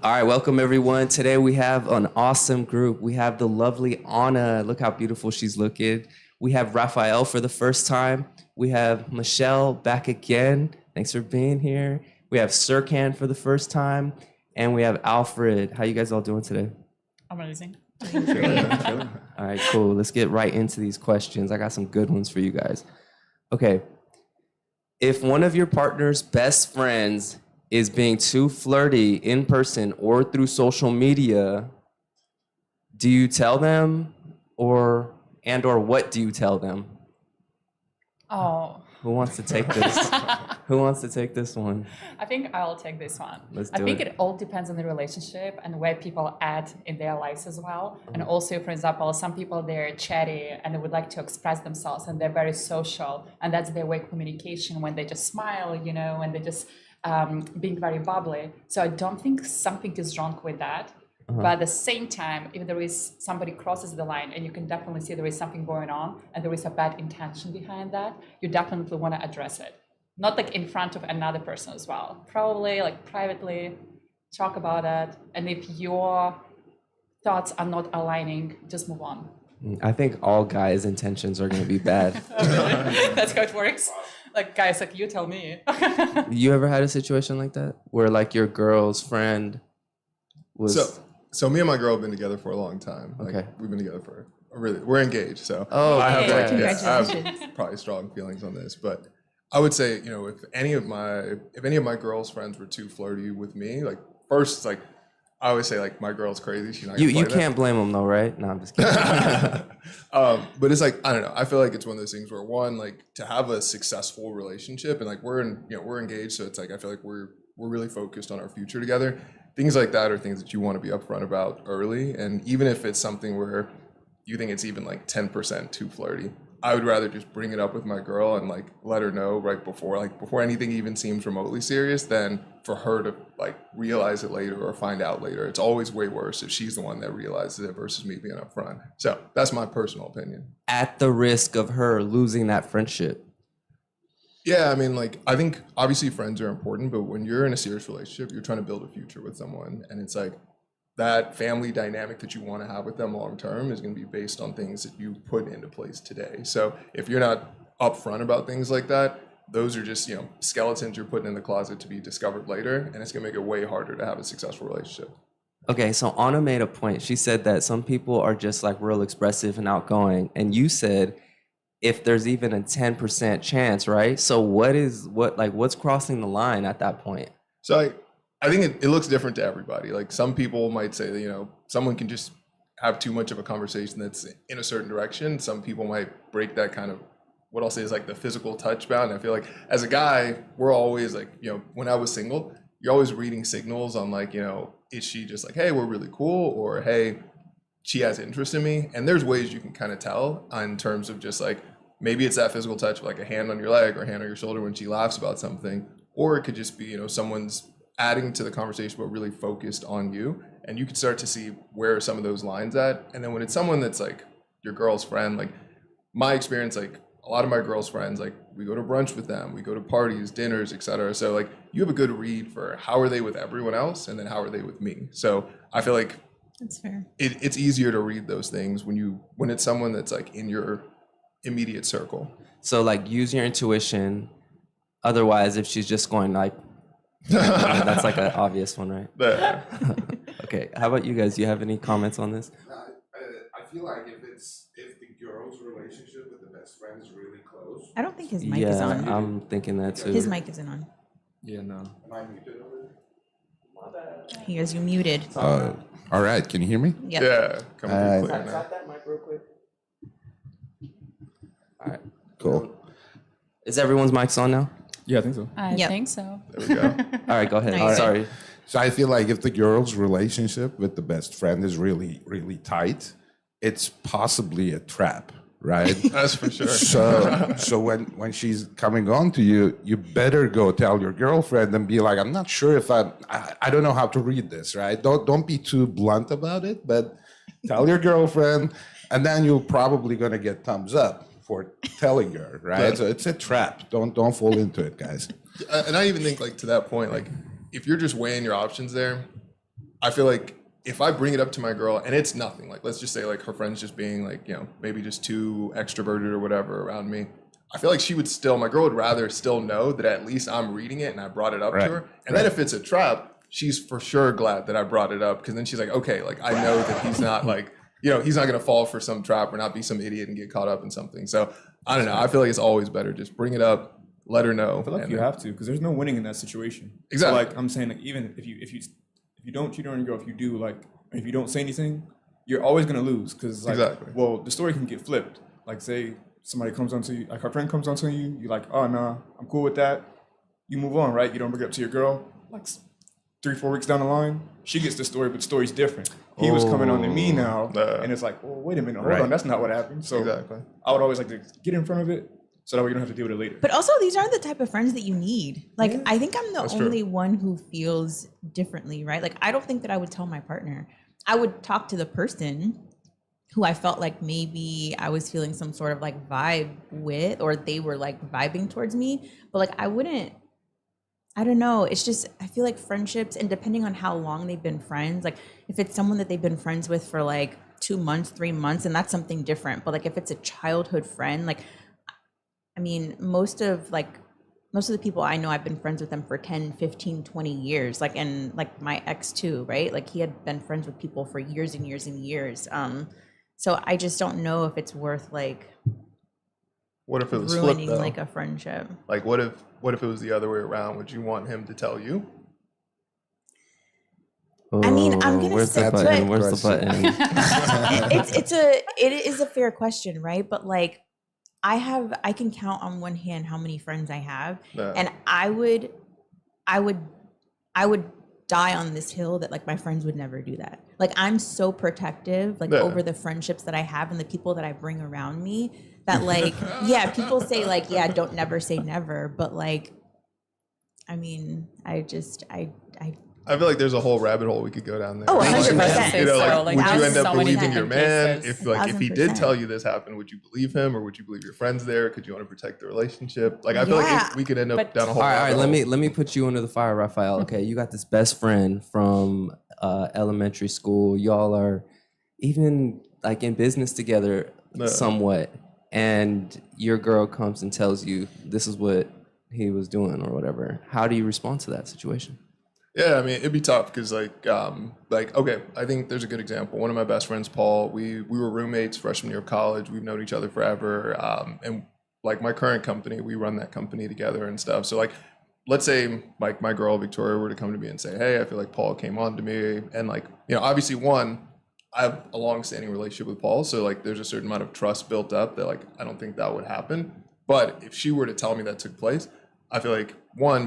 All right, welcome everyone. Today we have an awesome group. We have the lovely Anna. Look how beautiful she's looking. We have Raphael for the first time. We have Michelle back again. Thanks for being here. We have Serkan for the first time. And we have Alfred. How you guys all doing today? Amazing. All right, cool. Let's get right into these questions. I got some good ones for you guys. Okay. If one of your partner's best friends is being too flirty in person or through social media, do you tell them or what do you tell them? Oh, Who wants to take this? Who wants to take this one? I think I'll take this one. Let's I do think it. it all depends on the relationship and where people at in their lives as well. And also, for example, some people, they're chatty and they would like to express themselves and they're very social. And that's their way of communication when they just smile, and they just being very bubbly. So I don't think something is wrong with that. But at the same time, if there is somebody crosses the line and you can definitely see there is something going on and there is a bad intention behind that, you definitely want to address it. Not like in front of another person as well. Probably like privately talk about it. And if your thoughts are not aligning, just move on. I think all guys' intentions are going to be bad. That's how it works. Like guys, like you tell me. You ever had a situation like that where like your girl's friend was So me and my girl have been together for a long time. Like, Okay. we've been together for we're engaged. So Oh, I have okay. like, Congratulations. I have probably strong feelings on this, but I would say, if any of my girl's friends were too flirty with me, like first, like I always say, like my girl's crazy. She's not. You gonna play that. can't blame them though, right? No, I'm just kidding. But it's like I don't know. I feel like it's one of those things where one, like to have a successful relationship, and like we're engaged, so it's like I feel like we're really focused on our future together. Things like that are things that you want to be upfront about early, and even if it's something where you think it's even like 10% too flirty, I would rather just bring it up with my girl and like let her know right before anything even seems remotely serious, than for her to like realize it later or find out later. It's always way worse if she's the one that realizes it versus me being upfront. So that's my personal opinion. At the risk of her losing that friendship. Yeah, I mean, like, I think obviously friends are important, but when you're in a serious relationship, you're trying to build a future with someone. And it's like that family dynamic that you want to have with them long term is going to be based on things that you put into place today. So if you're not upfront about things like that, those are just, skeletons you're putting in the closet to be discovered later. And it's going to make it way harder to have a successful relationship. Okay, so Anna made a point. She said that some people are just like real expressive and outgoing. And you said if there's even a 10% chance, right? So what's crossing the line at that point? So I think it looks different to everybody. Like some people might say that, someone can just have too much of a conversation that's in a certain direction. Some people might break that kind of, what I'll say is like the physical touch bound. And I feel like as a guy, we're always like, when I was single, you're always reading signals on like, is she just like, hey, we're really cool, or hey, she has interest in me. And there's ways you can kind of tell in terms of just like, maybe it's that physical touch, like a hand on your leg or a hand on your shoulder when she laughs about something, or it could just be, someone's adding to the conversation, but really focused on you. And you can start to see where some of those lines at. And then when it's someone that's like your girl's friend, like my experience, like a lot of my girl's friends, like we go to brunch with them, we go to parties, dinners, etc. So like you have a good read for how are they with everyone else, and then how are they with me. So I feel like That's fair. it's easier to read those things when it's someone that's like in your immediate circle. So like use your intuition. Otherwise, if she's just going like, that's like an obvious one, right? Yeah. Okay, how about you guys? Do you have any comments on this? I feel like if the girl's relationship with the best friend is really close. I don't think his mic is Yeah, on. I'm thinking that too. His mic isn't on. Yeah, no. Am I muted over? He has you muted. All right, can you hear me? Yep. Yeah. Coming through clear now. that mic real quick. All right. Cool. Is everyone's mics on now? Yeah, I think so. I Yep. think so. There we go. All right, go ahead. No, you're good. Sorry. So I feel like if the girl's relationship with the best friend is really, really tight, it's possibly a trap, right? That's for sure. So when she's coming on to you, you better go tell your girlfriend and be like, I'm not sure if I don't know how to read this, right? Don't be too blunt about it, but tell your girlfriend, and then you're probably gonna get thumbs up for telling her, right? So it's a trap. Don't fall into it, guys. And I even think like to that point, like if you're just weighing your options there, I feel like if I bring it up to my girl and it's nothing, like let's just say like her friends just being like, maybe just too extroverted or whatever around me, I feel like my girl would rather still know that at least I'm reading it and I brought it up to her. And then if it's a trap, she's for sure glad that I brought it up, because then she's like, okay, like I know that he's not like, he's not going to fall for some trap or not be some idiot and get caught up in something. So I don't know. I feel like it's always better. Just bring it up, let her know. I feel like you have to, because there's no winning in that situation. Exactly. So like I'm saying, like even if you don't cheat on your girl, if you do, like if you don't say anything, you're always gonna lose, because like well, the story can get flipped. Like say somebody comes onto you, like her friend comes onto you, you're like, oh no, I'm cool with that. You move on, right? You don't bring it up to your girl. Like 3-4 weeks down the line, she gets the story, but the story's different. He was coming on to me now, and it's like, well, wait a minute, hold on, that's not what happened. So I would always like to get in front of it, so that way you don't have to deal with it later. But also, these aren't the type of friends that you need. Like, I think I'm the only one who feels differently, right? Like, I don't think that I would tell my partner. I would talk to the person who I felt like maybe I was feeling some sort of like vibe with, or they were like vibing towards me. But like, I don't know. It's just, I feel like friendships, and depending on how long they've been friends, like if it's someone that they've been friends with for like 2 months, 3 months, and that's something different. But like, if it's a childhood friend, like, I mean, most of the people I know, I've been friends with them for 10, 15, 20 years. Like, and like my ex too, right? Like he had been friends with people for years and years and years. So I just don't know if it's worth like, what if it was ruining flipped, though? like a friendship. Like what if it was the other way around? Would you want him to tell you? I mean, I'm gonna where's say, the button? but Where's the button? it is a fair question, right? But like, I can count on one hand how many friends I have, and I would die on this hill that like my friends would never do that. Like I'm so protective, like over the friendships that I have and the people that I bring around me, that like, yeah, people say like, yeah, don't never say never, but like, I mean, I feel like there's a whole rabbit hole we could go down there. Oh, Like, 100%. would you end up so many believing your different man? cases. If he did 1000%. tell you this happened, would you believe him, or would you believe your friends there? Could you want to protect the relationship? Like I feel like we could end up down a whole. All right, rabbit let hole. me put you under the fire, Raphael. Okay, you got this best friend from elementary school. Y'all are even like in business together somewhat, and your girl comes and tells you this is what he was doing or whatever. How do you respond to that situation? Yeah, I mean, it'd be tough because okay, I think there's a good example. One of my best friends, Paul, we were roommates freshman year of college. We've known each other forever. And like my current company, we run that company together and stuff. So like, let's say like my girl, Victoria, were to come to me and say, hey, I feel like Paul came on to me. And like, obviously I have a long-standing relationship with Paul. So like, there's a certain amount of trust built up that like, I don't think that would happen. But if she were to tell me that took place, I feel like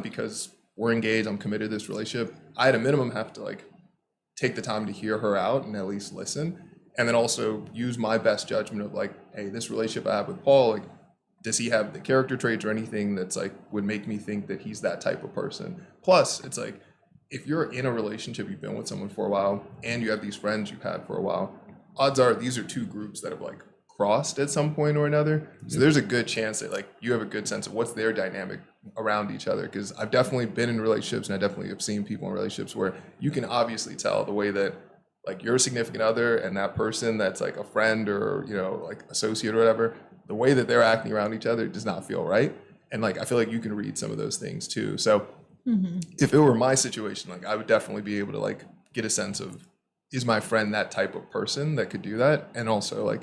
because we're engaged, I'm committed to this relationship, I at a minimum have to like take the time to hear her out and at least listen. And then also use my best judgment of like, hey, this relationship I have with Paul, like, does he have the character traits or anything that's like would make me think that he's that type of person? Plus, it's like, if you're in a relationship, you've been with someone for a while, and you have these friends you've had for a while, odds are these are two groups that have like crossed at some point or another. So there's a good chance that like you have a good sense of what's their dynamic around each other. Because I've definitely been in relationships, and I definitely have seen people in relationships where you can obviously tell the way that like your significant other and that person that's like a friend or like associate or whatever, the way that they're acting around each other does not feel right. And like I feel like you can read some of those things too. So if it were my situation, like I would definitely be able to like get a sense of, is my friend that type of person that could do that? And also like,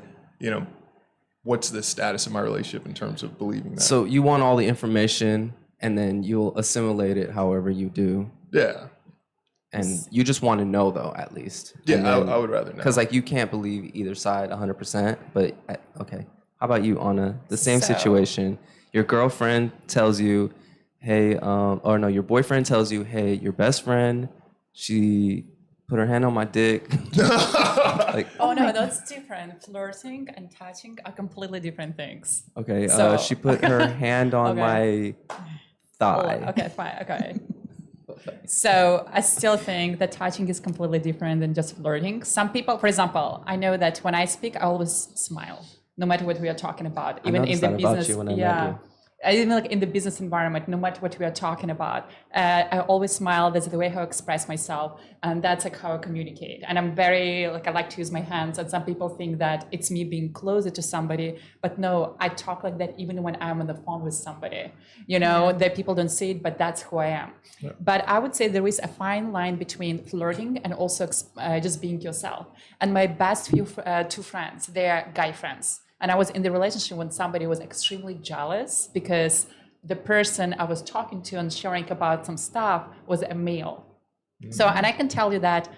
what's the status of my relationship in terms of believing that? So you want all the information, and then you'll assimilate it however you do. Yeah. And you just want to know, though, at least. Yeah, I would rather know. Because like you can't believe either side 100%. But okay, how about you, Anna? The same situation. Your girlfriend tells you, hey, or no, your boyfriend tells you, hey, your best friend, she put her hand on my dick. Like, Oh no, that's different. Flirting and touching are completely different things. okay, So- she put her hand on my thigh. Okay, fine. Okay. So I still think that touching is completely different than just flirting. Some people, for example, I know that when I speak, I always smile, no matter what we are talking about. I Even in noticed the that about business, you when I met yeah. you. even like in the business environment, no matter what we are talking about, I always smile. That's the way how I express myself, and that's like how I communicate. And I'm very like I like to use my hands. And some people think that it's me being closer to somebody, but no, I talk like that even when I'm on the phone with somebody. You know, that people don't see it, but that's who I am. Yeah. But I would say there is a fine line between flirting and also just being yourself. And my best few two friends, they're guy friends. And I was in the relationship when somebody was extremely jealous because the person I was talking to and sharing about some stuff was a male. Mm-hmm. So, and I can tell you that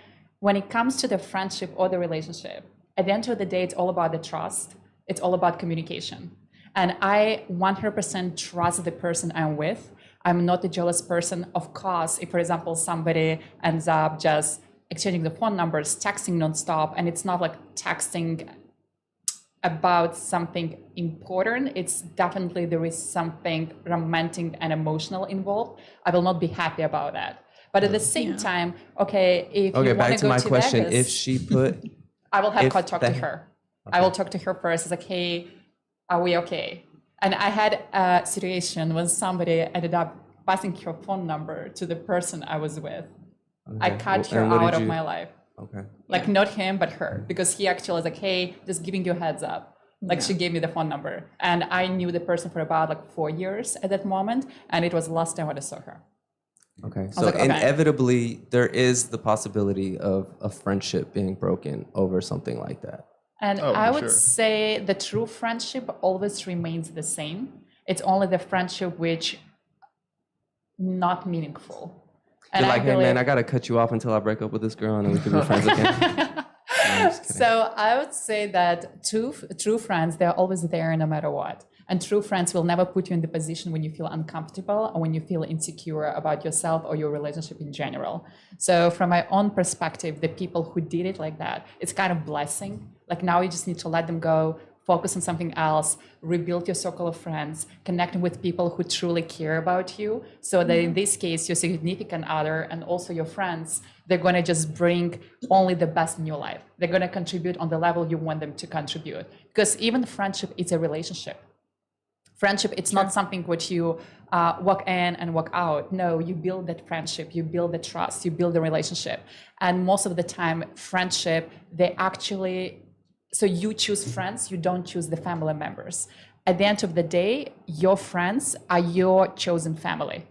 when it comes to the friendship or the relationship, at the end of the day, it's all about the trust. It's all about communication. And I 100% trust the person I'm with. I'm not a jealous person. Of course, if, for example, somebody ends up just exchanging the phone numbers, texting nonstop, and it's not like texting about something important, it's definitely there is something romantic and emotional involved. I will not be happy about that. But at the same time, okay, if you want to go to back to my question, Vegas, if she put, I will have talk to her. Okay. I will talk to her first. It's like, hey, are we okay? And I had a situation when somebody ended up passing her phone number to the person I was with. Okay. I cut her out of my life. Okay. Like not him, but her, because he actually was like, hey, just giving you a heads up. Like she gave me the phone number, and I knew the person for about like 4 years at that moment, and it was the last time when I saw her. Okay, so like, inevitably there is the possibility of a friendship being broken over something like that. And I would say the true friendship always remains the same. It's only the friendship which not meaningful. And you're like, hey man, I gotta cut you off until I break up with this girl and then we can be friends again. So I would say that true friends, they're always there no matter what. And true friends will never put you in the position when you feel uncomfortable or when you feel insecure about yourself or your relationship in general. So from my own perspective, the people who did it like that, it's kind of blessing. Like now you just need to let them go, focus on something else, rebuild your circle of friends, connecting with people who truly care about you. So that in this case, your significant other and also your friends, they're going to just bring only the best in your life. They're going to contribute on the level you want them to contribute. Because even friendship is a relationship. Friendship, it's not something which you walk in and walk out. No, you build that friendship, you build the trust, you build the relationship. And most of the time, friendship, they actually, so you choose friends, you don't choose the family members. At the end of the day, your friends are your chosen family.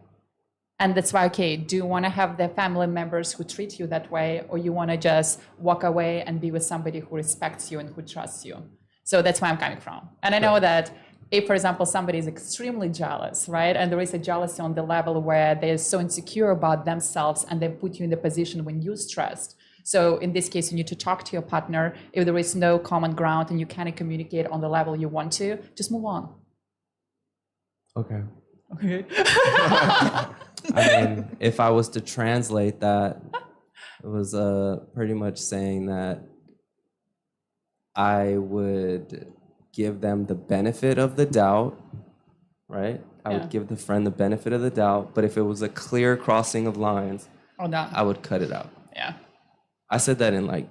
And that's why, okay, do you want to have the family members who treat you that way, or you want to just walk away and be with somebody who respects you and who trusts you? So that's where I'm coming from. And I know that if, for example, somebody is extremely jealous, right? And there is a jealousy on the level where they're so insecure about themselves and they put you in the position when you're stressed. So in this case, you need to talk to your partner. If there is no common ground and you can't communicate on the level you want to, just move on. Okay. Okay. I mean, if I was to translate that, it was pretty much saying that I would give them the benefit of the doubt, right? I would give the friend the benefit of the doubt, but if it was a clear crossing of lines, I would cut it out. Yeah. I said that in like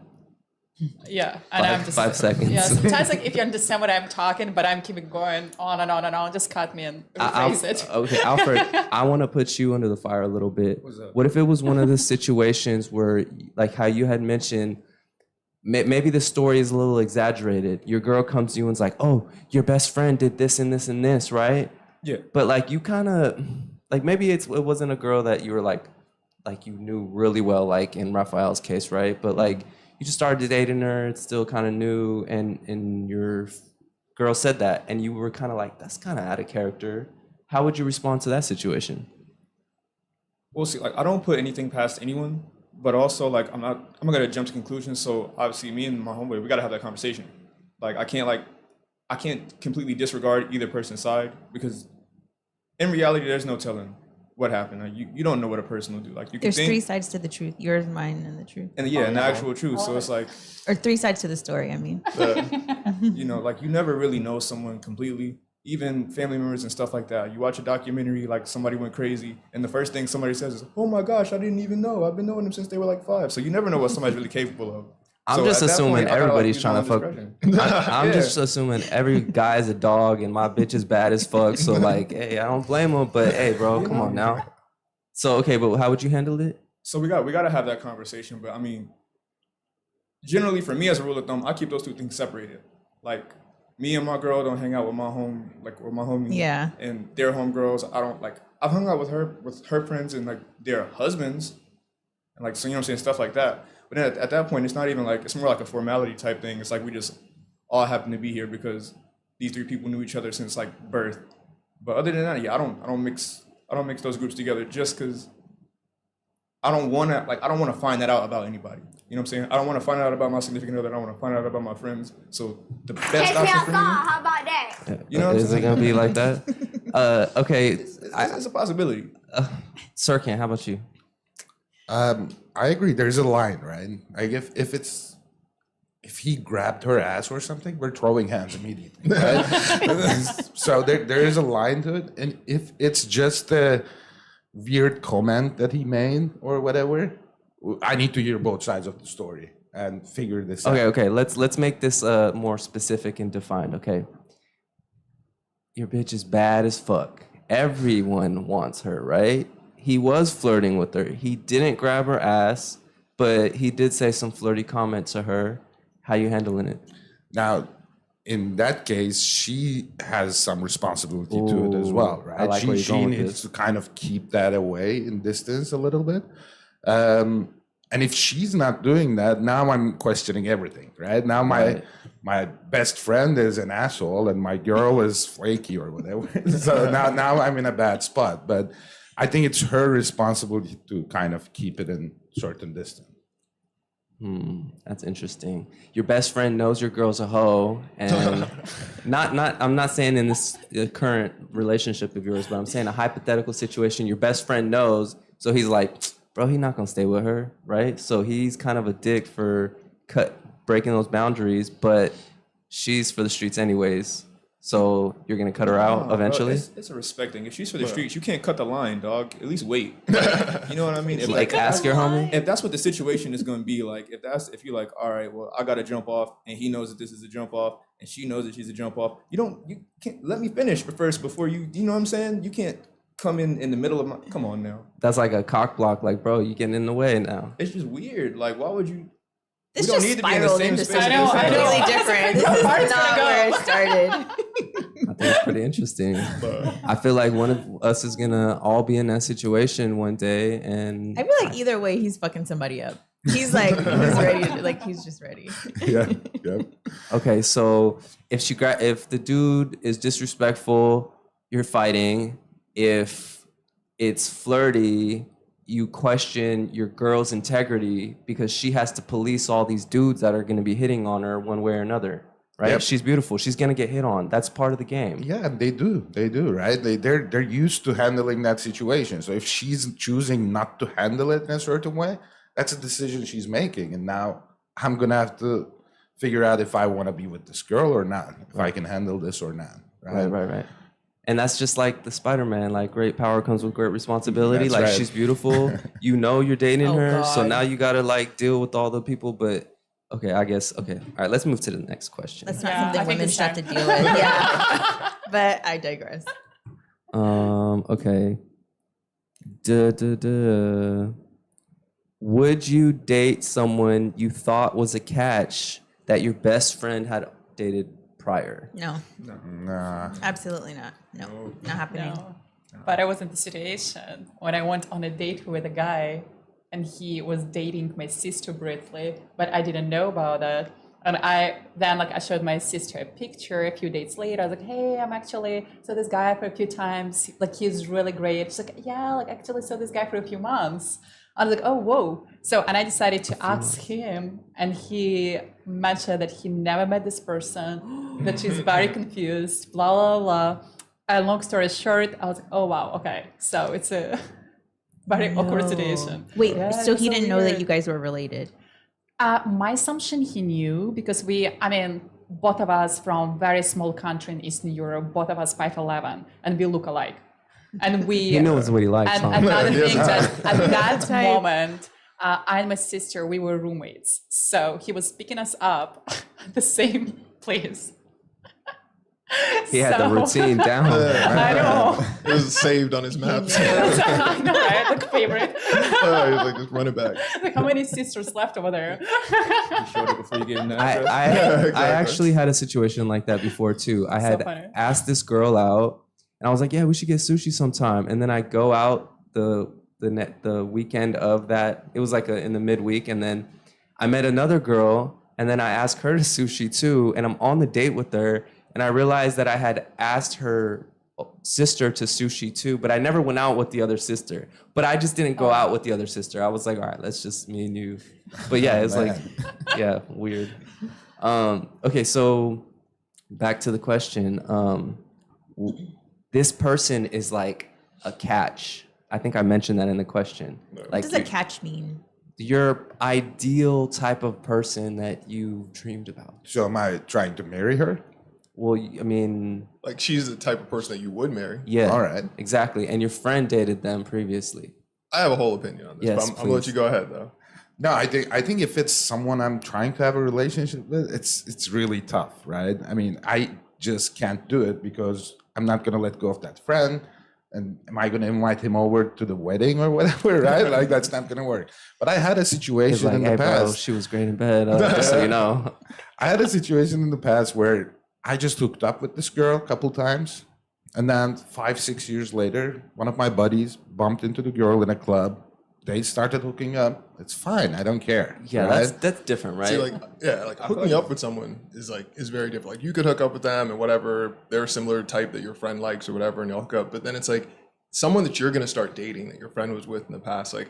and 5 seconds. Yeah, sometimes like if you understand what I'm talking, but I'm keeping going on and on and on, just cut me and rephrase it. Okay, Alfred, I want to put you under the fire a little bit. What if it was one of the situations where, like how you had mentioned, maybe the story is a little exaggerated. Your girl comes to you and is like, oh, your best friend did this and this and this, right? Yeah. But like you kind of, like maybe it wasn't a girl that you were like you knew really well, like in Raphael's case, right? But like you just started dating her, it's still kind of new, and your girl said that, and you were kind of like, that's kind of out of character. How would you respond to that situation? Well, see, like I don't put anything past anyone. But also, like, I'm not gonna jump to conclusions. So obviously, me and my homeboy, we gotta have that conversation. Like, I can't completely disregard either person's side, because in reality, there's no telling what happened. Like, you don't know what a person will do. Like, you can There's 3 sides to the truth: yours, mine, and the truth. And and the actual truth. So it's like, or 3 sides to the story. I mean, you know, like you never really know someone completely. Even family members and stuff like that. You watch a documentary, like somebody went crazy, and the first thing somebody says is, oh my gosh, I didn't even know. I've been knowing them since they were like 5. So you never know what somebody's really capable of. I'm So just at that assuming point, I gotta, like, everybody's use trying my to fuck. own discretion. I'm Yeah. just assuming every guy is a dog and my bitch is bad as fuck. So like, hey, I don't blame him, but hey, bro, come on now. So okay, but how would you handle it? So we got to have that conversation. But I mean, generally for me as a rule of thumb, I keep those two things separated. Like me and my girl don't hang out with my homie. Yeah. And their homegirls, I don't like. I've hung out with her friends and like their husbands, and like, so you know what I'm saying, stuff like that. But then at that point, it's not even like, it's more like a formality type thing. It's like we just all happen to be here because these three people knew each other since like birth. But other than that, yeah, I don't mix those groups together just because I don't want to find that out about anybody. You know what I'm saying? I don't want to find out about my significant other. I don't want to find out about my friends. So the best option for me, How about that? you know what I'm Is it saying? gonna be like that? Okay, It's a possibility. Sirkan, how about you? I agree. There's a line, right? Like if he grabbed her ass or something, we're throwing hands immediately. Right? So there is a line to it, and if it's just a weird comment that he made or whatever, I need to hear both sides of the story and figure this out. Okay. Let's make this more specific and defined. Okay, your bitch is bad as fuck. Everyone wants her, right? He was flirting with her. He didn't grab her ass, but he did say some flirty comment to her. How you handling it? Now, in that case, she has some responsibility to it as well, right? I like where you're She going with needs this. to kind of keep that away in distance a little bit. And if she's not doing that, now I'm questioning everything, right? Now my best friend is an asshole and my girl is flaky or whatever. So now I'm in a bad spot. But I think it's her responsibility to kind of keep it in certain distance. That's interesting. Your best friend knows your girl's a hoe, and I'm not saying in this current relationship of yours, but I'm saying a hypothetical situation. Your best friend knows, so he's like, bro, he's not gonna stay with her, right? So he's kind of a dick for breaking those boundaries, but she's for the streets anyways. So you're gonna cut her out No, eventually. bro, it's a respect thing. If she's for the streets, you can't cut the line, dog. At least wait. You know what I mean? If, Like ask your homie. if that's what the situation is going to be like, if you're like, all right, well, I got to jump off, and he knows that this is a jump off, and she knows that she's a jump off. You can't let me finish first before you know what I'm saying? You can't come in the middle of my. Come on now, That's like a cock block. Like, bro, you getting in the way now. it's just weird. Like, why would you? This We don't just need to be in the spiraled same into space. something I know. completely different. This is not where it started. I think it's pretty interesting. I feel like one of us is gonna all be in that situation one day, and I feel like either way, he's fucking somebody up. He's like, he's ready. He's just ready. Yeah. okay. So if the dude is disrespectful, you're fighting. If it's flirty, you question your girl's integrity because she has to police all these dudes that are going to be hitting on her one way or another, right? Yep. She's beautiful. She's going to get hit on. That's part of the game. Yeah, and they do, right? They're used to handling that situation. So if she's choosing not to handle it in a certain way, that's a decision she's making. And now I'm gonna have to figure out if I want to be with this girl or not, if I can handle this or not. Right. And that's just like the Spider-Man, like great power comes with great responsibility. That's like right. she's beautiful. You know you're dating Oh, her. So God. now you gotta like deal with all the people. But okay, I guess okay. All right, let's move to the next question. That's not Yeah, I something think women the should have to same. deal with. Yeah. But I digress. Okay. Would you date someone you thought was a catch that your best friend had dated prior? No, Nah. absolutely not. No, not happening. No. But I was in the situation when I went on a date with a guy and he was dating my sister briefly, but I didn't know about it. And I showed my sister a picture a few days later. I was like, hey, I'm actually saw this guy for a few times. Like, he's really great. She's like, yeah, like actually saw this guy for a few months. I was like, oh, whoa. So, and I decided to ask him, and he mentioned that he never met this person, that she's very confused, blah, blah, blah. And long story short, I was like, oh, wow, okay. So it's a very awkward situation. Wait, Yeah, so it's he didn't know that weird. you guys were related? My assumption he knew because both of us from very small country in Eastern Europe, both of us 5'11", and we look alike. And we He knows what he likes. and huh? another thing Yes. that at that moment I and my sister, we were roommates. So he was picking us up at the same place. He had the routine down. I know. It was saved on his maps. I know, right? Like favorite. Oh, he's like, just run it back. Like, how many sisters left over there? You showed it before you gave him the I, address. I actually had a situation like that before too. I had funny. asked this girl out, and I was like, "Yeah, we should get sushi sometime." And then I go out the weekend of that. It was like in the midweek, and then I met another girl, and then I asked her to sushi too. And I'm on the date with her, and I realized that I had asked her sister to sushi too, but I never went out with the other sister. But I just didn't go out with the other sister. I was like, all right, let's just me and you. But yeah, it's like, yeah, weird. Okay, so back to the question. This person is like a catch. I think I mentioned that in the question. What Like does a catch mean? your ideal type of person that you dreamed about. So am I trying to marry her? Well, I mean, Like she's the type of person that you would marry. yeah. All right. Exactly. And your friend dated them previously. I have a whole opinion on this, Yes, but I'm gonna let please. you go ahead though. No, I think if it's someone I'm trying to have a relationship with, it's really tough, right? I mean, I just can't do it because I'm not gonna let go of that friend. And am I gonna invite him over to the wedding or whatever, right? Like that's not gonna work. But I had a It's situation like, in the hey, bro, past. she was great in bed. Just so you know. I had a situation in the past where I just hooked up with this girl a couple times. And then 5-6 years later, one of my buddies bumped into the girl in a club. They started hooking up. It's fine. I don't care. Yeah, right? that's different, right? See, like, yeah, like hooking up with someone is very different. Like you could hook up with them and whatever, they're a similar type that your friend likes or whatever, and you'll hook up. But then it's like someone that you're gonna start dating that your friend was with in the past. Like,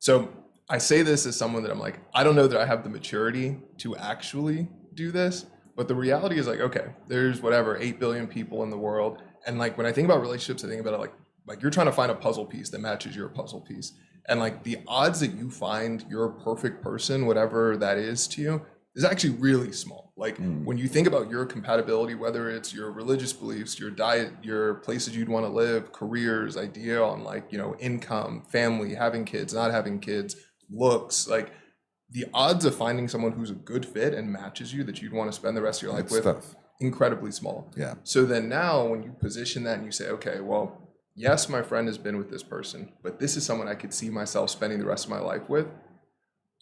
so I say this as someone that I'm like, I don't know that I have the maturity to actually do this. But the reality is like, okay, there's whatever 8 billion people in the world, and like when I think about relationships, I think about it like you're trying to find a puzzle piece that matches your puzzle piece. And like the odds that you find your perfect person, whatever that is to you, is actually really small. Like when you think about your compatibility, whether it's your religious beliefs, your diet, your places you'd want to live, careers, idea on like, income, family, having kids, not having kids, looks, like the odds of finding someone who's a good fit and matches you that you'd want to spend the rest of your life It's with, tough. incredibly small. Yeah. So then now when you position that and you say, okay, well, yes, my friend has been with this person, but this is someone I could see myself spending the rest of my life with.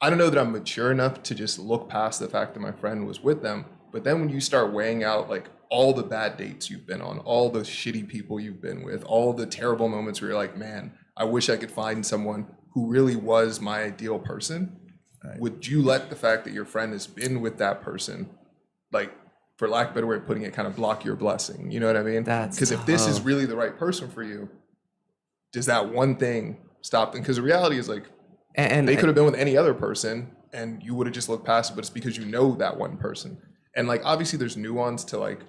I don't know that I'm mature enough to just look past the fact that my friend was with them. But then when you start weighing out like all the bad dates you've been on, all the shitty people you've been with, all the terrible moments where you're like, man, I wish I could find someone who really was my ideal person. Right. Would you let the fact that your friend has been with that person, like, for lack of a better way of putting it, kind of block your blessing? You know what I mean? Because if this is really the right person for you, does that one thing stop them? Because the reality is like, and they could have been with any other person and you would have just looked past it, but it's because you know that one person. And like, obviously there's nuance to like,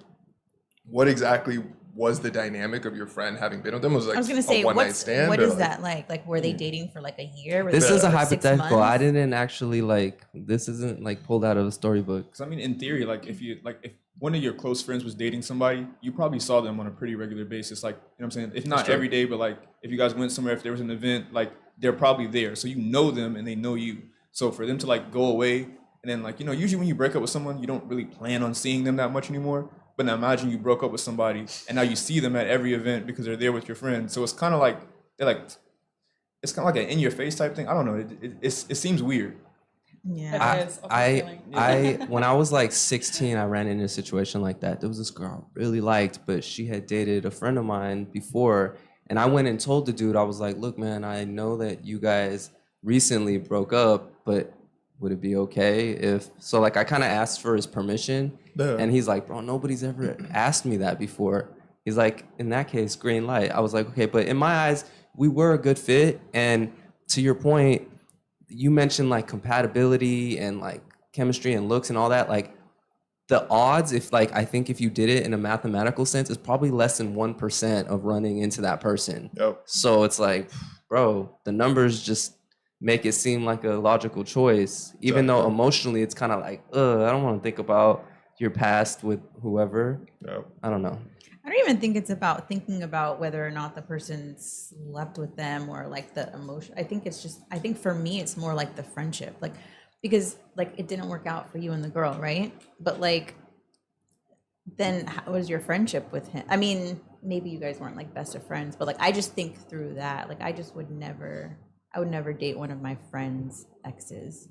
what exactly was the dynamic of your friend having been with them? Was it like I was gonna say, a one night stand? what or is like, that like? Like, were they dating for like a year? Were This they is a dating for 6 hypothetical. I months? didn't actually this isn't like pulled out of a storybook. Because I mean, in theory, like if one of your close friends was dating somebody, you probably saw them on a pretty regular basis. Like, you know what I'm saying? If not every day, but like if you guys went somewhere, if there was an event, like they're probably there. So you know them and they know you. So for them to like go away and then like, usually when you break up with someone, you don't really plan on seeing them that much anymore. But now imagine you broke up with somebody and now you see them at every event because they're there with your friends. So it's kind of like, it's kind of like an in your face type thing. I don't know. It seems weird. Yeah. It is appealing. When I was like 16, I ran into a situation like that. There was this girl I really liked, but she had dated a friend of mine before. And I went and told the dude, I was like, look, man, I know that you guys recently broke up, but would it be okay if, so like I kind of asked for his permission and he's like, bro, nobody's ever asked me that before. He's like, in that case, green light. I was like, okay, but in my eyes, we were a good fit. And to your point, you mentioned like compatibility and like chemistry and looks and all that. Like the odds, I think if you did it in a mathematical sense, is probably less than 1% of running into that person. Yep. So it's like, bro, the numbers just make it seem like a logical choice, even though emotionally it's kind of like, I don't want to think about your past with whoever. Yep. I don't know. I don't even think it's about thinking about whether or not the person slept with them or like the emotion. I think it's just, I think for me, it's more like the friendship, like, because like it didn't work out for you and the girl, right? But like, then how was your friendship with him? I mean, maybe you guys weren't like best of friends, but like, I just think through that. Like, I would never date one of my friends' exes.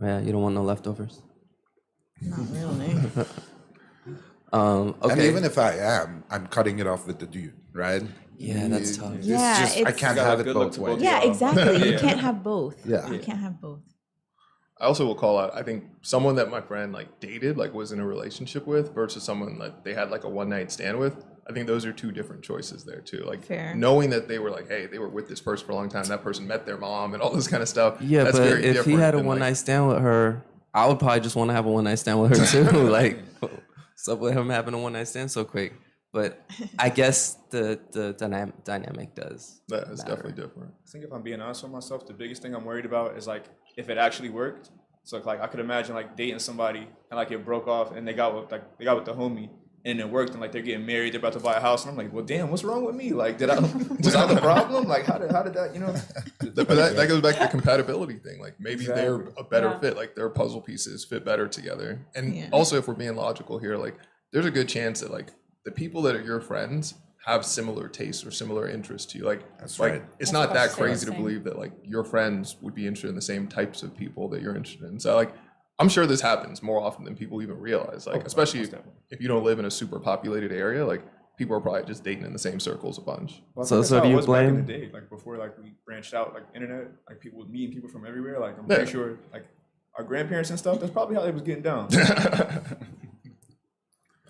Yeah, you don't want no leftovers. Not really. And Okay. even if I am, I'm cutting it off with the dude, right? Yeah, that's tough. It's Yeah, just, I it's- can't Gotta have have it good luck both to both ways. of Yeah, y'all. exactly. You Yeah. can't have both. Yeah. You can't have both. I also will call out, I think someone that my friend like dated, like was in a relationship with versus someone that they had like a one night stand with. I think those are two different choices there too. Like Fair. knowing that they were like, hey, they were with this person for a long time. That person met their mom and all this kind of stuff. Yeah, that's but very if he different had a than, one like- night stand with her, I would probably just want to have a one night stand with her too. Like, what's up with him having a one night stand so quick? But I guess the dynamic does. that is matter. definitely different. I think if I'm being honest with myself, the biggest thing I'm worried about is like if it actually worked. So like I could imagine like dating somebody and like it broke off and they got with the homie and it worked and like they're getting married, they're about to buy a house and I'm like, well, damn, what's wrong with me? Like, was I the problem? Like, how did that, you know? But that goes back to the compatibility thing. Like maybe they're Exactly. a better Yeah. fit. Like their puzzle pieces fit better together. And Yeah. also, if we're being logical here, like there's a good chance that like the people that are your friends have similar tastes or similar interests to you. Like That's like right. it's That's not what I that was crazy to saying. believe that like your friends would be interested in the same types of people that you're interested in. So like I'm sure this happens more often than people even realize. Like especially most definitely. if you don't live in a super populated area, like people are probably just dating in the same circles a bunch. Well, I So- think that's so how do it you was back in the blame- day, like before, like we branched out, like internet, like people would meeting people from everywhere. Like I'm Yeah. pretty sure, like our grandparents and stuff. That's probably how they was getting down.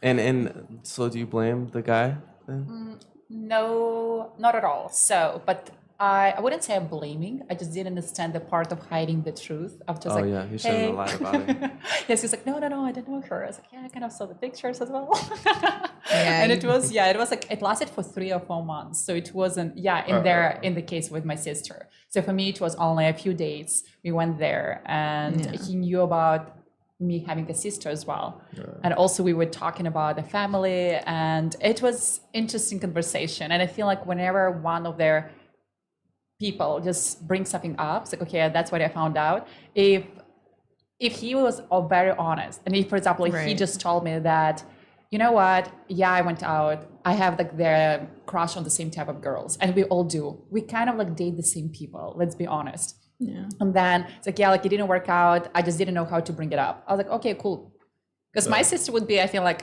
And so do you blame the guy then? No, not at all. So, but I wouldn't say I'm blaming. I just didn't understand the part of hiding the truth. Of just Oh, like, yeah, he shouldn't have lied about it. Yes, he's like, no, I didn't know her. I was like, yeah, I kind of saw the pictures as well. Yeah, And it was like, it lasted for 3 or 4 months. So it wasn't, in the case with my sister. So for me, it was only a few dates. We went there and Yeah. he knew about me having a sister as well. And also we were talking about the family and it was interesting conversation. And I feel like whenever one of their people just bring something up, it's like, okay, that's what I found out. If he was very honest, and if, for example, if he Right. just told me that, you know what, yeah, I went out, I have like the crush on the same type of girls, and we all do. We kind of like date the same people, let's be honest. Yeah. And then it's like, yeah, like it didn't work out. I just didn't know how to bring it up. I was like, okay, cool. Because my sister would be, I feel like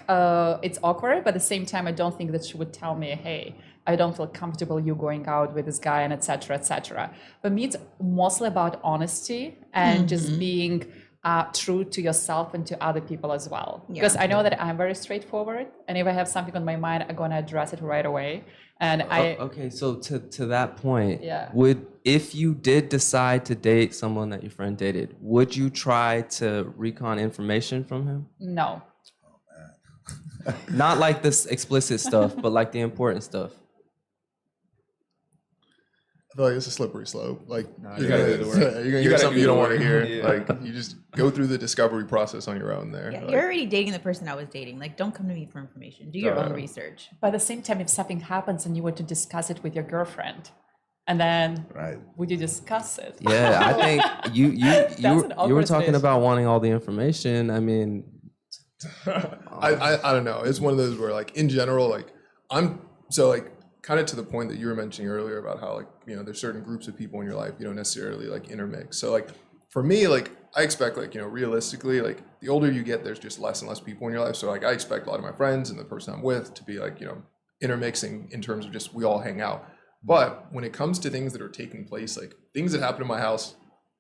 it's awkward, but at the same time, I don't think that she would tell me, hey, I don't feel comfortable you going out with this guy and et cetera, et cetera. But me, it's mostly about honesty and just being true to yourself and to other people as well. Because I know that I'm very straightforward. And if I have something on my mind, I'm going to address it right away. And Okay, so to that point, Yeah. if you did decide to date someone that your friend dated, would you try to recon information from him? no. Not like this explicit stuff, but like the important stuff. I feel like it's a slippery slope. Like you gotta do the work. you're gonna You hear gotta something do you the don't want to work. hear. Yeah. Like you just go through the discovery process on your own there. Yeah, Like, you're already dating the person I was dating. Like, don't come to me for information. Do your own research. But at the same time, if something happens and you were to discuss it with your girlfriend, and then Right. would you discuss it? Yeah, I think an you were awkward talking situation. about wanting all the information. I mean, I don't know. It's one of those where like in general, like I'm so like kind of to the point that you were mentioning earlier about how like, you know, there's certain groups of people in your life you don't necessarily like intermix. So like for me, like I expect like, you know, realistically, like the older you get, there's just less and less people in your life. So like I expect a lot of my friends and the person I'm with to be like, you know, intermixing in terms of just we all hang out. But when it comes to things that are taking place, like things that happen in my house,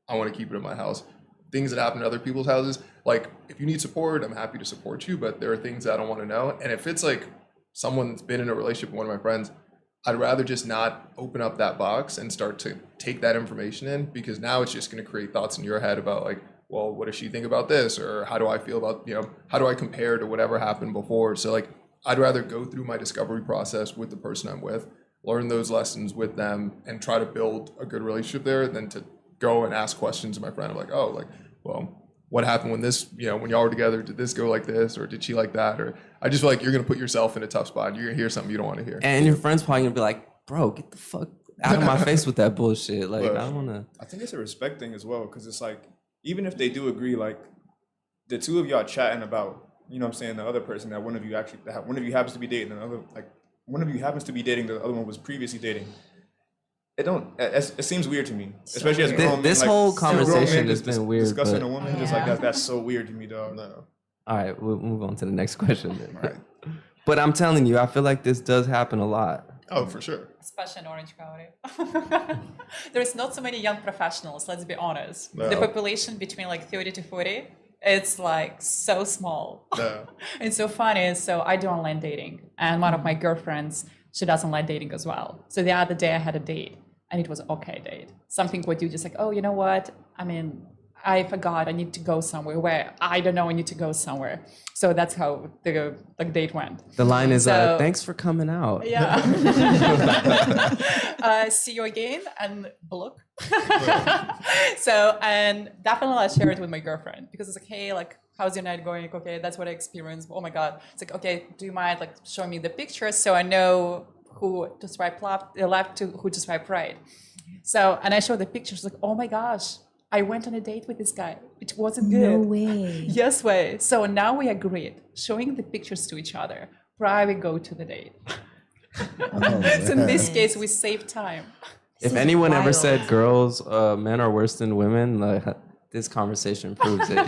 I want to keep it in my house. Things that happen in other people's houses, like if you need support, I'm happy to support you, but there are things that I don't want to know. And if it's like someone that's been in a relationship with one of my friends, I'd rather just not open up that box and start to take that information in, because now it's just going to create thoughts in your head about like, well, what does she think about this? Or how do I feel about, you know, how do I compare to whatever happened before? So like, I'd rather go through my discovery process with the person I'm with, learn those lessons with them and try to build a good relationship there than to go and ask questions to my friend. I'm like, oh, like, well, what happened when this, when y'all were together, did this go like this, or did she like that? Or I just feel like you're gonna put yourself in a tough spot. You're gonna hear something you don't want to hear. And your friend's probably gonna be like, bro, get the fuck out of my face with that bullshit. Like, But I don't wanna. I think it's a respect thing as well, because it's like, even if they do agree, like the two of y'all chatting about, you know what I'm saying, the other person that one of you happens to be dating, one of you happens to be dating, the other one was previously dating. It seems weird to me, especially as a grown man. This like, whole as a grown man conversation has just been weird. Discussing But, a woman just like that, that's so weird to me, dog. No. all right, we'll move on to the next question then. Right. But I'm telling you, I feel like this does happen a lot. Oh, for sure. Especially in Orange County. There's not so many young professionals, let's be honest. No. The population between like 30 to 40, it's like so small. No. It's so funny. So I do online dating, and one of my girlfriends, she does online dating as well. So the other day I had a date, and it was an okay date. Something what you just like, oh, you know what? I mean, I forgot I need to go somewhere where I don't know I need to go somewhere. So that's how the date went. The line is, So- thanks for coming out. Yeah. See you again and block. So, and definitely I share it with my girlfriend because it's like, hey, like, how's your night going? Okay, that's what I experienced. Oh my God. It's like, okay, do you mind like showing me the pictures so I know who to swipe left to who to swipe right? So, and I show the pictures like, oh my gosh, I went on a date with this guy. It wasn't good. No way. Yes way. So now we agreed, showing the pictures to each other prior we go to the date. So in this case, we save time. If anyone ever wild. said girls, men are worse than women, like, this conversation proves it.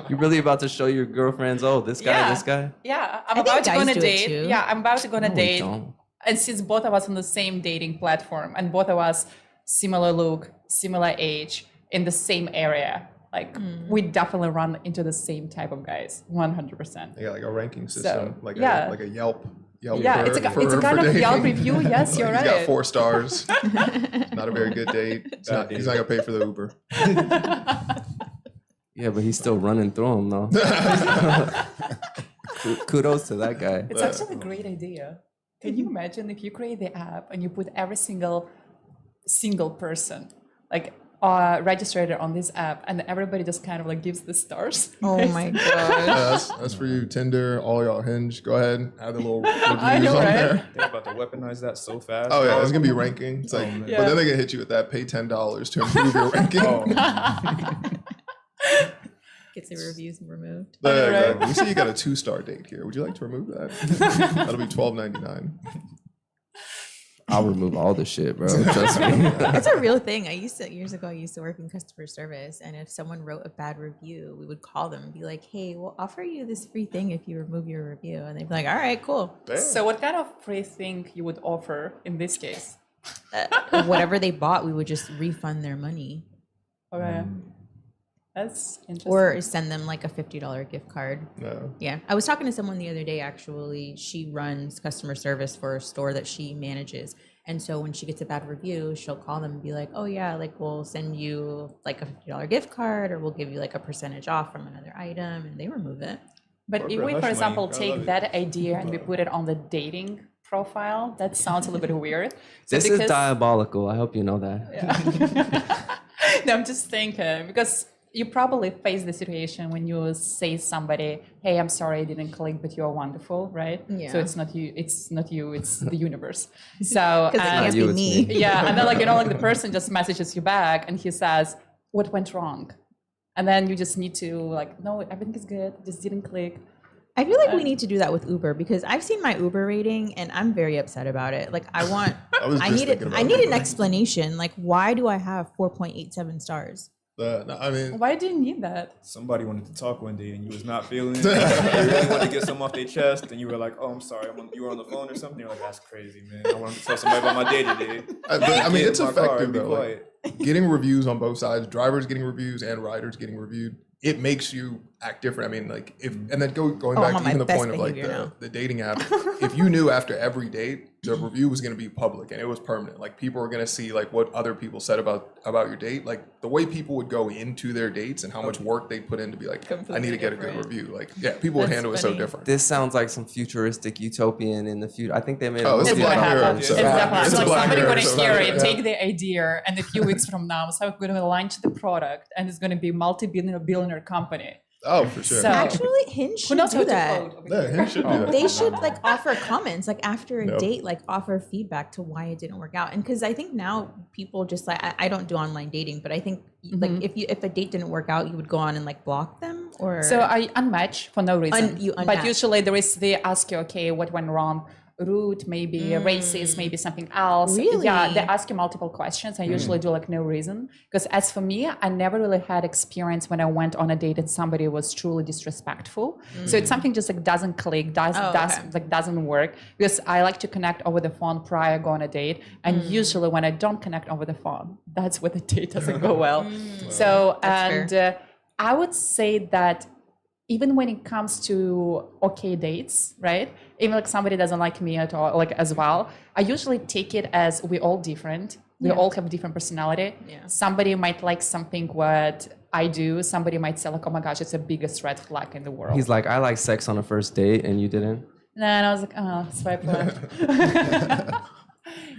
You're really about to show your girlfriends, oh, this guy, Yeah. this guy? Yeah, I I'm think about to go on guys a do it date. too. Yeah, I'm about to go on a No, we date. don't. And since both of us on the same dating platform and both of us similar look, similar age, in the same area, like we definitely run into the same type of guys, 100%. Yeah, like a ranking system, like yeah. a Yelp. Yeah, it's a kind for of dating. Yelp review. Yes, you're He's right. got 4 stars. Not a very good date. He's not gonna pay for the Uber. Yeah, but he's still running through them, though. Kudos to that guy. It's actually a great idea. Can you imagine if you create the app and you put every single person like registered on this app, and everybody just kind of like gives the stars? Oh my god. Yeah, that's for you, Tinder, all y'all Hinge. Go ahead, add the little reviews know, on right? there. They're about to weaponize that so fast. Oh yeah, dog. it's gonna be ranking. It's like, man. but then they can hit you with that. Pay $10 to improve your ranking. Oh, Gets the reviews removed. Yeah, Right. exactly. We see you got a 2-star date here. Would you like to remove that? That'll be $12.99. I'll remove all the shit, bro. Trust me. That's a real thing. Years ago, I used to work in customer service, and if someone wrote a bad review, we would call them and be like, hey, we'll offer you this free thing if you remove your review. And they'd be like, all right, cool. So what kind of free thing you would offer in this case? Whatever they bought, we would just refund their money Okay. That's interesting. or send them like a $50 gift card. No. Yeah. I was talking to someone the other day, actually. She runs customer service for a store that she manages. And so when she gets a bad review, she'll call them and be like, oh, yeah, like we'll send you like a $50 gift card, or we'll give you like a percentage off from another item. And they remove it. But if Corporate we, hush for money. example, I love take it. that idea and we put it on the dating profile, that sounds a little bit weird. So This is diabolical. I hope you know that. No, I'm just thinking because you probably face the situation when you say somebody, hey, I'm sorry I didn't click, but you're wonderful, right? Yeah. So it's not you, it's the universe. So Because it and- can't you, be it's me. me. yeah, and then like like the person just messages you back and he says, what went wrong? And then you just need to like, no, everything is good, just didn't click. I feel like we need to do that with Uber because I've seen my Uber rating and I'm very upset about it. Like I want, I was just thinking about I need an Uber. explanation. Like why do I have 4.87 stars? No, I mean, Why do you need that? somebody wanted to talk one day and you was not feeling it. You really wanted to get something off their chest, and you were like, "Oh, I'm sorry, you were on the phone or something." You're like, "That's crazy, man. I wanted to tell somebody about my day today." I mean, Get it's in my car effective and be though. Like, quiet. getting reviews on both sides, drivers getting reviews and riders getting reviewed, it makes you act different. I mean, like if and then going Oh, back I'm to on my even the best point of like behavior now. the dating app, if you knew after every date the review was going to be public and it was permanent, like people were going to see like what other people said about your date, like the way people would go into their dates and how much work they put in to be like, I need to Completely get a good different. review. Like, yeah, people would That's handle it so funny. different. This sounds like some futuristic utopian in the future. I think they made Oh, a it's It's movie Black gonna about Mirror, happen. this. so- It's definitely It's a like Black somebody Mirror gonna episode. hear it, Yeah. take the idea, and in a few weeks from now. So we're going to launch the product, and it's going to be a multi-billionaire company. Oh, for sure. So- Actually, Hinge Who should knows do how to that. code over Yeah, here? he should do that. They should like offer comments, like after a Yep. date, like offer feedback to why it didn't work out. And because I think now people just like I don't do online dating, but I think like if a date didn't work out, you would go on and like block them or So I unmatch for no reason. you But unmatch. usually they ask you, okay, what went wrong? Route, maybe racist, maybe something else. Really? Yeah, they ask you multiple questions. I usually do like no reason. Because as for me, I never really had experience when I went on a date and somebody was truly disrespectful. So it's something just like doesn't click, doesn't work. Because I like to connect over the phone prior to go on a date. And usually when I don't connect over the phone, that's where the date doesn't go well. So That's I would say that even when it comes to okay dates, right? Even like somebody doesn't like me at all, like as well, I usually take it as we're all different. We all have different personality. Yeah. Somebody might like something what I do. Somebody might say like, oh my gosh, it's the biggest red flag in the world. He's like, I like sex on a first date, and you didn't. And I was like, oh, swipe left.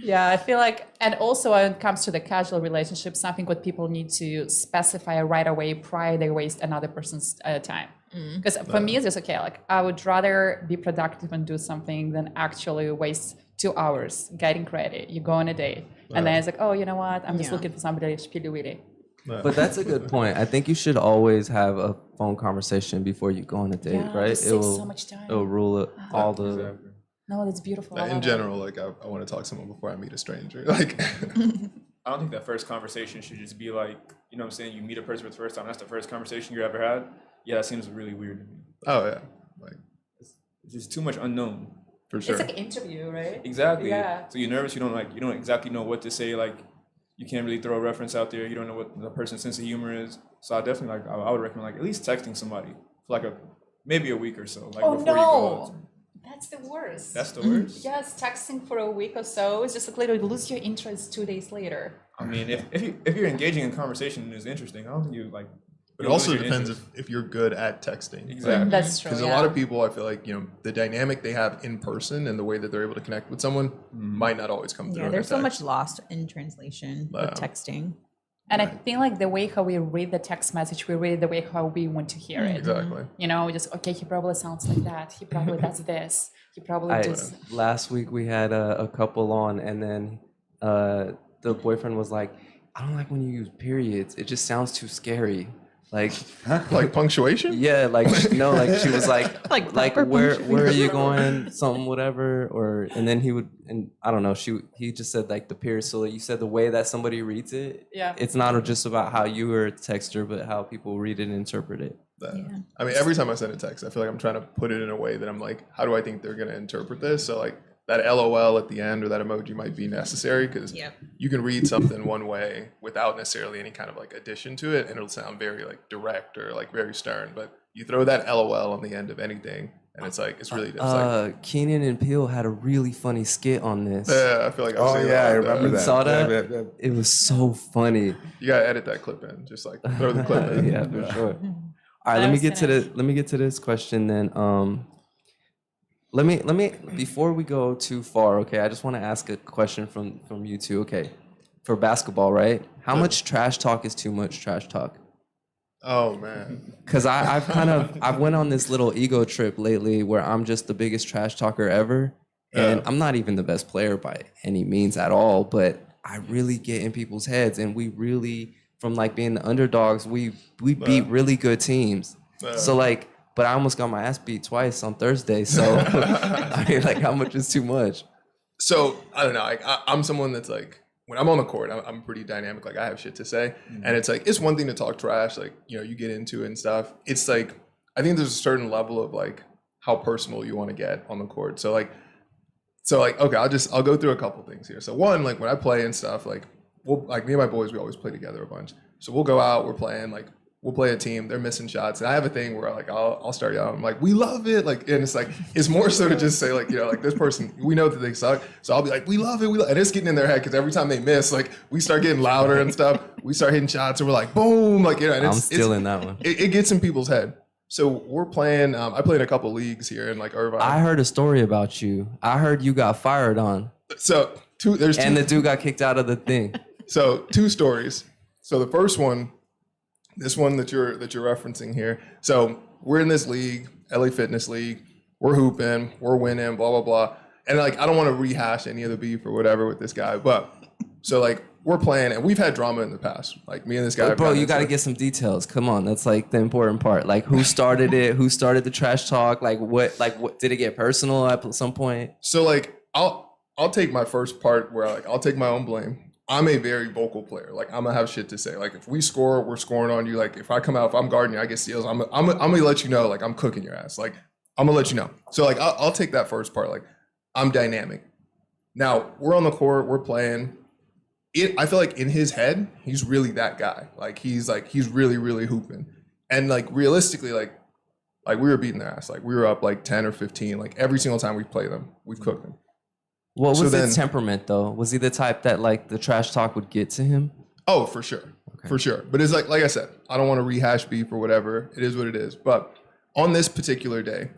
Yeah, I feel like, and also when it comes to the casual relationship, something what people need to specify right away prior they waste another person's time. Because for me, it's just okay. Like I would rather be productive and do something than actually waste 2 hours getting ready. You go on a date, and then it's like, oh, you know what? I'm just looking for somebody to spill witty. But that's a good point. I think you should always have a phone conversation before you go on a date, Yeah, right? it saves so much time. It'll rule all the. No, that's beautiful. I In love it. general, like I want to talk to someone before I meet a stranger. Like, I don't think that first conversation should just be like, you know what I'm saying? You meet a person for the first time, that's the first conversation you ever had. Yeah, that seems really weird to me. oh yeah, like It's just too much unknown. for sure. It's like an interview, right? Exactly. Yeah. So you're nervous, you don't exactly know what to say, like you can't really throw a reference out there, you don't know what the person's sense of humor is. So I definitely like I would recommend like at least texting somebody for like maybe a week or so. Like Oh before you go out. no, that's the worst. That's the worst. Yes, texting for a week or so is just like literally lose your interest 2 days later. I mean, if you're engaging in conversation and it's interesting, I don't think you like. But it also depends if you're good at texting. Exactly. That's true. Because a lot of people, I feel like, the dynamic they have in person and the way that they're able to connect with someone might not always come through. Yeah, in there's a so much text. lost in translation Wow. with texting. And I feel like the way how we read the text message, we read the way how we want to hear it. Exactly. You know, just okay, he probably sounds like that. He probably does this. He probably does. Last week we had a couple on, and then the boyfriend was like, I don't like when you use periods. It just sounds too scary. Like, Like punctuation? yeah, like no, like she was like, Like proper where are you going? Something, whatever. Or and then he would, and I don't know. He just said like the period. So you said the way that somebody reads it. Yeah. It's not just about how you were a texter, but how people read it and interpret it. I mean, every time I send a text, I feel like I'm trying to put it in a way that I'm like, how do I think they're going to interpret this? So like that LOL at the end or that emoji might be necessary because you can read something one way without necessarily any kind of like addition to it, and it'll sound very like direct or like very stern. But you throw that LOL on the end of anything, and it's like it's really it's like Keenan and Peele had a really funny skit on this. I feel like I've Oh seen yeah, I that. remember You that. saw that? Yeah, yeah. It was so funny. You gotta edit that clip in, just like throw the clip in. Yeah, for sure. All right, let me get to this question then. Let me before we go too far, okay, I just want to ask a question from you two. Okay. For basketball, right? How much trash talk is too much trash talk? Oh man. Cause I've went on this little ego trip lately where I'm just the biggest trash talker ever. And I'm not even the best player by any means at all, but I really get in people's heads, and we really, from like being the underdogs, we beat really good teams. So like, but I almost got my ass beat twice on Thursday. So I mean, like, how much is too much? So I don't know. Like, I'm someone that's like, when I'm on the court, I'm pretty dynamic. Like I have shit to say, and it's like it's one thing to talk trash, like you get into it and stuff. It's like I think there's a certain level of like how personal you want to get on the court. So like okay, I'll go through a couple things here. So one, like when I play and stuff, like me and my boys, we always play together a bunch. So we'll go out, we're playing, like we'll play a team, they're missing shots, and I have a thing where like I'll start yelling, I'm like, we love it, like, and it's like it's more so to just say like like this person, we know that they suck, so I'll be like, we love it, and it's getting in their head because every time they miss, like we start getting louder and stuff, we start hitting shots, and we're like, boom, like and I'm still in that one. It gets in people's head. So we're playing. I played a couple leagues here in like Irvine. I heard a story about you. I heard you got fired on, So there's two. and the dude got kicked out of the thing. So 2 stories. So the first one, this one that you're referencing here. So we're in this league, LA Fitness League. We're hooping, we're winning, blah, blah, blah. And like, I don't want to rehash any of the beef or whatever with this guy, but so like we're playing and we've had drama in the past. Like me and this guy. Hey, bro, you got to get some details. Come on. That's like the important part. Like who started it? Who started the trash talk? Like what did it get personal at some point? So like, I'll take my first part where like, I'll take my own blame. I'm a very vocal player. Like I'm gonna have shit to say. Like if we score, we're scoring on you. Like if I come out, if I'm guarding you, I get steals. I'm gonna let you know. Like I'm cooking your ass. Like I'm gonna let you know. So like I'll take that first part. Like I'm dynamic. Now we're on the court. We're playing. I feel like in his head, he's really that guy. Like he's really really hooping. And like realistically, like we were beating their ass. Like we were up like 10 or 15. Like every single time we play them, we've cooked them. What was his temperament though? Was he the type that like the trash talk would get to him? Oh, for sure. Okay. For sure. But it's like I said, I don't want to rehash beef or whatever. It is what it is. But on this particular day,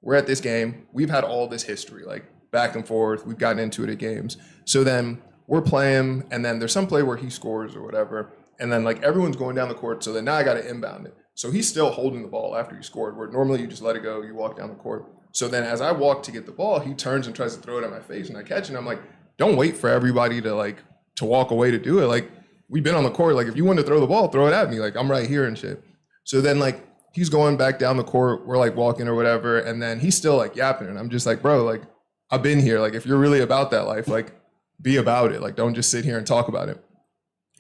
we're at this game. We've had all this history, like back and forth. We've gotten into it at games. So then we're playing, and then there's some play where he scores or whatever. And then like everyone's going down the court. So then now I got to inbound it. So he's still holding the ball after he scored, where normally you just let it go, you walk down the court. So then as I walk to get the ball, he turns and tries to throw it at my face, and I catch it. And I'm like, don't wait for everybody to walk away to do it. Like, we've been on the court. Like, if you want to throw the ball, throw it at me. Like, I'm right here and shit. So then like he's going back down the court. We're like walking or whatever. And then he's still like yapping. And I'm just like, bro, like I've been here. Like if you're really about that life, like be about it. Like don't just sit here and talk about it.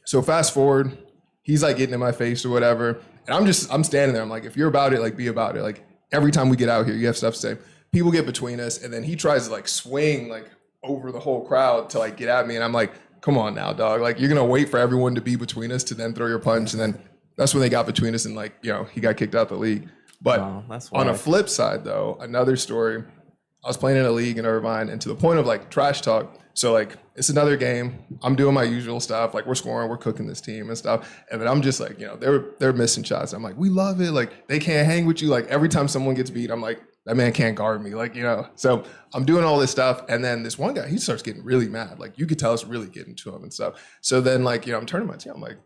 So fast forward, he's like getting in my face or whatever. And I'm standing there. I'm like, if you're about it, like be about it. Like every time we get out here, you have stuff to say. People get between us, and then he tries to like swing like over the whole crowd to like get at me. And I'm like, come on now, dog. Like you're gonna wait for everyone to be between us to then throw your punch. And then that's when they got between us and like, he got kicked out the league. But on a flip side though, another story, I was playing in a league in Irvine, and to the point of like trash talk. So like it's another game. I'm doing my usual stuff. Like we're scoring, we're cooking this team and stuff. And then I'm just like, they're missing shots. I'm like, we love it. Like they can't hang with you. Like every time someone gets beat, I'm like, that man can't guard me. Like, so I'm doing all this stuff. And then this one guy, he starts getting really mad. Like you could tell it's really getting to him and stuff. So then like, I'm turning my team. I'm like,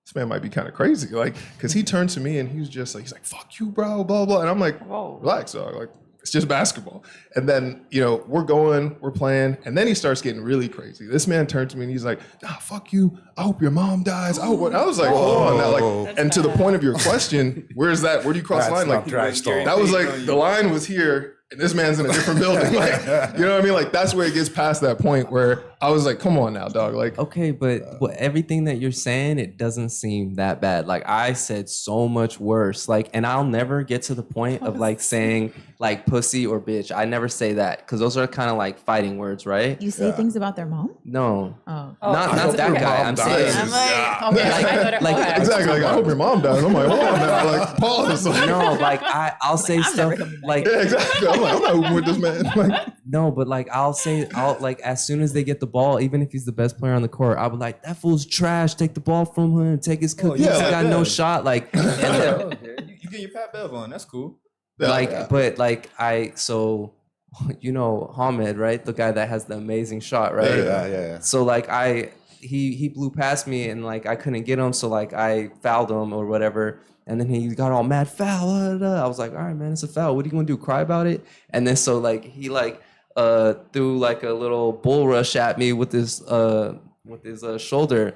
this man might be kind of crazy. Like, cause he turned to me and he was just like, he's like, fuck you, bro, blah, blah. And I'm like, whoa, relax, dog. Like, it's just basketball. And then, we're playing. And then he starts getting really crazy. This man turned to me and he's like, nah, fuck you. I hope your mom dies. I was like, hold on now. Like, and to the point of your question, where do you cross the line? Like, that was like, the line was here and this man's in a different building. Like, you know what I mean? Like, that's where it gets past that point where I was like, come on now, dog. Like, okay, but everything that you're saying, it doesn't seem that bad. Like I said so much worse. Like, and I'll never get to the point of like saying like pussy or bitch. I never say that because those are kind of like fighting words, right? You say things about their mom? No. Oh. Not that guy. I'm saying. I'm like, okay. Like exactly. Like, I hope your mom dies. I'm like, hold on now. Like, pause. No, like I'll say stuff like yeah, exactly. I'm not hooping with this man. Like, no, but like I'll like as soon as they get the ball, even if he's the best player on the court, I'll be like, that fool's trash. Take the ball from him. Take his cookies. He's got no shot. Like, and then, you get your Pat Bev on. That's cool. But like Hamed, right? The guy that has the amazing shot, right? Yeah. So like he blew past me and like I couldn't get him, so like I fouled him or whatever. And then he got all mad, foul. I was like, all right, man, it's a foul. What are you gonna do? Cry about it? And then so like he threw like a little bull rush at me with his shoulder,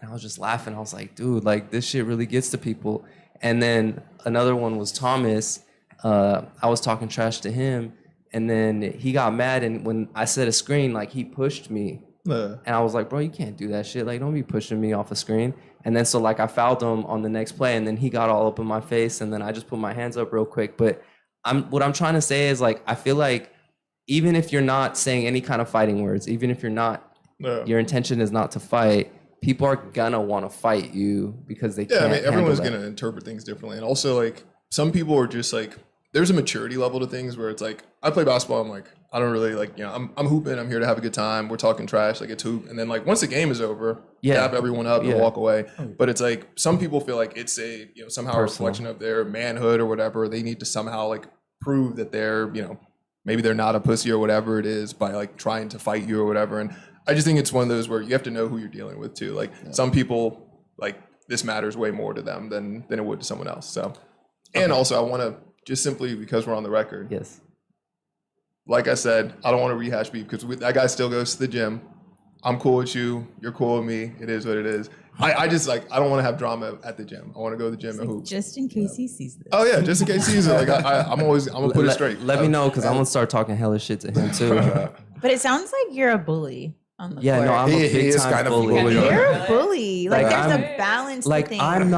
and I was just laughing. I was like, dude, like this shit really gets to people. And then another one was Thomas. I was talking trash to him, and then he got mad. And when I set a screen, like he pushed me, and I was like, bro, you can't do that shit. Like, don't be pushing me off a screen. And then so like I fouled him on the next play, and then he got all up in my face, and then I just put my hands up real quick. But what I'm trying to say is like I feel like even if you're not saying any kind of fighting words, even if you're not, your intention is not to fight, people are gonna want to fight you because they can't. Yeah, I mean everyone's gonna interpret things differently, and also like some people are just like there's a maturity level to things where it's like I play basketball, I'm like I don't really like I'm hooping, I'm here to have a good time, we're talking trash, like it's hoop, and then like once the game is over, dap everyone up and walk away. But it's like some people feel like it's a somehow a reflection of their manhood or whatever. They need to somehow like prove that they're maybe they're not a pussy or whatever it is by like trying to fight you or whatever. And I just think it's one of those where you have to know who you're dealing with too. Like some people, like this matters way more to them than it would to someone else. So, and also I want to just simply because we're on the record. Yes. Like I said, I don't want to rehash beef because that guy still goes to the gym. I'm cool with you. You're cool with me. It is what it is. I just like, I don't want to have drama at the gym. I want to go to the gym and hoop. Just in case he sees this. Oh yeah, just in case he's like, I'm gonna put it straight. Let me know because I'm gonna start talking hella shit to him too. But it sounds like you're a bully on the Yeah, court. no, I'm a He big is time kind of bully. bully. You're a bully. Like, Like, there's I'm- a balance. Like to things. I'm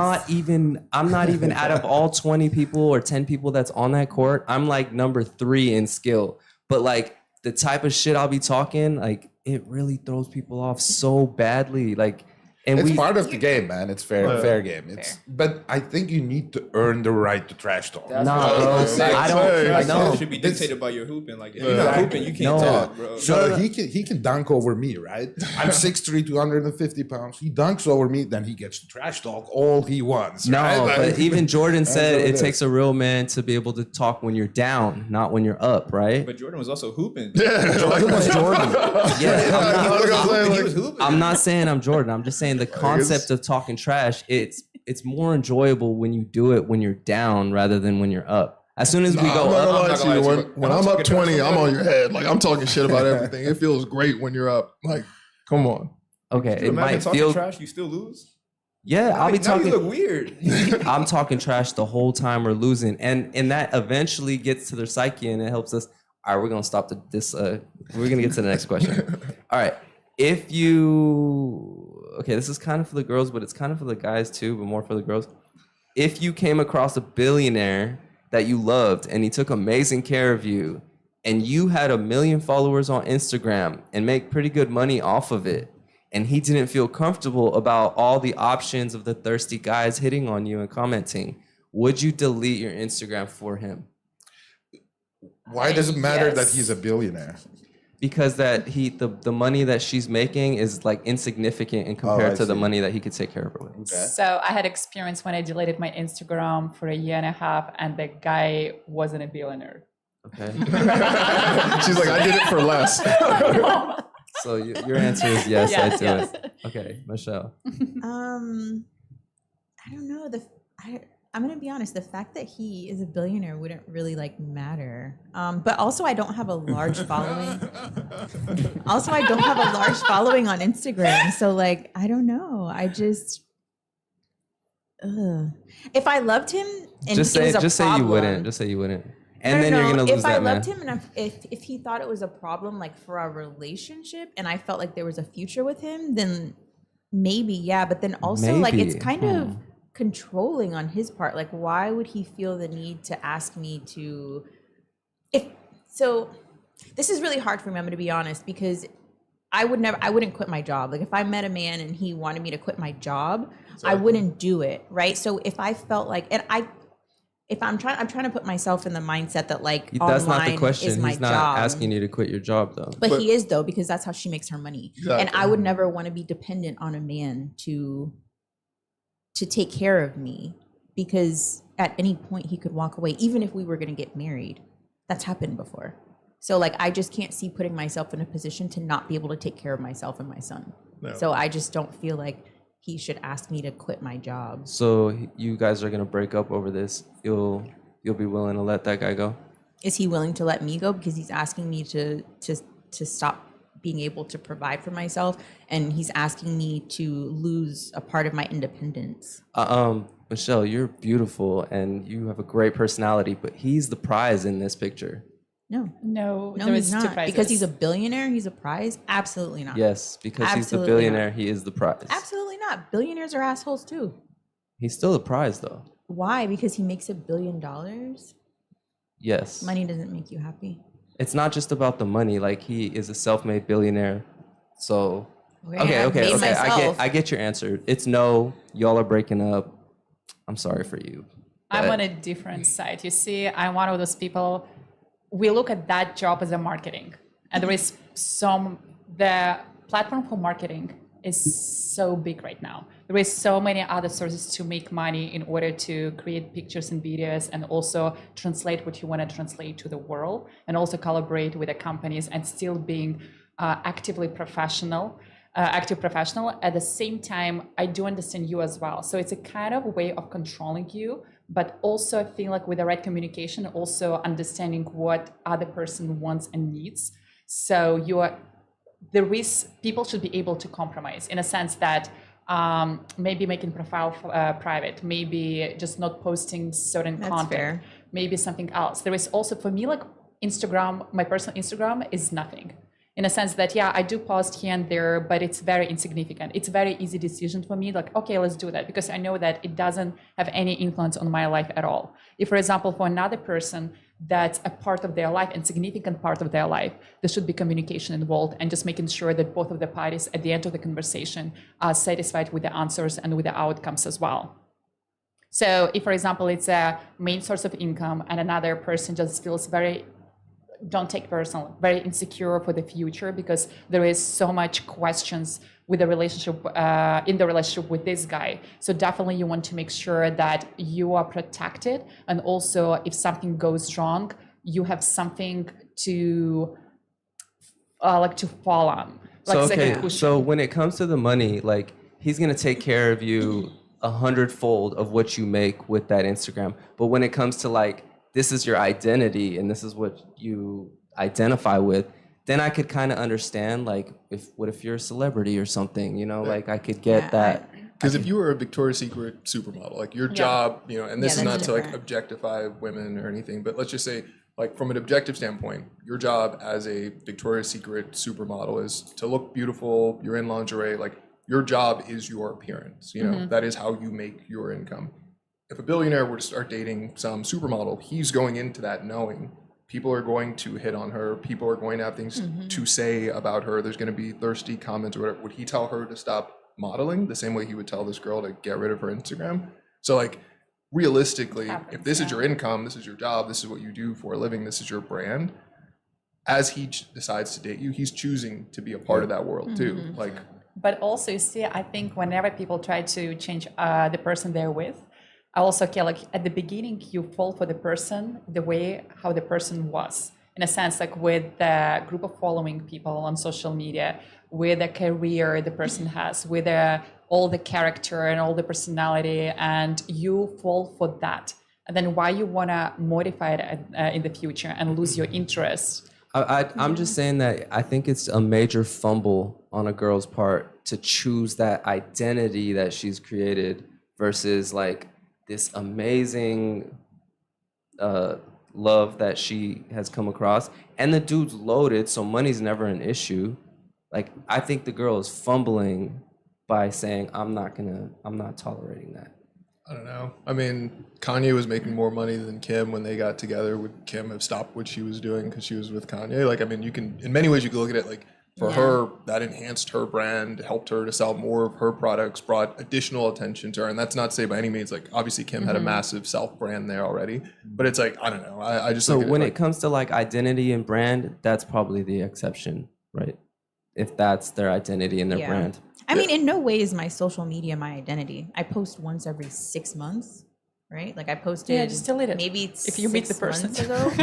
not even out of all 20 people or 10 people that's on that court, I'm like number 3 in skill. But like the type of shit I'll be talking, like it really throws people off so badly. Like, and It's we part of the game, man. It's fair game. But I think you need to earn the right to trash talk. Nah, bro. I don't. Like, No. it should be dictated by your hooping. Like, if you're not hooping, you can't No. talk, bro. So he can dunk over me, right? I'm 6'3", 250 pounds. He dunks over me, then he gets to trash talk all he wants. No, right? Like, but even Jordan said what it it is. takes a real man to be able to talk when you're down, not when you're up, right? But Jordan was also hooping. Jordan was Jordan. Yeah, He was hooping. I'm not saying I'm Jordan. I'm just saying the concept of talking trash. It's more enjoyable when you do it when you're down rather than when you're up. As soon as we I'm go not up, gonna lie not to gonna you. lie to When, you. when I'm I'm up talking trash 20, on I'm on your everything. head. Like I'm talking shit about everything. It feels great when you're up. Like, come on. okay, Can you it imagine might talking feel. trash, you still lose? Yeah, I'll be Now you look talking. weird. I'm talking trash the whole time we're losing, and that eventually gets to their psyche and it helps us. All right, we're gonna stop this. We're gonna get to the next question. All right, if you okay, this is kind of for the girls, but it's kind of for the guys too, but more for the girls. If you came across a billionaire that you loved and he took amazing care of you, and you had 1 million followers on Instagram and make pretty good money off of it, and he didn't feel comfortable about all the options of the thirsty guys hitting on you and commenting, would you delete your Instagram for him? Why does it matter that Yes. he's a billionaire? Because that the money that she's making is like insignificant in compared I to the see. money that he could take care of her with. So I had experience when I deleted my Instagram for 1.5 years, and the guy wasn't a billionaire. Okay. She's like, I did it for less. So your answer is yes, Yes, I do yes. it. Okay, Michelle. I don't know. I'm gonna be honest. The fact that he is a billionaire wouldn't really like matter. But also, I don't have a large following. Also, I don't have a large following on Instagram, so like, I don't know. I just, if I loved him and Just it say was a just say problem, you wouldn't. Just say you wouldn't. And No, then no, you're gonna lose if I that man. loved him and if he thought it was a problem like for our relationship and I felt like there was a future with him, then maybe, yeah. But then also like it's Maybe. kind of controlling on his part. Like, why would he feel the need to ask me to this is really hard for me, I'm gonna be honest, because I wouldn't quit my job. Like if I met a man and he wanted me to quit my job, I wouldn't do it. Right. So if I felt like, I'm trying to put myself in the mindset that like That's not the online question. is my He's not job. asking you to quit your job though. But he is though, because that's how she makes her money. And Exactly. I would never want to be dependent on a man to take care of me, because at any point he could walk away, even if we were going to get married. That's happened before. So like, I just can't see putting myself in a position to not be able to take care of myself and my son. No. So I just don't feel like he should ask me to quit my job. So you guys are gonna break up over this. You'll be willing to let that guy go? Is he willing to let me go because he's asking me to stop being able to provide for myself, and he's asking me to lose a part of my independence? Michelle, you're beautiful and you have a great personality, but he's the prize in this picture. No, No, no, there he's is two not. prizes. Because he's a billionaire, he's a prize? Absolutely not. Yes, because he's the Absolutely billionaire, not. he is the prize. Absolutely not. Billionaires are assholes too. He's still the prize though. Why? Because he makes $1 billion? Yes. Money doesn't make you happy. It's not just about the money. Like he is a self-made billionaire. So Okay, I've made myself. I get your answer. It's no. Y'all are breaking up. I'm sorry for you. I'm but- on a different side. You see, I'm one of those people. We look at that job as a marketing, and there is the platform for marketing is so big right now. There is so many other sources to make money in order to create pictures and videos, and also translate what you want to translate to the world, and also collaborate with the companies, and still being active professional. At the same time, I do understand you as well. So it's a kind of way of controlling you, but also I feel like with the right communication, also understanding what other person wants and needs. So people should be able to compromise in a sense that maybe making profile private, maybe just not posting certain content, fair. Maybe something else. There is also, for me, like Instagram, my personal Instagram is nothing. In a sense that, yeah, I do post here and there, but it's very insignificant. It's a very easy decision for me, like, okay, let's do that, because I know that it doesn't have any influence on my life at all. If, for example, for another person, that's a part of their life and significant part of their life, there should be communication involved and just making sure that both of the parties at the end of the conversation are satisfied with the answers and with the outcomes as well. So if, for example, it's a main source of income and another person just feels don't take personal, very insecure for the future because there is so much questions with the relationship, in the relationship with this guy. So definitely you want to make sure that you are protected, and also if something goes wrong, you have something to to fall on. So when it comes to the money, like he's gonna take care of you 100-fold of what you make with that Instagram. But when it comes to like, this is your identity and this is what you identify with, then I could kind of understand, like, what if you're a celebrity or something, you know, like I could get that. Because if you were a Victoria's Secret supermodel, like your job, you know, and this is not to like objectify women or anything, but let's just say, like from an objective standpoint, your job as a Victoria's Secret supermodel is to look beautiful, you're in lingerie, like your job is your appearance, you know, that is how you make your income. If a billionaire were to start dating some supermodel, he's going into that knowing people are going to hit on her, people are going to have things to say about her, there's going to be thirsty comments or whatever. Would he tell her to stop modeling the same way he would tell this girl to get rid of her Instagram? So like realistically, if this is your income, this is your job, this is what you do for a living, this is your brand, as he decides to date you, he's choosing to be a part of that world too. Like, but also you see, I think whenever people try to change the person they're with, I also care, like at the beginning, you fall for the person the way how the person was. In a sense, like with the group of following people on social media, with the career the person has, with all the character and all the personality, and you fall for that. And then why you want to modify it in the future and lose your interest? I'm just saying that I think it's a major fumble on a girl's part to choose that identity that she's created versus like this amazing love that she has come across. And the dude's loaded, so money's never an issue. Like, I think the girl is fumbling by saying, I'm not tolerating that. I don't know. I mean, Kanye was making more money than Kim when they got together. Would Kim have stopped what she was doing because she was with Kanye? Like, I mean, you can, in many ways, you can look at it like, for her, that enhanced her brand, helped her to sell more of her products, brought additional attention to her. And that's not to say by any means, like, obviously Kim had a massive self brand there already, but it's like, I don't know. I just so when it comes to like identity and brand, that's probably the exception, right? If that's their identity and their brand. I mean, in no way is my social media my identity. I post once every 6 months. Right? Like I posted just delete it. Maybe if you meet the person ago. I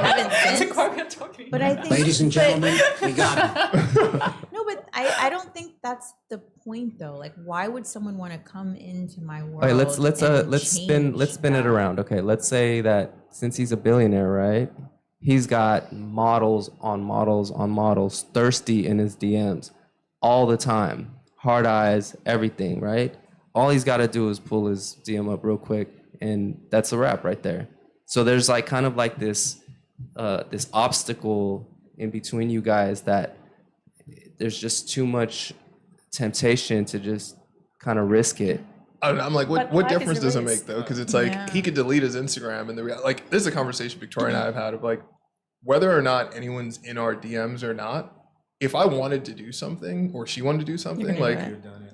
haven't since. But I think, ladies and gentlemen, we got it. No, but I don't think that's the point though. Like why would someone want to come into my world? All right, let's spin it around. Okay, let's say that since he's a billionaire, right? He's got models on models on models thirsty in his DMs all the time. Hard eyes, everything, right? All he's got to do is pull his DM up real quick, and that's a wrap right there. So there's like kind of like this obstacle in between you guys that there's just too much temptation to just kind of risk it. I'm like, what difference does it make though? Because it's like he could delete his Instagram, and like this is a conversation Victoria and I have had of like whether or not anyone's in our DMs or not. If I wanted to do something or she wanted to do something, like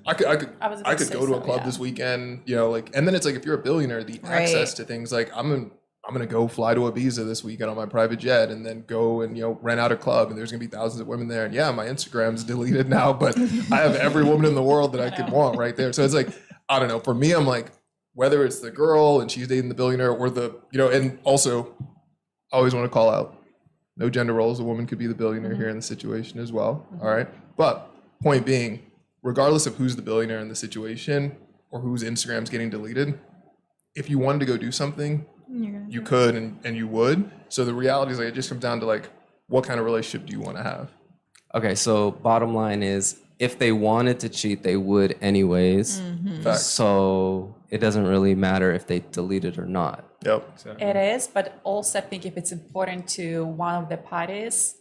I could go to a club this weekend, you know, like, and then it's like if you're a billionaire, the access to things like I'm gonna go fly to Ibiza this weekend on my private jet and then go and, you know, rent out a club and there's gonna be thousands of women there. And yeah, my Instagram's deleted now, but I have every woman in the world that I could want right there. So it's like, I don't know. For me, I'm like, whether it's the girl and she's dating the billionaire or the, you know, and also I always want to call out No gender roles. A woman could be the billionaire here in the situation as well. All right. But point being, regardless of who's the billionaire in the situation or whose Instagram's getting deleted, if you wanted to go do something, you could and you would. So the reality is, like, it just comes down to, like, what kind of relationship do you want to have? Okay, so bottom line is, if they wanted to cheat, they would anyways. Facts. So it doesn't really matter if they delete it or not. Yep. It is, but also I think if it's important to one of the parties,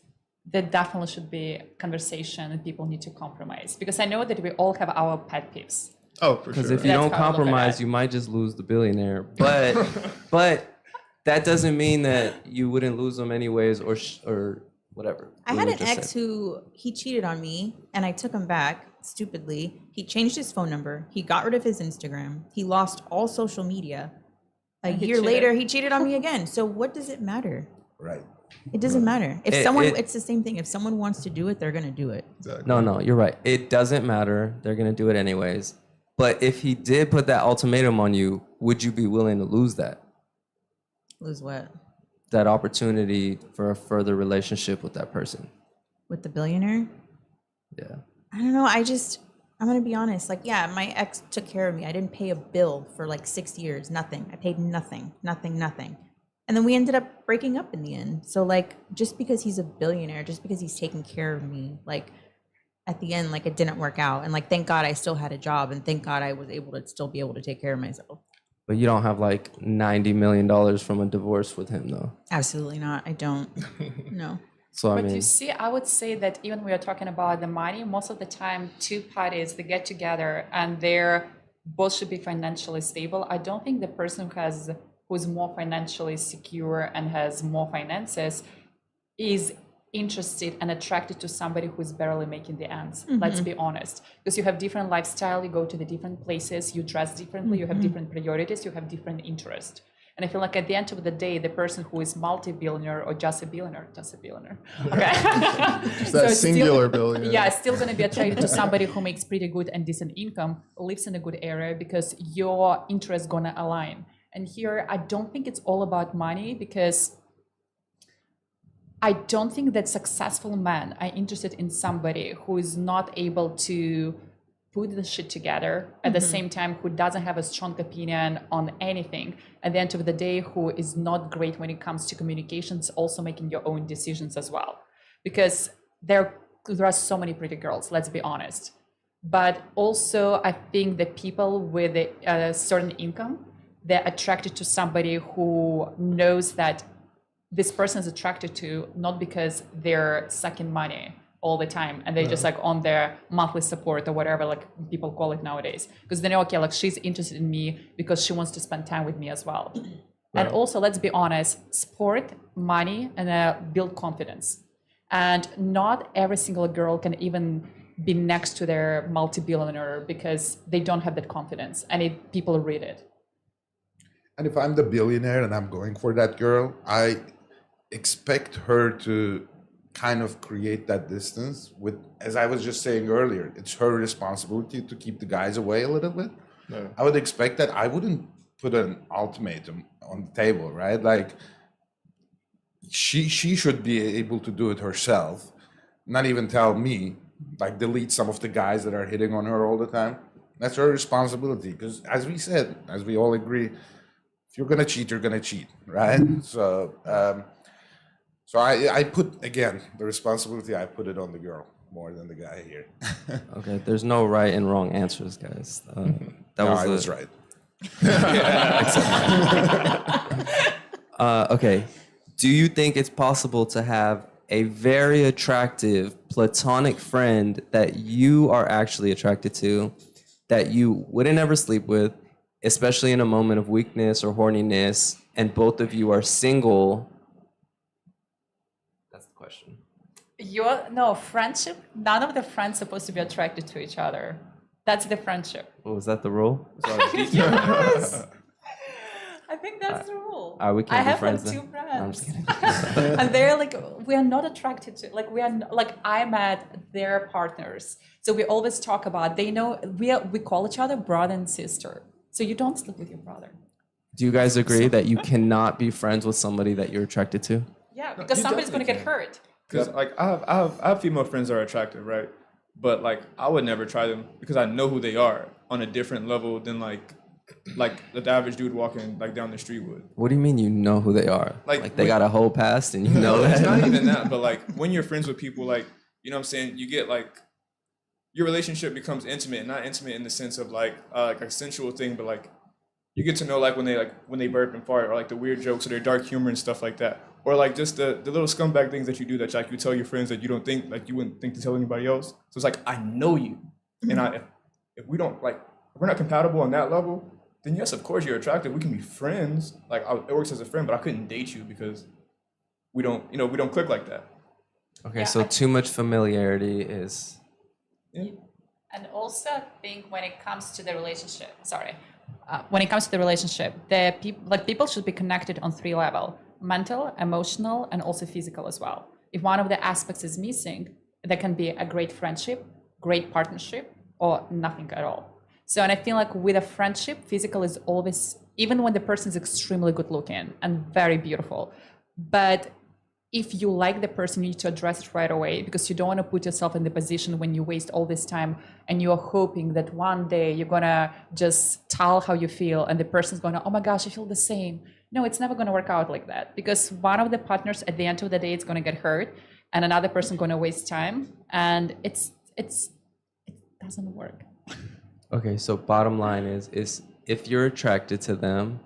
there definitely should be conversation and people need to compromise. Because I know that we all have our pet peeves. Oh, for Because sure. if you That's don't how I look at compromise, it. you might just lose the billionaire. But that doesn't mean that you wouldn't lose them anyways, or whatever. I had Lulu an just ex said. who he cheated on me and I took him back stupidly. He changed his phone number. He got rid of his Instagram. He lost all social media. A And he year cheated. later, he cheated on me again. So what does it matter? Right. It doesn't matter. If It- it's the same thing. If someone wants to do it, they're going to do it. Exactly. No, you're right. It doesn't matter. They're gonna do it anyways. But if he did put that ultimatum on you, would you be willing to lose that Lose what? opportunity for a further relationship with that person? With the billionaire? Yeah. I don't know. I'm going to be honest. Like, yeah, my ex took care of me. I didn't pay a bill for like 6 years. Nothing. I paid nothing. And then we ended up breaking up in the end. So like, just because he's a billionaire, just because he's taking care of me, like at the end, like it didn't work out. And like, thank God I still had a job and thank God I was able to still be able to take care of myself. But you don't have like $90 million from a divorce with him, though. Absolutely not. I don't. No. So I But mean, you see, I would say that even when we are talking about the money, most of the time, two parties, they get together and they're both should be financially stable. I don't think the person who's more financially secure and has more finances is interested and attracted to somebody who's barely making the ends. Let's be honest, because you have different lifestyle, you go to the different places, you dress differently, you have different priorities, you have different interests. And I feel like at the end of the day, the person who is multi-billionaire or just a billionaire, okay, Just that singular billionaire. yeah, still going to be attracted to somebody who makes pretty good and decent income, lives in a good area because your interests going to align. And here, I don't think it's all about money because I don't think that successful men are interested in somebody who is not able to put the shit together at the same time, who doesn't have a strong opinion on anything. At the end of the day, who is not great when it comes to communications, also making your own decisions as well. Because there are so many pretty girls, let's be honest. But also, I think that people with a certain income, they're attracted to somebody who knows that this person is attracted to, not because they're sucking money all the time and they just like on their monthly support or whatever, like people call it nowadays, because they know, okay, like she's interested in me because she wants to spend time with me as well. And also, let's be honest, sport, money, and build confidence. And not every single girl can even be next to their multi-billionaire because they don't have that confidence, and people read it. And if I'm the billionaire and I'm going for that girl, I expect her to kind of create that distance with, as I was just saying earlier, it's her responsibility to keep the guys away a little bit. No. I would expect that. I wouldn't put an ultimatum on the table, right? Like she should be able to do it herself, not even tell me, like delete some of the guys that are hitting on her all the time. That's her responsibility. Because as we said, as we all agree, if you're gonna cheat, you're gonna cheat, right? So I put, again, the responsibility, I put it on the girl more than the guy here. okay, there's no right and wrong answers, guys. That I was right. Okay. Do you think it's possible to have a very attractive platonic friend that you are actually attracted to, that you wouldn't ever sleep with, especially in a moment of weakness or horniness, and both of you are single? That's the question. Friendship, none of the friends supposed to be attracted to each other. That's the friendship. Oh, was that the rule? Yes. I think that's the rule. We can't I be have friends like then. two I'm just friends. kidding. And they're like, we are not attracted to, like, we are, like, I met their partners. So we always talk about, they know, we call each other brother and sister. So you don't sleep with your brother. Do you guys agree that you cannot be friends with somebody that you're attracted to? Yeah, because you somebody's going to get definitely hurt. Because like I have female friends that are attractive, right? But like I would never try them because I know who they are on a different level than like the average dude walking like down the street would. What do you mean you know who they are? Like, they when- got a whole past and you know It's that? not even that, but like when you're friends with people, like, you know what I'm saying, you get like your relationship becomes intimate, and not intimate in the sense of like a sensual thing, but like you get to know like when they burp and fart, or like the weird jokes or their dark humor and stuff like that, or like just the little scumbag things that you do that like you tell your friends that you don't think like you wouldn't think to tell anybody else. So it's like I know you, and if we don't like if we're not compatible on that level, then yes, of course you're attractive. We can be friends. Like it works as a friend, but I couldn't date you because we don't click like that. Okay, Yeah, so I- too much familiarity is. And also, I think when it comes to the relationship, when it comes to the relationship, the people should be connected on 3 levels: mental, emotional, and also physical as well. If one of the aspects is missing, there can be a great friendship, great partnership, or nothing at all. So, and I feel like with a friendship, physical is always, even when the person is extremely good looking and very beautiful, but if you like the person, you need to address it right away, because you don't want to put yourself in the position when you waste all this time and you're hoping that one day you're going to just tell how you feel and the person's going to, oh my gosh, I feel the same. No, it's never going to work out like that, because one of the partners at the end of the day is going to get hurt and another person going to waste time, and it doesn't work. Okay, so bottom line is if you're attracted to them,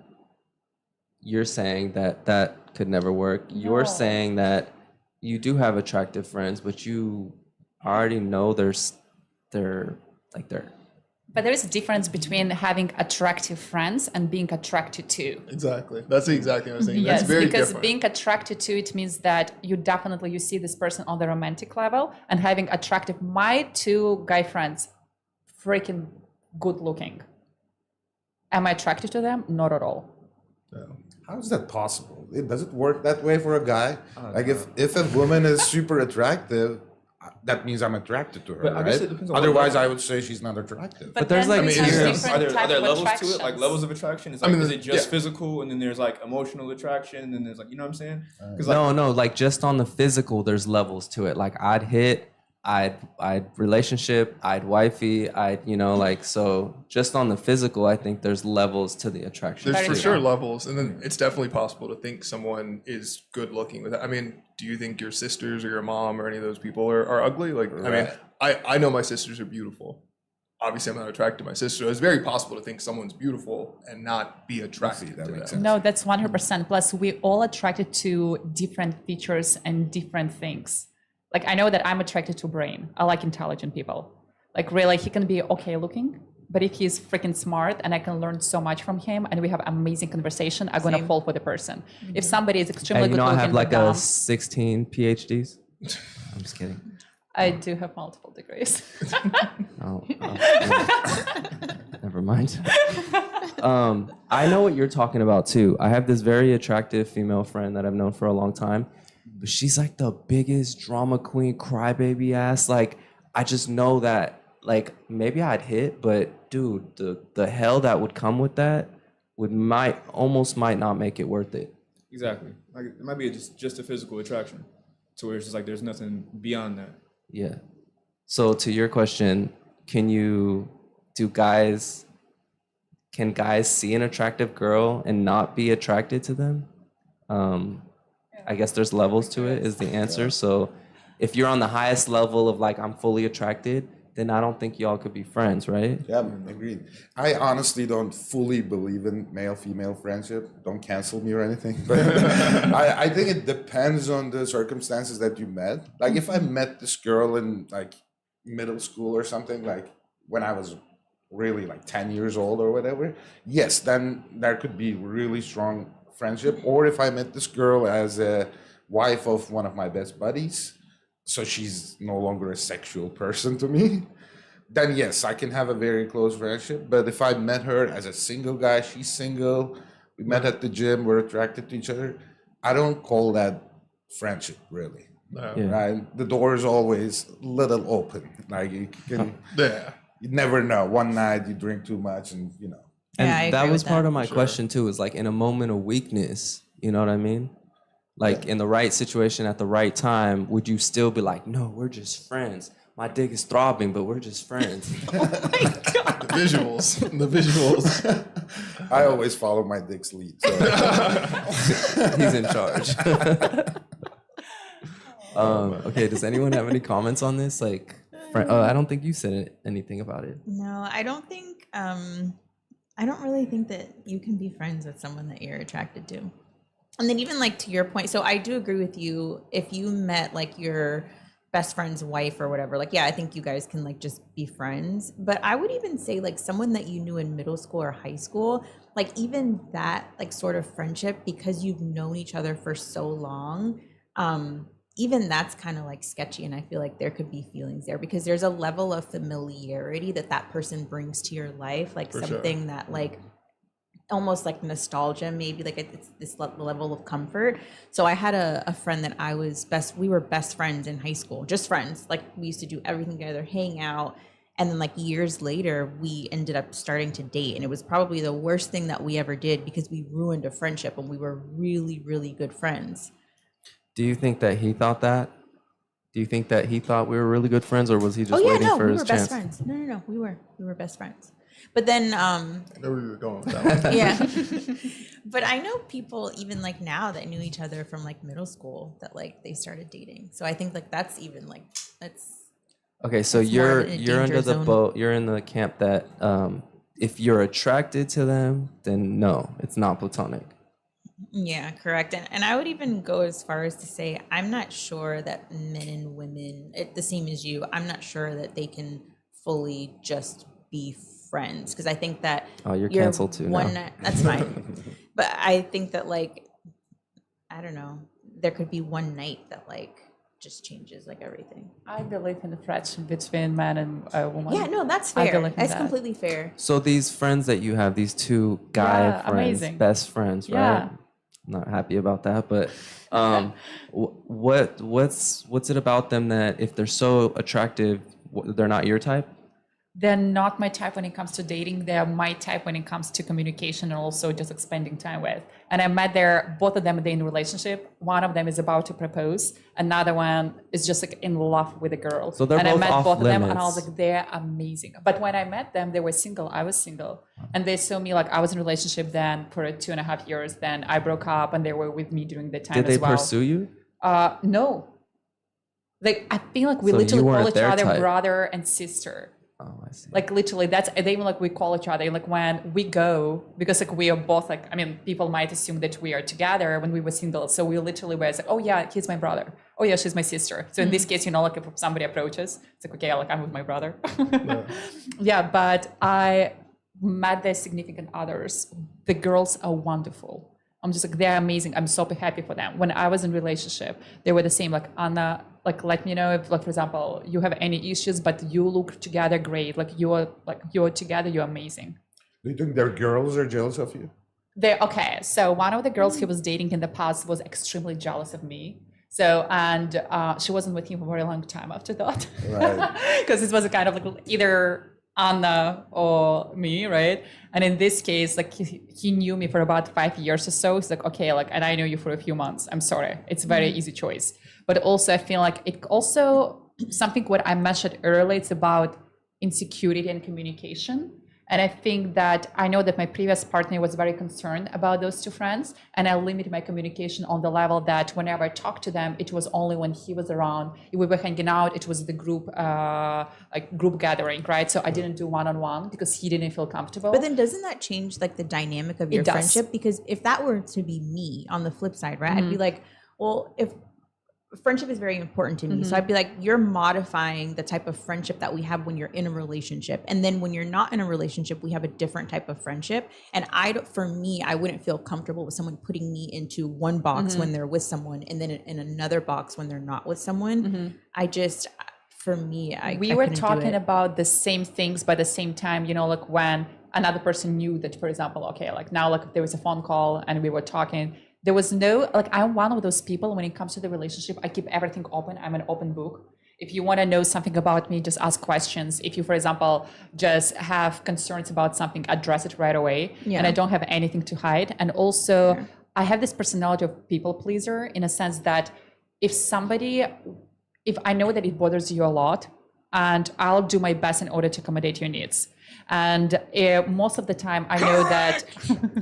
you're saying that could never work. You're No. saying that you do have attractive friends, but you already know they're. But there is a difference between having attractive friends and being attracted to. Exactly. That's exactly what I was saying. Yes, That's very because different. being attracted to it means that you see this person on the romantic level, and having attractive, my 2 guy friends, freaking good looking. Am I attracted to them? Not at all. How is that possible? Does it work that way for a guy? Like if a woman is super attractive, that means I'm attracted to her, But I guess right? it depends on what Otherwise, level. I would say she's not attractive. But there's, then like, we have tiers. different Are type there of levels to it? Like attractions. levels of attraction? Is, I like, mean, is it just yeah. physical, and then there's like emotional attraction, and then there's like, you know what I'm saying? Because No, like just on the physical, there's levels to it. Like I'd relationship, I'd wifey, like, so just on the physical, I think there's levels to the attraction. There's Very for true. sure levels, and then it's definitely possible to think someone is good looking. I mean, do you think your sisters or your mom or any of those people are ugly? Like, I mean, I know my sisters are beautiful. Obviously, I'm not attracted to my sister. It's very possible to think someone's beautiful and not be attracted that to makes them. sense. No, that's 100%. Plus, we all attracted to different features and different things. Like, I know that I'm attracted to brain. I like intelligent people. Like, really, he can be okay looking, but if he's freaking smart and I can learn so much from him and we have amazing conversation, I'm gonna fall for the person. If somebody is extremely And good I looking, have like but dumb, 16 PhDs. I'm just kidding. I do have multiple degrees. Oh, never mind. I know what you're talking about too. I have this very attractive female friend that I've known for a long time, but she's like the biggest drama queen, crybaby ass. Like, I just know that, like, maybe I'd hit, but dude, the hell that would come with that might not make it worth it. exactly, like it might be just a physical attraction, to where it's just like there's nothing beyond that. Yeah. So to your question, can guys see an attractive girl and not be attracted to them? I guess there's levels to it is the answer. So if you're on the highest level of like, I'm fully attracted, then I don't think y'all could be friends, right? Yeah, agreed. I honestly don't fully believe in male-female friendship. Don't cancel me or anything. But I think it depends on the circumstances that you met. Like if I met this girl in like middle school or something, like when I was really like 10 years old or whatever, yes, then there could be really strong friendship. Or if I met this girl as a wife of one of my best buddies, so she's no longer a sexual person to me, then yes, I can have a very close friendship. But if I met her as a single guy, she's single, we met at the gym, we're attracted to each other, I don't call that friendship, really. No. Yeah. Right? The door is always a little open. Like you can, Yeah. you never know. One night you drink too much, and you know. And Yeah, I that agree was with part that. of my question too, is like in a moment of weakness, you know what I mean? Like in the right situation at the right time, would you still be like, no, we're just friends? My dick is throbbing, but we're just friends. The visuals. I always follow my dick's lead. So. He's in charge. Okay, does anyone have any comments on this? Like, I don't think you said anything about it. No, I don't think, I don't really think that you can be friends with someone that you're attracted to. And then even like to your point, so I do agree with you. If you met like your best friend's wife or whatever, like, yeah, I think you guys can like just be friends. But I would even say like someone that you knew in middle school or high school, like even that like sort of friendship, because you've known each other for so long, even that's kind of like sketchy. And I feel like there could be feelings there because there's a level of familiarity that that person brings to your life, like For something sure. that like almost like nostalgia, maybe like it's this level of comfort. So I had a friend that we were best friends in high school, just friends. Like we used to do everything together, hang out. And then like years later, we ended up starting to date. And it was probably the worst thing that we ever did because we ruined a friendship and we were really, really good friends. Do you think that he thought that? Do you think that he thought we were really good friends, or was he just waiting for we his were chance? best friends. No, we were best friends. But then, I know where you were going with that one. yeah. But I know people even like now that knew each other from like middle school that like they started dating. So I think like that's even like that's Okay, so It's more you're in a you're under danger the zone. boat. You're in the camp that if you're attracted to them, then no, it's not platonic. yeah, correct. And I would even go as far as to say I'm not sure that men and women, the same as you, I'm not sure that they can fully just be friends because I think that Oh, you're canceled too one now. night, that's fine. But I think that like I don't know, there could be one night that like just changes like everything. I believe in the friendship between man and a woman. Yeah, no, that's I fair. believe in That's that. completely fair. So these friends that you have, these two guy Yeah, friends, amazing. best friends, right? Yeah. I'm not happy about that, but what's it about them that if they're so attractive, they're not your type? They're not my type when it comes to dating. They're my type when it comes to communication and also just like spending time with. And I met both of them, they're in a relationship. One of them is about to propose. Another one is just like in love with a girl. So they're and I both met off both of them and I was limits. like, they're amazing. But when I met them, they were single. I was single. And they saw me like I was in a relationship then for 2.5 years. Then I broke up and they were with me during the time Did they as well. pursue you? No. Like I feel like we So you literally call weren't each their other type. brother and sister. Oh, I see. Like literally that's they even like we call each other like when we go because like we are both like I mean people might assume that we are together when we were single, so we literally were like, oh yeah, he's my brother, oh yeah, she's my sister. So in this case, you know, like if somebody approaches, it's like, okay, like I'm with my brother. Yeah, but I met their significant others. The girls are wonderful. I'm just like, they're amazing. I'm super happy for them. When I was in relationship, they were the same. Like Anna, like let me know if, like for example, you have any issues, but you look together great. Like you're together, you're amazing. Do you think their girls are jealous of you? Okay. So one of the girls he was dating in the past was extremely jealous of me. So and she wasn't with him for a very long time after that, Right. because it was a kind of like either Anna or me, right? And in this case, like he knew me for about 5 years or so. It's like, okay, like, and I know you for a few months. I'm sorry. It's a very easy choice. But also I feel like it also something what I mentioned earlier, it's about insecurity and communication. And I think that I know that my previous partner was very concerned about those two friends. And I limited my communication on the level that whenever I talked to them, it was only when he was around. If we were hanging out, it was the group, like group gathering, right? So I didn't do one-on-one because he didn't feel comfortable. But then doesn't that change like the dynamic of your does. friendship? Because if that were to be me on the flip side, right? I'd be like, well, if friendship is very important to me. So I'd be like, you're modifying the type of friendship that we have when you're in a relationship. And then when you're not in a relationship, we have a different type of friendship. And for me, I wouldn't feel comfortable with someone putting me into one box when they're with someone and then in another box when they're not with someone. For me, we I were couldn't do talking it. about the same things, but at the same time, you know, like when another person knew that, for example, okay, like now, like if there was a phone call and we were talking, there was no, like, I'm one of those people when it comes to the relationship, I keep everything open. I'm an open book. If you want to know something about me, just ask questions. If you, for example, just have concerns about something, address it right away. Yeah. And I don't have anything to hide. And also, I have this personality of people pleaser in a sense that if I know that it bothers you a lot, and I'll do my best in order to accommodate your needs. And most of the time, I know that.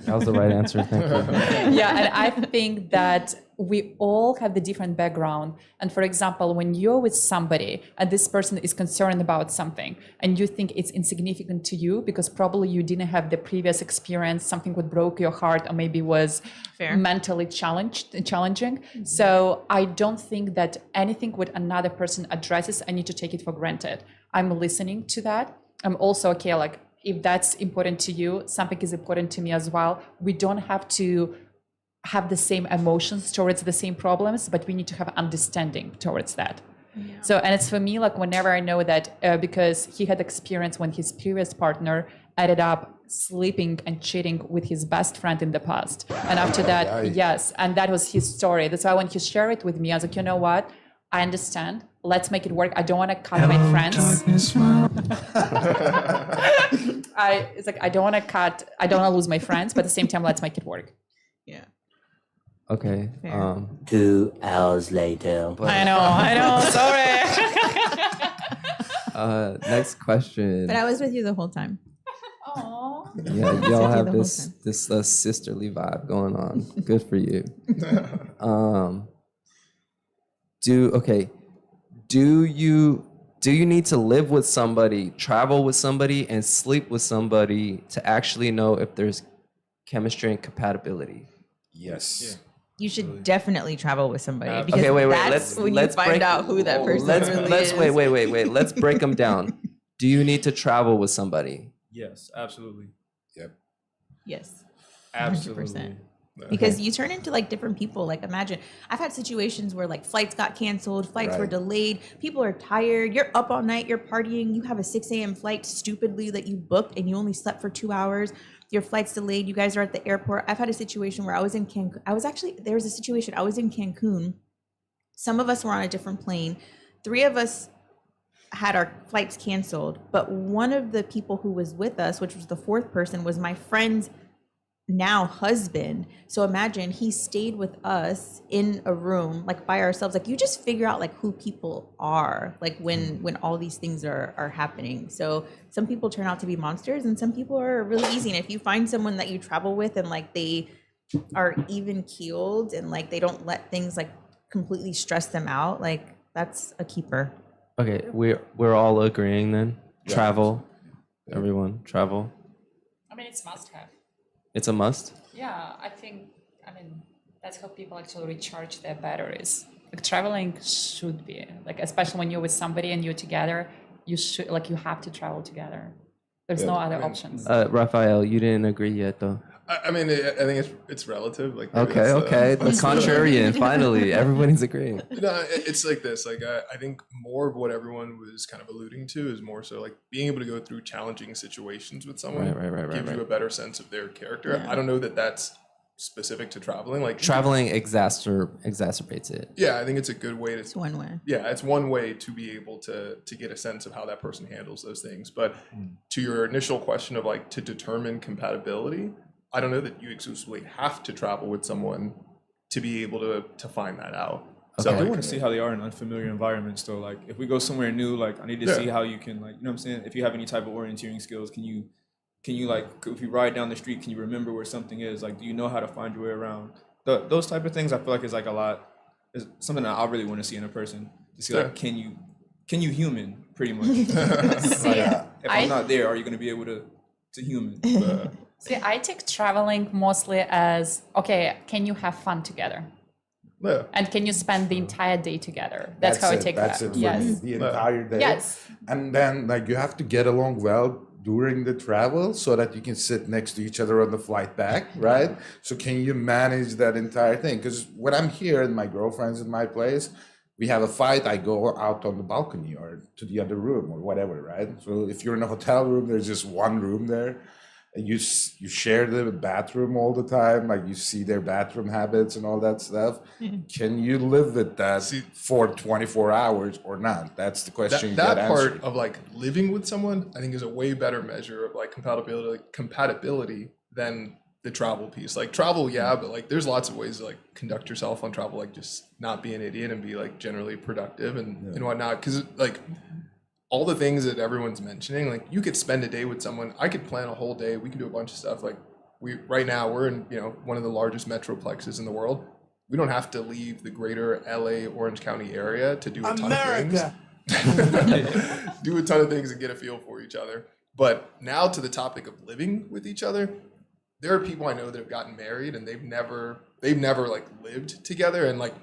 That was the right answer. Thank you. Yeah, and I think that we all have the different background. And for example, when you're with somebody and this person is concerned about something and you think it's insignificant to you because probably you didn't have the previous experience, something would broke your heart or maybe was mentally challenging. So I don't think that anything with another person addresses, I need to take it for granted. I'm listening to that. I'm also okay, like if that's important to you, something is important to me as well. We don't have to have the same emotions towards the same problems, but we need to have understanding towards that. Yeah. So, and it's for me, like whenever I know that because he had experience when his previous partner ended up sleeping and cheating with his best friend in the past. And after that, yes, and that was his story. That's why when he shared it with me, I was like, you know what? I understand. Let's make it work. I don't want to cut my friends. I don't want to lose my friends, but at the same time, let's make it work. Yeah. Okay. 2 hours later. I know. Sorry. Next question. But I was with you the whole time. Aww. Yeah, y'all have this sisterly vibe going on. Good for you. Do you need to live with somebody, travel with somebody, and sleep with somebody to actually know if there's chemistry and compatibility? Yes. Yeah. You should definitely travel with somebody because Okay, wait. that's when you find out who that person is. Wait. Let's break them down. Do you need to travel with somebody? Yes, absolutely. Yep. Yes. Absolutely. 100%. Because you turn into like different people. Like imagine, I've had situations where like flights got canceled, flights were delayed, people are tired, you're up all night, you're partying, you have a 6 a.m. flight stupidly that you booked and you only slept for 2 hours. Your flight's delayed, you guys are at the airport. I've had a situation where I was in Cancun. I was in Cancun. Some of us were on a different plane. 3 of us had our flights canceled, but one of the people who was with us, which was the 4th person, was my friend's now husband. So imagine he stayed with us in a room, like by ourselves. Like you just figure out like who people are, like when all these things are happening. So some people turn out to be monsters and some people are really easy. And if you find someone that you travel with and like they are even keeled and like they don't let things like completely stress them out, like that's a keeper. Okay, we're all agreeing then. Travel. Everyone, travel. I mean, it's must have. It's a must. Yeah, that's how people actually recharge their batteries. Like traveling should be like, especially when you're with somebody and you're together, you have to travel together. There's no other options. Raphael, you didn't agree yet though. I think it's relative. Like okay, the contrarian. Finally, everybody's agreeing. No, it's like this. Like I think more of what everyone was kind of alluding to is more so like being able to go through challenging situations with someone gives you a better sense of their character. Yeah. I don't know that that's specific to traveling. Like traveling exacerbates it. Yeah, I think it's a good way to. It's one way. Yeah, it's one way to be able to get a sense of how that person handles those things. But to your initial question of like to determine compatibility, I don't know that you exclusively have to travel with someone to be able to find that out. So I do want to see how they are in unfamiliar environments though. Like if we go somewhere new, like I need to see how you can, like, you know what I'm saying? If you have any type of orienteering skills, can you like, if you ride down the street, can you remember where something is? Like, do you know how to find your way around? Those type of things I feel like is like is something that I really want to see in a person. To see like, can you human pretty much? If I'm not there, are you going to be able to human? See, I take traveling mostly as, okay, can you have fun together? Yeah. And can you spend the entire day together? That's how I take that. That's it for yes. me, the entire day. Yes. And then like you have to get along well during the travel so that you can sit next to each other on the flight back, right? So can you manage that entire thing? Because when I'm here and my girlfriend's in my place, we have a fight, I go out on the balcony or to the other room or whatever, right? So if you're in a hotel room, there's just one room there. You share the bathroom all the time, like you see their bathroom habits and all that stuff. Can you live with that for 24 hours or not? That's the question. That part of like living with someone, I think, is a way better measure of like compatibility than the travel piece. Like travel, yeah, but like there's lots of ways to like conduct yourself on travel, like just not be an idiot and be like generally productive and whatnot. Cause like all the things that everyone's mentioning, like you could spend a day with someone. I could plan a whole day. We could do a bunch of stuff. Like right now we're in, you know, one of the largest metroplexes in the world. We don't have to leave the greater LA Orange County area to do a ton of things. Do a ton of things and get a feel for each other. But now to the topic of living with each other, there are people I know that have gotten married and they've never like lived together, and like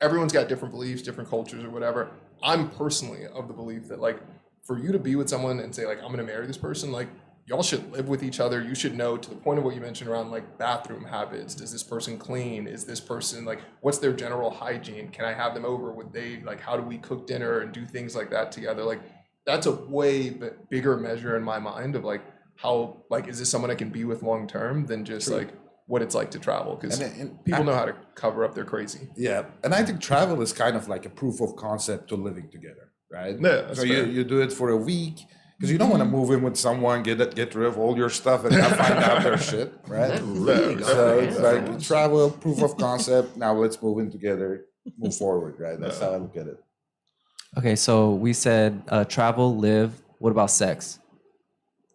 everyone's got different beliefs, different cultures or whatever. I'm personally of the belief that like for you to be with someone and say like I'm gonna marry this person, like y'all should live with each other. You should know, to the point of what you mentioned around like bathroom habits. Does this person clean? Is this person like, what's their general hygiene? Can I have them over? Would they like, how do we cook dinner and do things like that together? Like that's a way bigger measure in my mind of like how, like, is this someone I can be with long term than just like what it's like to travel? Because people know how to cover up their crazy. Yeah, and I think travel is kind of like a proof of concept to living together, right? Yeah, so you do it for a week. Because you don't want to move in with someone, get rid of all your stuff, and not find out their shit, right? So it's like travel, proof of concept. Now let's move in together, move forward, right? That's how I look at it. Okay, so we said travel, live. What about sex?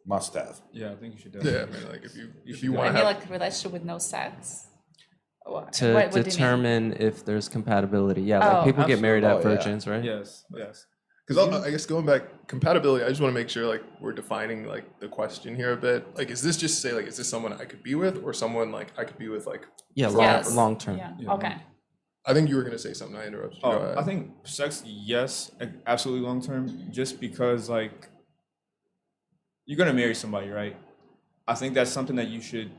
Must have. Yeah, I think you should definitely. Yeah, I mean, like if you want I to mean, have like relationship with no sex. What To do you mean? determine if there's compatibility. Yeah, like people get married at absolutely. virgins, right? Yes. because I guess going back compatibility, I just want to make sure like we're defining like the question here a bit. Like, is this just say like, is this someone I could be with, or someone like I could be with like? Yeah, Yes. long term. Yeah. Okay. I think you were gonna say something. I interrupted you. Go ahead. I think sex, yes, absolutely long term. Just because like you're gonna marry somebody, right? I think that's something that you should,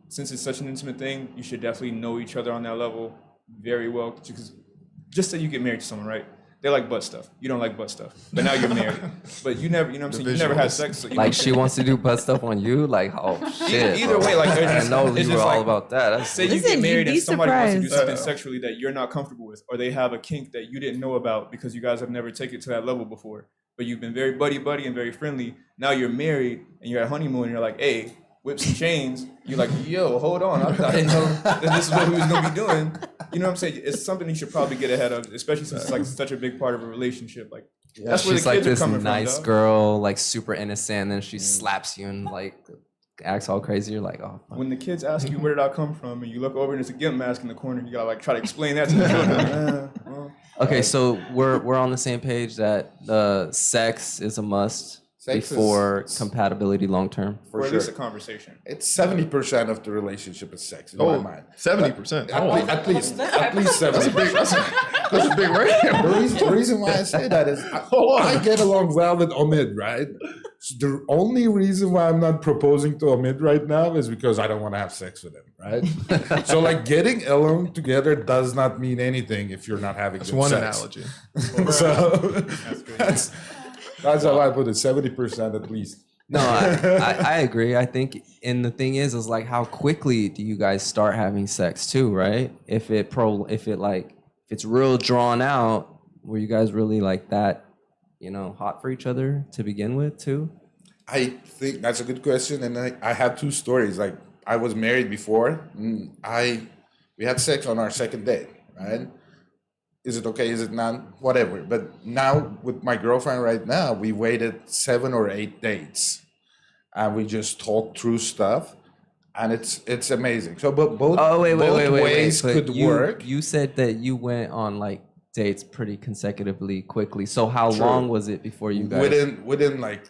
since it's such an intimate thing, you should definitely know each other on that level very well. Because just say you get married to someone, right? They like butt stuff. You don't like butt stuff, but now you're married. But you never, you know what I'm saying? You never had sex. So you Like she wants to do butt stuff on you. Like, oh shit. Either bro. way, like I know it's you were just all like, about that. That's say you Listen, get married you'd and be somebody wants to do surprised. something sexually that you're not comfortable with, or they have a kink that you didn't know about because you guys have never taken it to that level before. But you've been very buddy and very friendly. Now you're married and you're at honeymoon and you're like, hey, whips and chains. You're like, yo, hold on. I didn't know that this is what we was gonna be doing. You know what I'm saying? It's something you should probably get ahead of, especially since it's like such a big part of a relationship. Like that's where She's the like kids this are coming nice from. girl, like super innocent, and then she slaps you and like acts all crazy. You're like, oh. Fuck. When the kids ask you where did I come from, and you look over and there's a gimp mask in the corner, you gotta like try to explain that to the children. Well, Okay, so we're on the same page that sex is a must Sex is- before compatibility long term. or For at least a sure. conversation. It's 70% of the relationship is sex in my mind. 70%. At least 70%. That's a big range. The reason why I say that is I get along well with Omid, right? So the only reason why I'm not proposing to Omid right now is because I don't want to have sex with him, right? So like getting along together does not mean anything if you're not having That's good one sex. analogy. So that's how I put it, 70% at least. No, I agree. I think, and the thing is like, how quickly do you guys start having sex too, right? If it's real drawn out, were you guys really like that, hot for each other to begin with too? I think that's a good question, and I have two stories. Like I was married before. We had sex on our second date, right? Is it okay? Is it not? Whatever. But now with my girlfriend right now, we waited 7 or 8 dates, and we just talked through stuff, and it's amazing. So, but both ways But could work. You said that you went on like dates pretty consecutively quickly. So how True. long was it before you guys? Within like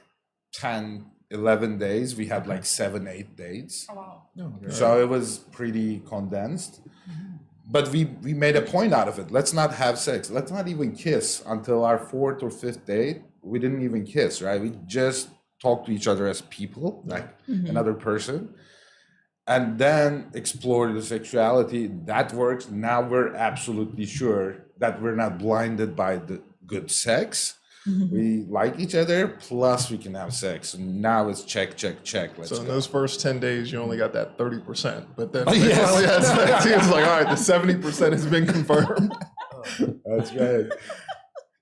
10, 11 days, we had like 7, 8 dates. Oh, wow. So it was pretty condensed. But we made a point out of it. Let's not have sex. Let's not even kiss until our 4th or 5th date. We didn't even kiss, right? We just talked to each other as people, like another person. And then explore the sexuality. That works. Now we're absolutely sure that we're not blinded by the good sex. We like each other, plus we can have sex. And now it's check. Let's So in go. those first 10 days, you only got that 30%. But then Yes. finally had sex, it's like, all right, the 70% has been confirmed. That's right.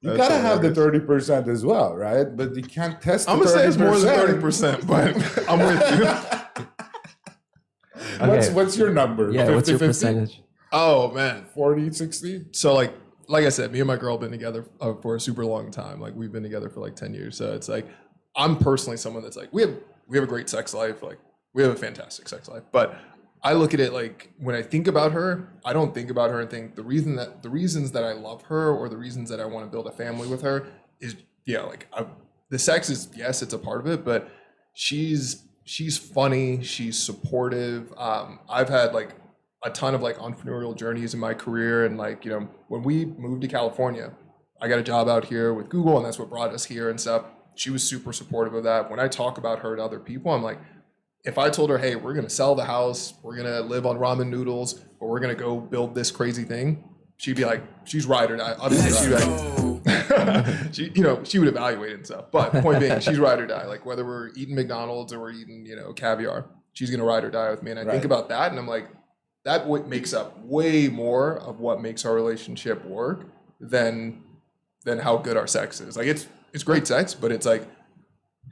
You That's gotta have the hilarious. 30% as well, right? But you can't test the I'm going to say it's more than 30%. 30%, but I'm with you. What's your number? Yeah, what's your 50-50? percentage? Oh man. 40, 60? So like I said, me and my girl have been together for a super long time. Like we've been together for like 10 years. So it's like, I'm personally someone that's like, we have a great sex life. Like we have a fantastic sex life, but I look at it like when I think about her, I don't think about her and think the reasons that I love her or the reasons that I want to build a family with her is, the sex is, yes, it's a part of it, but she's funny. She's supportive. I've had like a ton of like entrepreneurial journeys in my career. And like, when we moved to California, I got a job out here with Google and that's what brought us here and stuff. She was super supportive of that. When I talk about her to other people, I'm like, if I told her, hey, we're going to sell the house, we're going to live on ramen noodles, or we're going to go build this crazy thing, she'd be like, she's ride or die. Obviously, she'd be like, she would evaluate it and stuff. But point being, she's ride or die. Like whether we're eating McDonald's or we're eating, caviar, she's going to ride or die with me. And I think about that and I'm like, that makes up way more of what makes our relationship work than how good our sex is. Like it's great sex, but it's like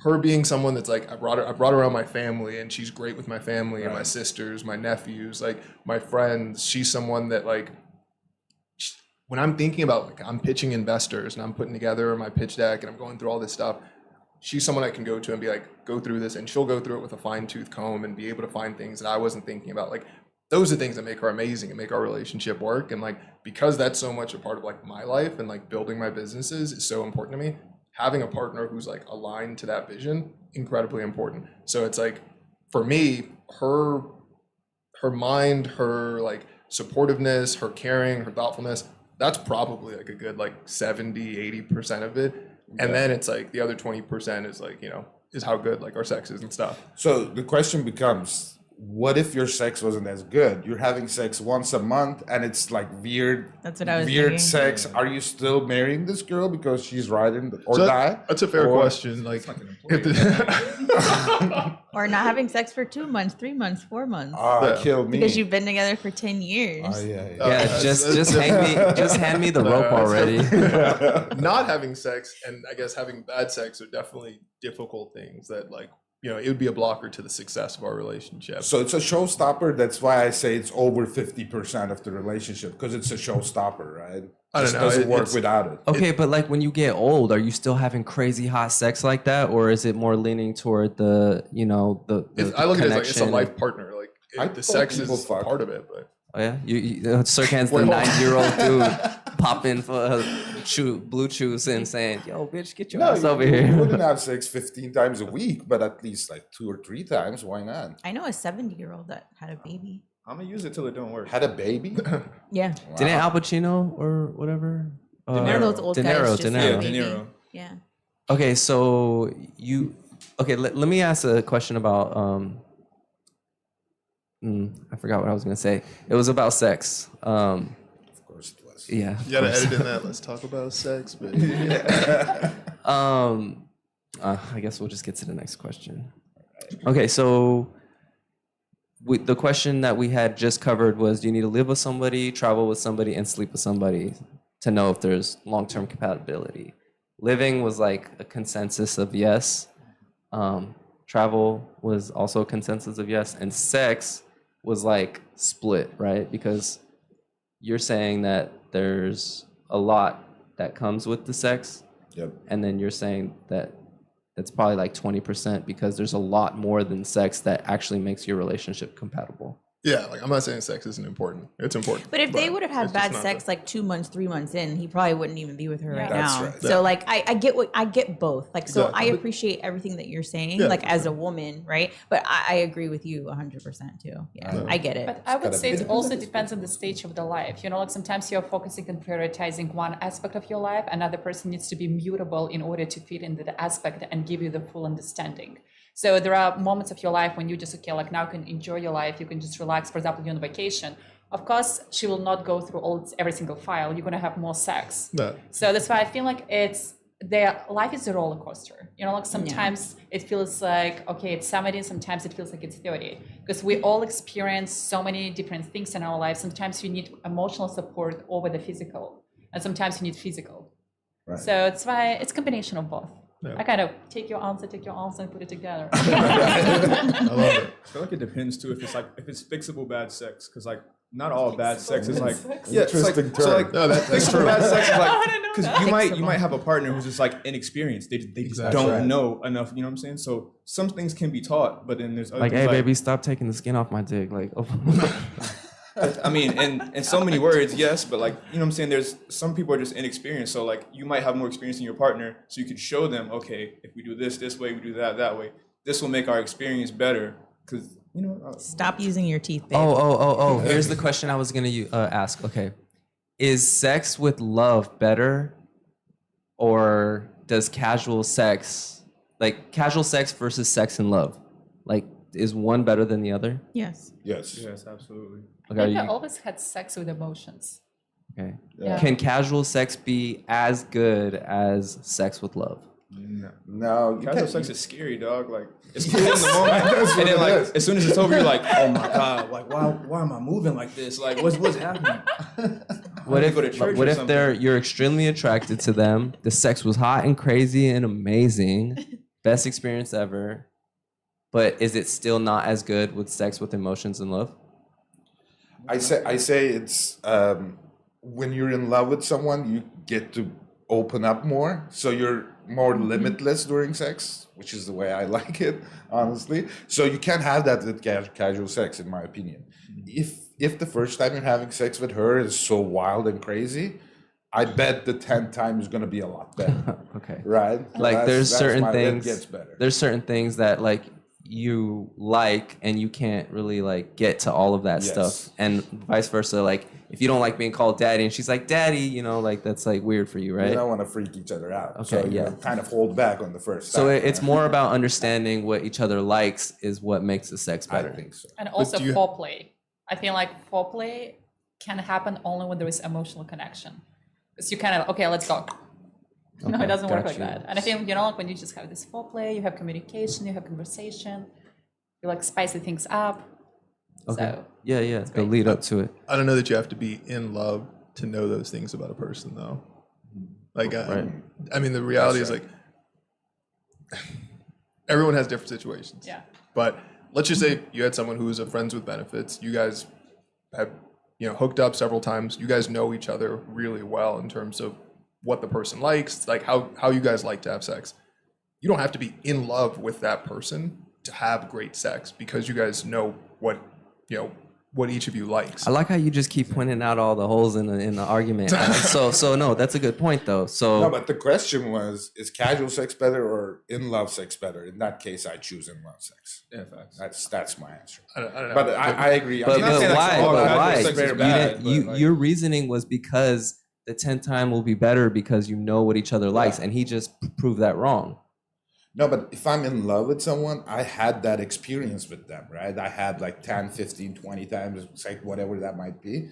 her being someone that's like I brought her around my family and she's great with my family and my sisters, my nephews, like my friends. She's someone that like when I'm thinking about like I'm pitching investors and I'm putting together my pitch deck and I'm going through all this stuff, she's someone I can go to and be like, go through this, and she'll go through it with a fine-tooth comb and be able to find things that I wasn't thinking about. Like those are things that make her amazing and make our relationship work. And like, because that's so much a part of like my life and like building my businesses is so important to me, having a partner who's like aligned to that vision, incredibly important. So it's like, for me, her mind, her like supportiveness, her caring, her thoughtfulness, that's probably like a good like 70-80% of it. And then it's like the other 20% is like, is how good like our sex is and stuff. So the question becomes, what if your sex wasn't as good? You're having sex once a month and it's like weird. That's what I was thinking. Sex. Are you still marrying this girl because she's riding or die? That's a fair question. Like or not having sex for 2 months, 3 months, 4 months. Kill me. Because you've been together for 10 years. Just hand me the rope already. Not having sex and I guess having bad sex are definitely difficult things that like, it would be a blocker to the success of our relationship. So it's a showstopper. That's why I say it's over 50% of the relationship, because it's a showstopper, right? I don't know. It doesn't work without it. Okay, but like when you get old, are you still having crazy hot sex like that, or is it more leaning toward the I look at it as like it's a connection? life partner. Like the sex is part of it, but. Oh yeah, Sirkan's the 9-year-old dude popping for blue chews and saying, "Yo, bitch, get your ass over here." You wouldn't have sex 15 times a week, but at least like 2 or 3 times. Why not? I know a 70-year-old that had a baby. I'm gonna use it till it don't work. Had a baby? Yeah. Wow. Didn't Al Pacino or whatever? One of those old De guys Niro, just De had a Niro. baby. Yeah. Okay, so let me ask a question about I forgot what I was gonna say. It was about sex. Of course it was. Yeah. You gotta edit in that. Let's talk about sex, but I guess we'll just get to the next question. Okay, so the question that we had just covered was: do you need to live with somebody, travel with somebody, and sleep with somebody to know if there's long-term compatibility? Living was like a consensus of yes. Travel was also a consensus of yes, and sex was like split, right? Because you're saying that there's a lot that comes with the sex, and then you're saying that it's probably like 20% because there's a lot more than sex that actually makes your relationship compatible. yeah, like I'm not saying sex isn't important. It's important. But if they would have had it's just bad not sex like 2 months, 3 months in, he probably wouldn't even be with her right That's now. right. So like I get both. Like so Exactly. I appreciate everything that you're saying, Yeah, like for as a woman, right? But I agree with you 100% too. Yeah, I get it. But I would gotta say be- it also depends on the stage of the life. Like sometimes you're focusing on prioritizing one aspect of your life, another person needs to be mutable in order to fit into the aspect and give you the full understanding. So there are moments of your life when you just, okay, like now you can enjoy your life, you can just relax. For example, you're on vacation. Of course, she will not go through every single file. You're gonna have more sex. No. So that's why I feel like their life is a roller coaster. Like sometimes it feels like, okay, it's 70, sometimes it feels like it's 30. Because we all experience so many different things in our lives. Sometimes you need emotional support over the physical, and sometimes you need physical. Right. So it's why it's a combination of both. I kind of take your answer, and put it together. I love it. I feel like it depends too if it's fixable bad sex, because like not all bad sex is like sex? yeah, it's like, Interesting so term. like No, that's fixable true. bad sex is I like don't know because that. you might have a partner who's just like inexperienced. They just Exactly. don't Right. know enough. You know what I'm saying? So some things can be taught, but then there's other Like, things hey, baby, stop taking the skin off my dick. Like, oh. I mean, in so many words, yes, but like, you know what I'm saying? There's some people are just inexperienced. So like you might have more experience than your partner. So you could show them, okay, if we do this way, we do that way, this will make our experience better. Cause you know, Stop using your teeth, babe. Oh. Here's the question I was going to ask. Okay. Is sex with love better, or does casual sex, like casual sex versus sex and love, like is one better than the other? Yes. Yes. yes, absolutely. Okay. I are think I you- always had sex with emotions. okay. Yeah. Can casual sex be as good as sex with love? No. No, you Casual can't- sex is scary, dog. Like it's cool in the moment, and then like as soon as it's over, you're like, oh my god, like why am I moving like this? Like what's happening? What if go to church what or if something. you're extremely attracted to them? The sex was hot and crazy and amazing, best experience ever. But is it still not as good with sex with emotions and love? I say it's when you're in love with someone, you get to open up more, so you're more limitless during sex, which is the way I like it, honestly. So you can't have that with casual sex, in my opinion. If the first time you're having sex with her is so wild and crazy, I bet the 10th time is going to be a lot better, Okay. right? Like there's certain it things gets better. There's certain things that like you like and you can't really like get to all of that Yes. stuff, and vice versa. Like if you don't like being called daddy and she's like daddy, you know, like that's like weird for you, You right? don't want to freak each other out. Okay, so you yeah. kind of hold back on the first So time. it's more about understanding what each other likes is what makes the sex I better. think so. And also do you- foreplay. I feel like foreplay can happen only when there is emotional connection. Because you kind of, okay, let's go. No, Okay, it doesn't work got like you. that. And I think, you know, like when you just have this foreplay, you have communication, you have conversation, you like spicy things up. Okay. So Yeah, the great. lead up to it. I don't know that you have to be in love to know those things about a person, though. Like, Right. I mean, the reality is like everyone has different situations. yeah. But let's just say you had someone who was a friends with benefits. You guys have, hooked up several times. You guys know each other really well in terms of what the person likes, like how you guys like to have sex. You don't have to be in love with that person to have great sex because you guys know what each of you likes. I like how you just keep pointing out all the holes in the argument. So no, that's a good point though. So No, but the question was, is casual sex better or in love sex better? In that case, I choose in love sex. Yeah, facts. That's my answer. I don't know. But I agree. But, I'm not but saying why? that's all But casual why? sex sex is is You bad. bad. didn't- but, like- your reasoning was because the 10th time will be better because you know what each other likes, and he just proved that wrong. No, but if I'm in love with someone, I had that experience with them, right? I had like 10, 15, 20 times, it's like whatever that might be.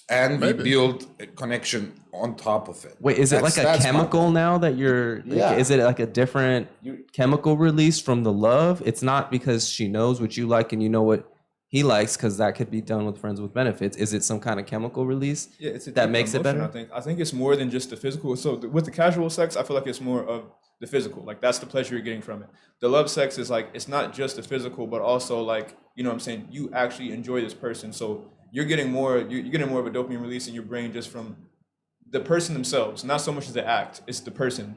And we Maybe. build a connection on top of it. Wait, is it like a That's my chemical point. now that you're? Like, Yeah. Is it like a different You- chemical release from the love? It's not because she knows what you like and you know what he likes, because that could be done with friends with benefits. Is it some kind of chemical release? Yeah, it's a That deeper makes it emotion, better? I think it's more than just the physical. So with the casual sex, I feel like it's more of the physical. Like that's the pleasure you're getting from it. The love sex is like it's not just the physical, but also like you know what I'm saying. You actually enjoy this person, so you're getting more. You're getting more of a dopamine release in your brain just from the person themselves, not so much as the act. It's the person.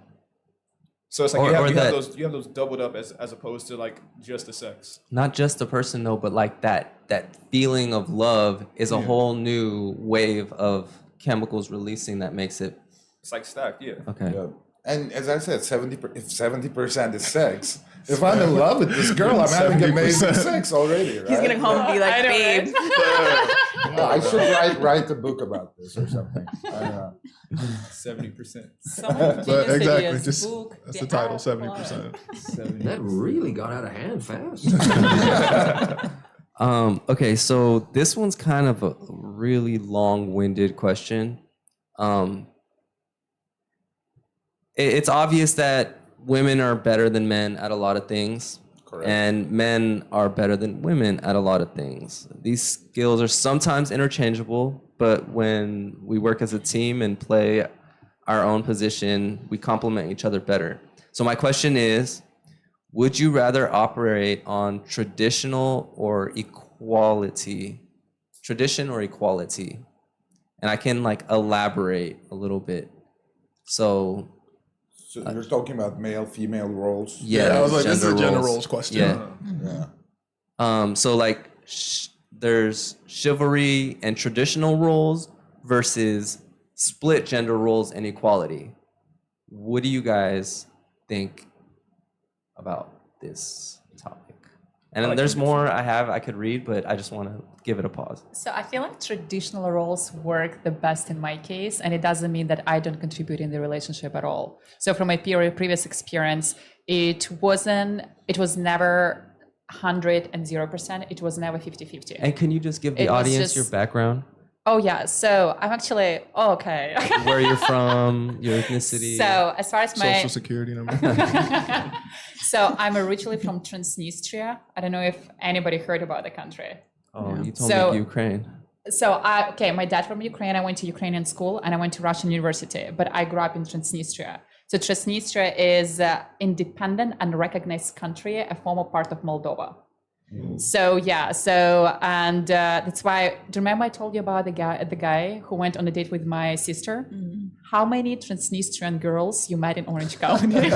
So it's like Or you that- have those doubled up as opposed to like just the sex. Not just the person though, but like that feeling of love is a whole new wave of chemicals releasing that makes it It's like stacked, yeah. okay. Yeah. And as I said, if 70% is sex, if I'm in love with this girl, I'm having 70%. amazing sex already, right? He's gonna home and be like, I know, babe. Yeah, I should write a book about this or something. 70%. Someone But genius exactly, ideas, just book, that's the title, app, 70%. That really got out of hand fast. Okay, so this one's kind of a really long-winded question. It's obvious that women are better than men at a lot of things. Correct. And men are better than women at a lot of things. These skills are sometimes interchangeable, but when we work as a team and play our own position, we complement each other better. So my question is, would you rather operate on traditional or equality? Tradition or equality? And I can like elaborate a little bit. So you're talking about male, female roles? Yeah, I was like, this is a gender roles. roles question. Yeah. So like there's chivalry and traditional roles versus split gender roles and equality. What do you guys think about this topic? And then there's more I could read, but I just want to give it a pause. So I feel like traditional roles work the best in my case, and it doesn't mean that I don't contribute in the relationship at all. So from my previous experience, it was never 100 and 0%. It was never 50-50. And can you just give the audience your background? Oh yeah, so I'm actually okay. Where you're from, your ethnicity. So as far as my Social security number. So I'm originally from Transnistria. I don't know if anybody heard about the country. Oh, you told me Ukraine. So my dad from Ukraine. I went to Ukrainian school and I went to Russian university, but I grew up in Transnistria. So Transnistria is an independent and recognized country, a former part of Moldova. So and that's why. Do you remember I told you about the guy who went on a date with my sister? How many Transnistrian girls you met in Orange County?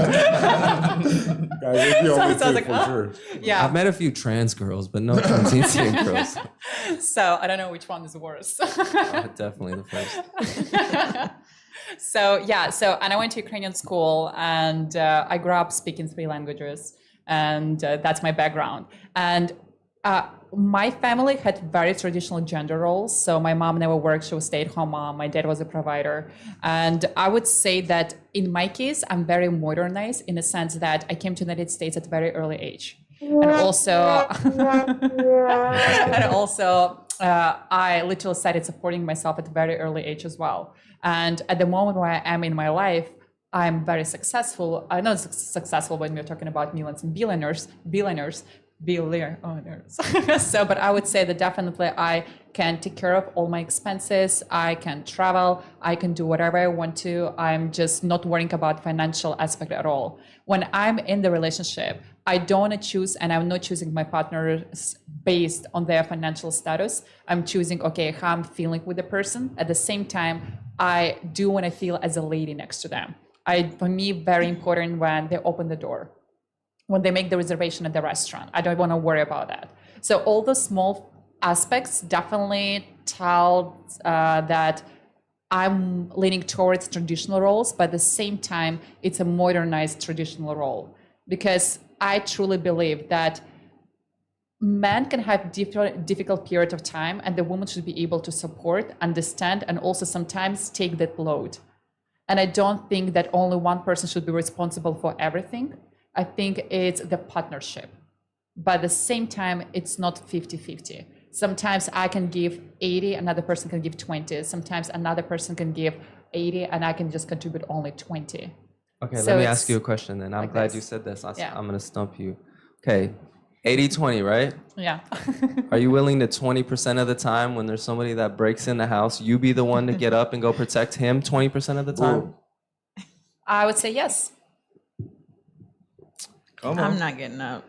Sure. Yeah, I've met a few trans girls, but no Transnistrian girls. So I don't know which one is worse. Definitely the first. So and I went to Ukrainian school and I grew up speaking 3 languages. And that's my background. And my family had very traditional gender roles. So my mom never worked. She was a stay-at-home mom. My dad was a provider. And I would say that in my case, I'm very modernized in the sense that I came to the United States at a very early age. And also, I literally started supporting myself at a very early age as well. And at the moment where I am in my life, I'm very successful. I'm not successful when we're talking about millions and billionaires. So, but I would say that definitely I can take care of all my expenses. I can travel. I can do whatever I want to. I'm just not worrying about financial aspect at all. When I'm in the relationship, I don't want to choose, and I'm not choosing my partners based on their financial status. I'm choosing, how I'm feeling with the person. At the same time, I do want to feel as a lady next to them. For me, very important when they open the door, when they make the reservation at the restaurant. I don't want to worry about that. So all those small aspects definitely tell that I'm leaning towards traditional roles, but at the same time, it's a modernized traditional role. Because I truly believe that men can have difficult period of time, and the woman should be able to support, understand, and also sometimes take that load. And I don't think that only one person should be responsible for everything. I think it's the partnership. But at the same time, it's not 50-50. Sometimes I can give 80, another person can give 20. Sometimes another person can give 80, and I can just contribute only 20. Okay, let me ask you a question then. I'm glad you said this. I'm going to stump you. Okay, 80-20, right? Yeah. Are you willing to 20% of the time when there's somebody that breaks in the house, you be the one to get up and go protect him 20% of the time? Ooh. I would say yes. I'm not getting up.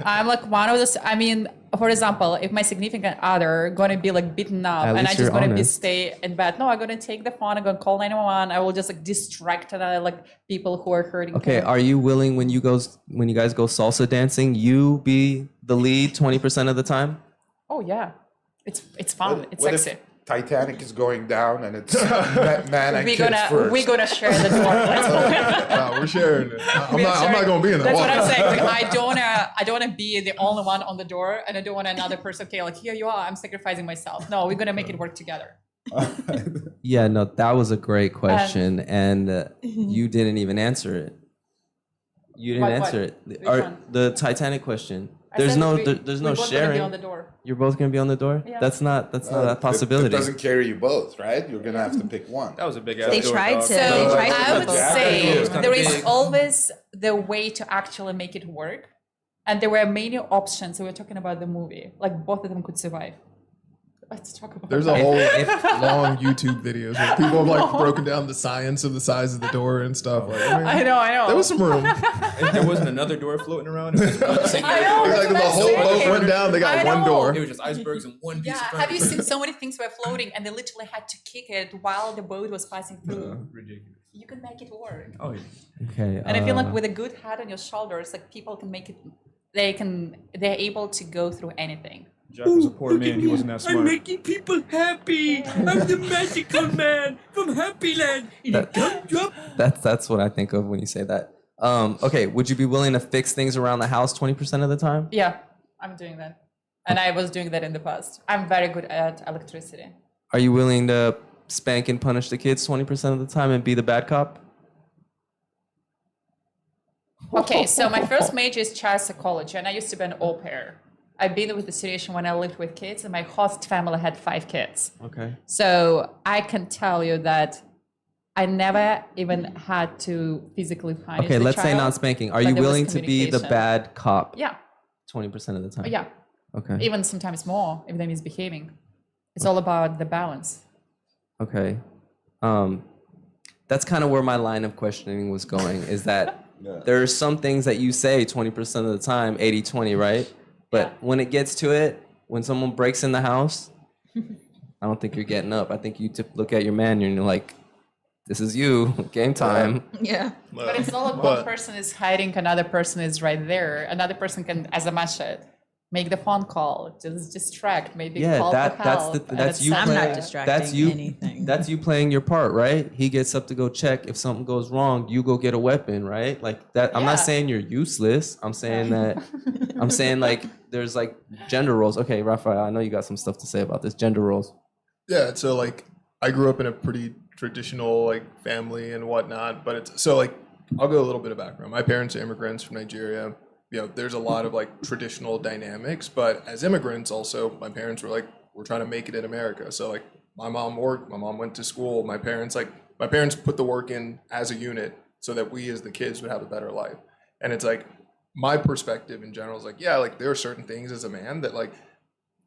I'm like one of those. I mean, for example, if my significant other gonna be like beaten up At and I least just you're gonna honest. stay in bed, no, I'm gonna take the phone. I'm gonna call 911. I will just like distract people who are hurting. Okay, him. are you willing when you guys go salsa dancing, you be the lead 20% of the time? Oh yeah, it's fun. It's What if sexy. Titanic is going down and it's man and kids first. We're gonna share the door. We're sharing it. I'm not going to be in that That's water. what I'm saying. Like, I don't wanna be the only one on the door, and I don't want another person. Okay, like here you are. I'm sacrificing myself. No, we're gonna make it work together. Yeah, no, that was a great question, and you didn't even answer it. You didn't What? answer it. Which one? The Titanic question. I There's said no we're there's both no gonna be sharing. on the door. You're both gonna be on the door. Yeah. That's not a It possibility. doesn't carry you both, right? You're gonna have to pick one. That was a big ass They door, tried dog. to. So They tried to I would put both. say It's kinda there is big. always the way to actually make it work. And there were many options. We were talking about the movie. Like both of them could survive. Let's talk about There's that. a whole long YouTube videos where people have like broken down the science of the size of the door and stuff. Like, I know. There was some room. If there wasn't another door floating around, it was about the same I know. door. Like the whole boat went down, they got I one know. door. It was just icebergs and one piece Yeah, of have you furniture. seen so many things were floating and they literally had to kick it while the boat was passing through? Ridiculous. You can make it work. Oh yeah. Okay. And I feel like with a good head on your shoulders, like people can make it, they're able to go through anything. Jack was a poor man. He wasn't that smart. I'm making people happy. I'm the magical man from Happy Land. In a gumdrop. that's what I think of when you say that. Okay, would you be willing to fix things around the house 20% of the time? Yeah, I'm doing that. And I was doing that in the past. I'm very good at electricity. Are you willing to spank and punish the kids 20% of the time and be the bad cop? Okay, so my first major is child psychology, and I used to be an au pair. I've been with the situation when I lived with kids, and my host family had 5 kids. Okay. So I can tell you that I never even had to physically punish Okay, the let's say child, not spanking. Are but you there was willing to be the communication. bad cop Yeah, 20% of the time? yeah. Okay. Even sometimes more if they're misbehaving. It's all about the balance. Okay. That's kind of where my line of questioning was going, is that there are some things that you say 20% of the time, 80-20, right? But Yeah. when it gets to it, when someone breaks in the house, I don't think you're getting up. I think you look at your man and you're like, this is you, game time. Yeah. But it's not like one person is hiding, another person is right there. Another person can, as I mentioned, make the phone call, just distract, maybe Yeah, call for help. and that's it's you I'm playing. not distracting That's you. anything. That's you playing your part, right? He gets up to go check. If something goes wrong, you go get a weapon, right? Like that. I'm not Yeah. saying you're useless. I'm saying that. I'm saying like there's like gender roles. Okay, Raphael, I know you got some stuff to say about this gender roles. Yeah, so like I grew up in a pretty traditional like family and whatnot, but it's so like I'll go a little bit of background. My parents are immigrants from Nigeria. You know, there's a lot of like traditional dynamics, but as immigrants also, my parents were like, we're trying to make it in America. So like my mom worked, my mom went to school, my parents put the work in as a unit so that we as the kids would have a better life. And it's like my perspective in general is like, yeah, like there are certain things as a man that like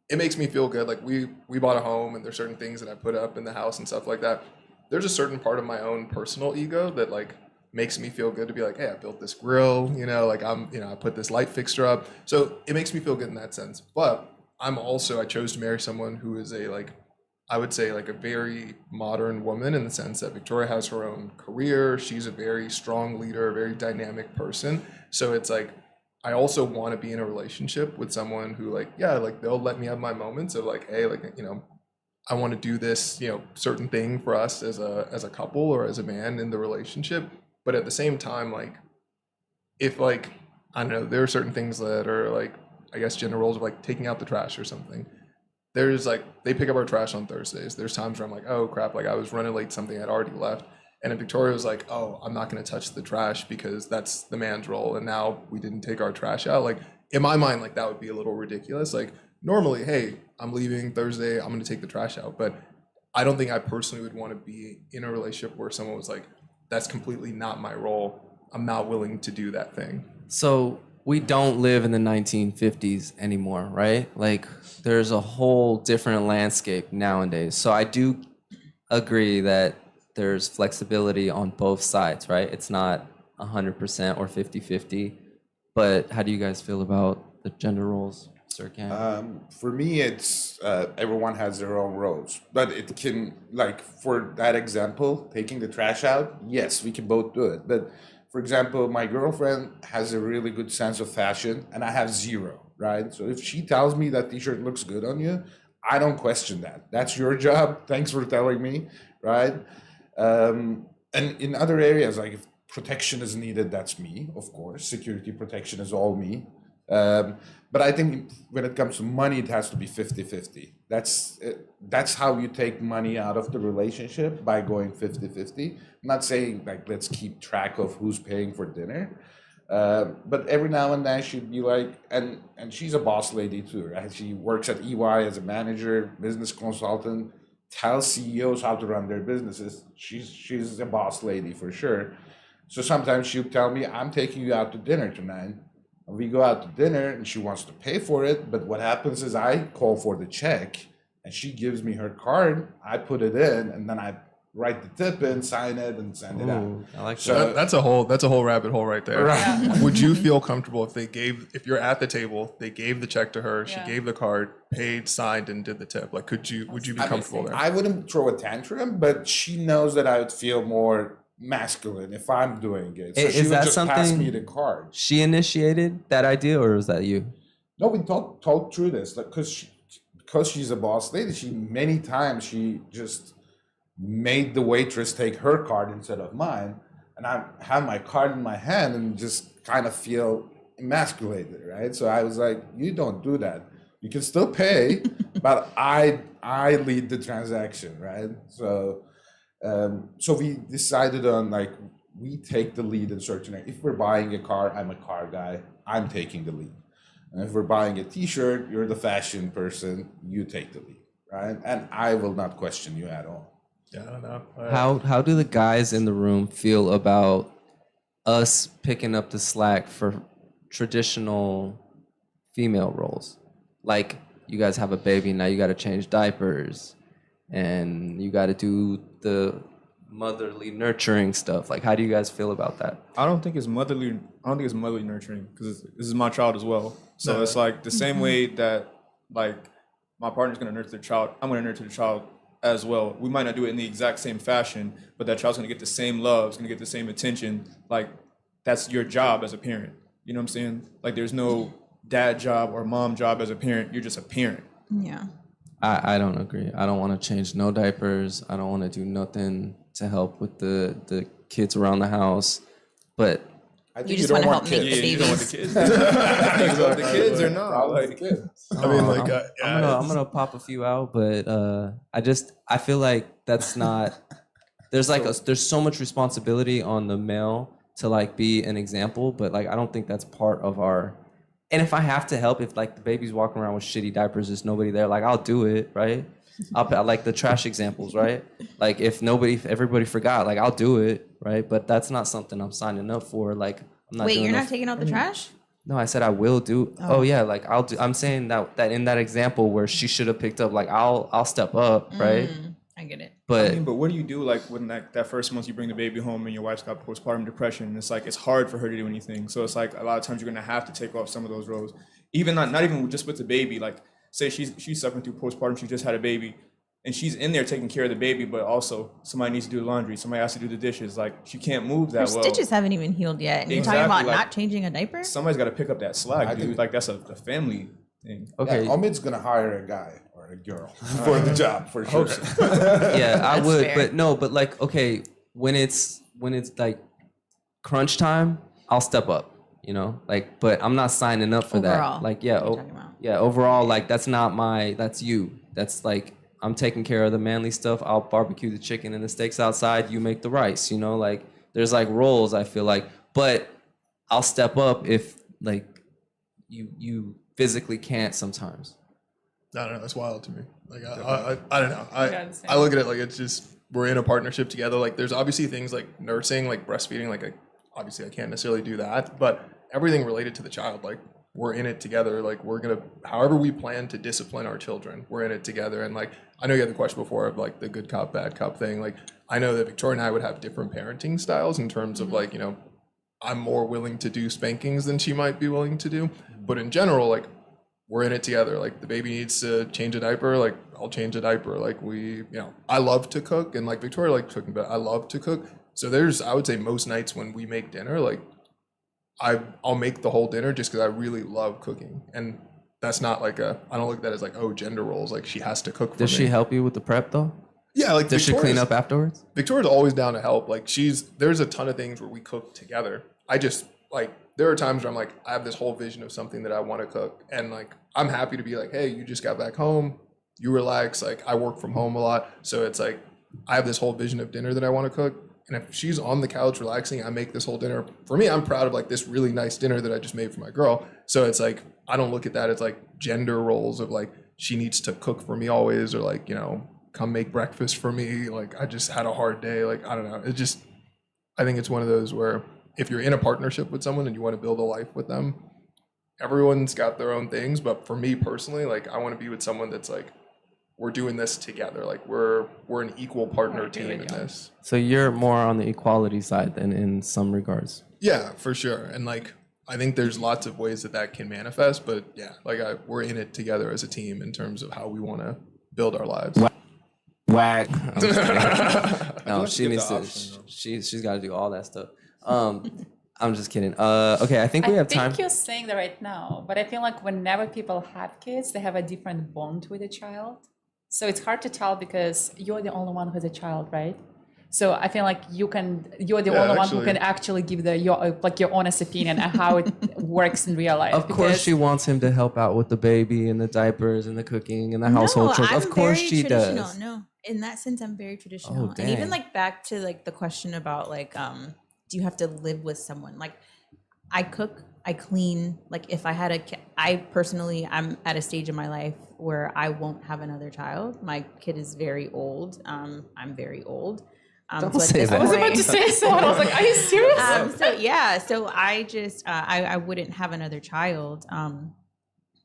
it makes me feel good. Like we bought a home and there's certain things that I put up in the house and stuff like that. There's a certain part of my own personal ego that like makes me feel good to be like, hey, I built this grill, you know, like I put this light fixture up. So it makes me feel good in that sense. But I chose to marry someone who is I would say like a very modern woman in the sense that Victoria has her own career. She's a very strong leader, a very dynamic person. So it's like, I also want to be in a relationship with someone who like, yeah, like they'll let me have my moments of like, hey, like, you know, I want to do this, you know, certain thing for us as a couple or as a man in the relationship. But at the same time, like, if like, I don't know, there are certain things that are like, I guess gender roles of like taking out the trash or something. There's like, they pick up our trash on Thursdays. There's times where I'm like, oh crap, like I was running late, something I'd already left. And then Victoria was like, oh, I'm not going to touch the trash because that's the man's role. And now we didn't take our trash out. Like in my mind, like that would be a little ridiculous. Like normally, hey, I'm leaving Thursday, I'm going to take the trash out. But I don't think I personally would want to be in a relationship where someone was like, that's completely not my role. I'm not willing to do that thing. So we don't live in the 1950s anymore, right? Like there's a whole different landscape nowadays. So I do agree that there's flexibility on both sides, right? It's not 100% or 50-50. But how do you guys feel about the gender roles, Sir Cam? For me, it's everyone has their own roles, but it can, like for that example, taking the trash out, yes, we can both do it. But for example, my girlfriend has a really good sense of fashion and I have zero, right? So if she tells me that t-shirt looks good on you, I don't question that. That's your job. Thanks for telling me, right? And in other areas, like if protection is needed, that's me, of course. Security protection is all me. But I think when it comes to money, it has to be 50-50. That's how you take money out of the relationship, by going 50-50. I'm not saying like let's keep track of who's paying for dinner, but every now and then she'd be like, and she's a boss lady too, right? She works at EY as a manager, business consultant, tells CEOs how to run their businesses. She's a boss lady for sure. So sometimes she'll tell me, I'm taking you out to dinner tonight. We go out to dinner and she wants to pay for it, but what happens is I call for the check and she gives me her card, I put it in, and then I write the tip in, sign it, and send it out. Ooh, I like So- that. That's a whole rabbit hole right there. Right. Would you feel comfortable if you're at the table, they gave the check to her, she Yeah. gave the card, paid, signed, and did the tip? Like, would you be comfortable there? I wouldn't throw a tantrum, but she knows that I would feel more masculine if I'm doing it. So Is she would that just pass something- me the card. She initiated that idea, or was that you? No, we talked through this, like, because she's a boss lady. She many times she just made the waitress take her card instead of mine, and I have my card in my hand and just kind of feel emasculated, right? So I was like, you don't do that. You can still pay, but I lead the transaction, right? So so we decided on, like, we take the lead in certain. If we're buying a car, I'm a car guy. I'm taking the lead. And if we're buying a T-shirt, you're the fashion person. You take the lead, right? And I will not question you at all. Yeah, I don't know. How do the guys in the room feel about us picking up the slack for traditional female roles? Like, you guys have a baby, now you got to change diapers, and you got to do the motherly nurturing stuff. Like, how do you guys feel about that? I don't think it's motherly nurturing, because this is my child as well. So it's like the same way that, like, my partner's gonna nurture the child, I'm gonna nurture the child as well. We might not do it in the exact same fashion, but that child's gonna get the same love, it's gonna get the same attention. Like, that's your job as a parent. You know what I'm saying? Like, there's no dad job or mom job as a parent. You're just a parent. Yeah. I don't agree. I don't want to change no diapers. I don't want to do nothing to help with the kids around the house. But I You just want to help make the You don't want the babies. kids. The kids are not. Probably Like, the kids. I mean, like, I'm gonna pop a few out, but I feel like that's not. There's there's so much responsibility on the male to, like, be an example, but, like, I don't think that's part of our. And if I have to help, if, like, the baby's walking around with shitty diapers, there's nobody there, like, I'll do it, right? I like the trash examples, right? Like, if everybody forgot, like, I'll do it, right? But that's not something I'm signing up for. Like, I'm not. Wait, doing you're no- not taking out the trash? No, I said I will do. Oh, yeah, like, I'll do. I'm saying that in that example where she should have picked up, like, I'll step up, right? I get it. But but what do you do, like, when that first month you bring the baby home and your wife's got postpartum depression? It's like, it's hard for her to do anything. So it's like, a lot of times you're gonna have to take off some of those roles. Even not even just with the baby. Like, say she's suffering through postpartum, she just had a baby, and she's in there taking care of the baby, but also somebody needs to do the laundry, somebody has to do the dishes. Like, she can't move Her that well. stitches haven't even healed yet. And you're Exactly, talking about like- not changing a diaper? Somebody's got to pick up that slack, I dude. think- Like, that's a family thing. okay, Yeah, Omid's gonna hire a guy or a girl for the job for sure. yeah, I That's would, fair. but no, but, like, okay, when it's like crunch time, I'll step up, you know, like, but I'm not signing up for Overall, that. Like, yeah, you're talking about. yeah, overall, like, that's you. That's, like, I'm taking care of the manly stuff. I'll barbecue the chicken and the steaks outside. You make the rice, you know, like, there's, like, roles, I feel like, but I'll step up if, like, you physically can't sometimes. I don't know. That's wild to me. Like, I don't know. Yeah, the same. I look at it like it's just we're in a partnership together. Like, there's obviously things like nursing, like breastfeeding. Like, obviously I can't necessarily do that, but everything related to the child, like, we're in it together. Like, we're gonna, however we plan to discipline our children, we're in it together. And, like, I know you had the question before of, like, the good cop, bad cop thing. Like, I know that Victoria and I would have different parenting styles in terms of, like, you know, I'm more willing to do spankings than she might be willing to do. But in general, like, we're in it together. Like, the baby needs to change a diaper, like, I'll change a diaper. Like, I love to cook, and, like, Victoria likes cooking, but I love to cook. So there's, I would say, most nights when we make dinner, like, I'll make the whole dinner just because I really love cooking. And that's not like I don't look at that as like, oh, gender roles. Like, she has to cook for Does me. she help you with the prep though? Yeah, like, Does she clean up afterwards? Victoria's always down to help. Like, there's a ton of things where we cook together. I just, like, there are times where I'm like, I have this whole vision of something that I want to cook. And, like, I'm happy to be like, hey, you just got back home. You relax. Like, I work from home a lot. So it's like, I have this whole vision of dinner that I want to cook. And if she's on the couch relaxing, I make this whole dinner. For me, I'm proud of, like, this really nice dinner that I just made for my girl. So it's like, I don't look at that as, like, gender roles of, like, she needs to cook for me always, or, like, you know, come make breakfast for me. Like, I just had a hard day. Like, I don't know. It just, I think it's one of those where if you're in a partnership with someone and you want to build a life with them, everyone's got their own things. But for me personally, like, I want to be with someone that's like, we're doing this together. Like we're an equal partner team in this. So you're more on the equality side than in some regards. Yeah, for sure. And like I think there's lots of ways that can manifest, but yeah, like we're in it together as a team in terms of how we want to build our lives. Whack. I'm just kidding. No, Let's she get needs the to. option, though. She's got to do all that stuff. I'm just kidding. Okay, I think we have time. I think you're saying that right now, but I feel like whenever people have kids, they have a different bond with a child. So it's hard to tell because you're the only one who has a child, right? So I feel like you're the only one who can actually give your honest opinion on how it works in real life. Of course, she wants him to help out with the baby and the diapers and the cooking and the household chores. Of course, she does. No, in that sense, I'm very traditional. Oh, and even dang. like back to like the question about like, do you have to live with someone? Like, I cook, I clean. Like, if I had I personally, I'm at a stage in my life where I won't have another child. My kid is very old. I'm very old. Don't so at say this that. I was point- about to say so, and I was like, "Are you serious?" so I just I wouldn't have another child.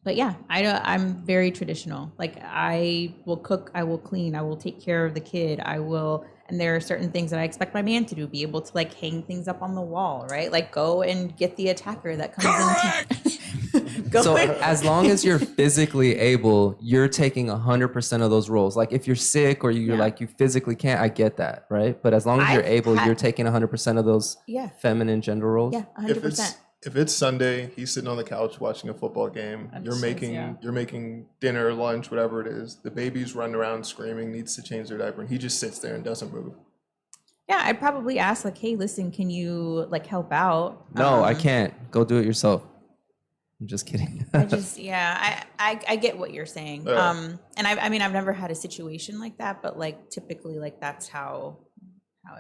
But yeah, I'm very traditional. Like I will cook, I will clean, I will take care of the kid. And there are certain things that I expect my man to do, be able to like hang things up on the wall, right? Like go and get the attacker that comes in. So as long as you're physically able, you're taking 100% of those roles. Like if you're sick or you're like you physically can't, I get that, right? But as long as you're able, you're taking 100% of those feminine gender roles. Yeah, 100%. If it's Sunday, he's sitting on the couch watching a football game. You're making dinner, lunch, whatever it is. The baby's running around screaming, needs to change their diaper, and he just sits there and doesn't move. Yeah, I'd probably ask like, hey, listen, can you like help out? No, I can't. Go do it yourself. I'm just kidding. I get what you're saying. And I mean, I've never had a situation like that, but like typically like that's how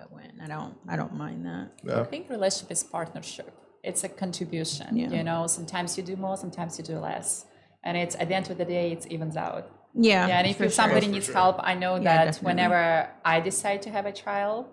it went. I don't mind that. Yeah. I think relationship is partnership. It's a contribution. Yeah. You know, sometimes you do more, sometimes you do less, and it's at the end of the day, it evens out. Yeah. Yeah, and if somebody needs help, I know that definitely. whenever I decide to have a child,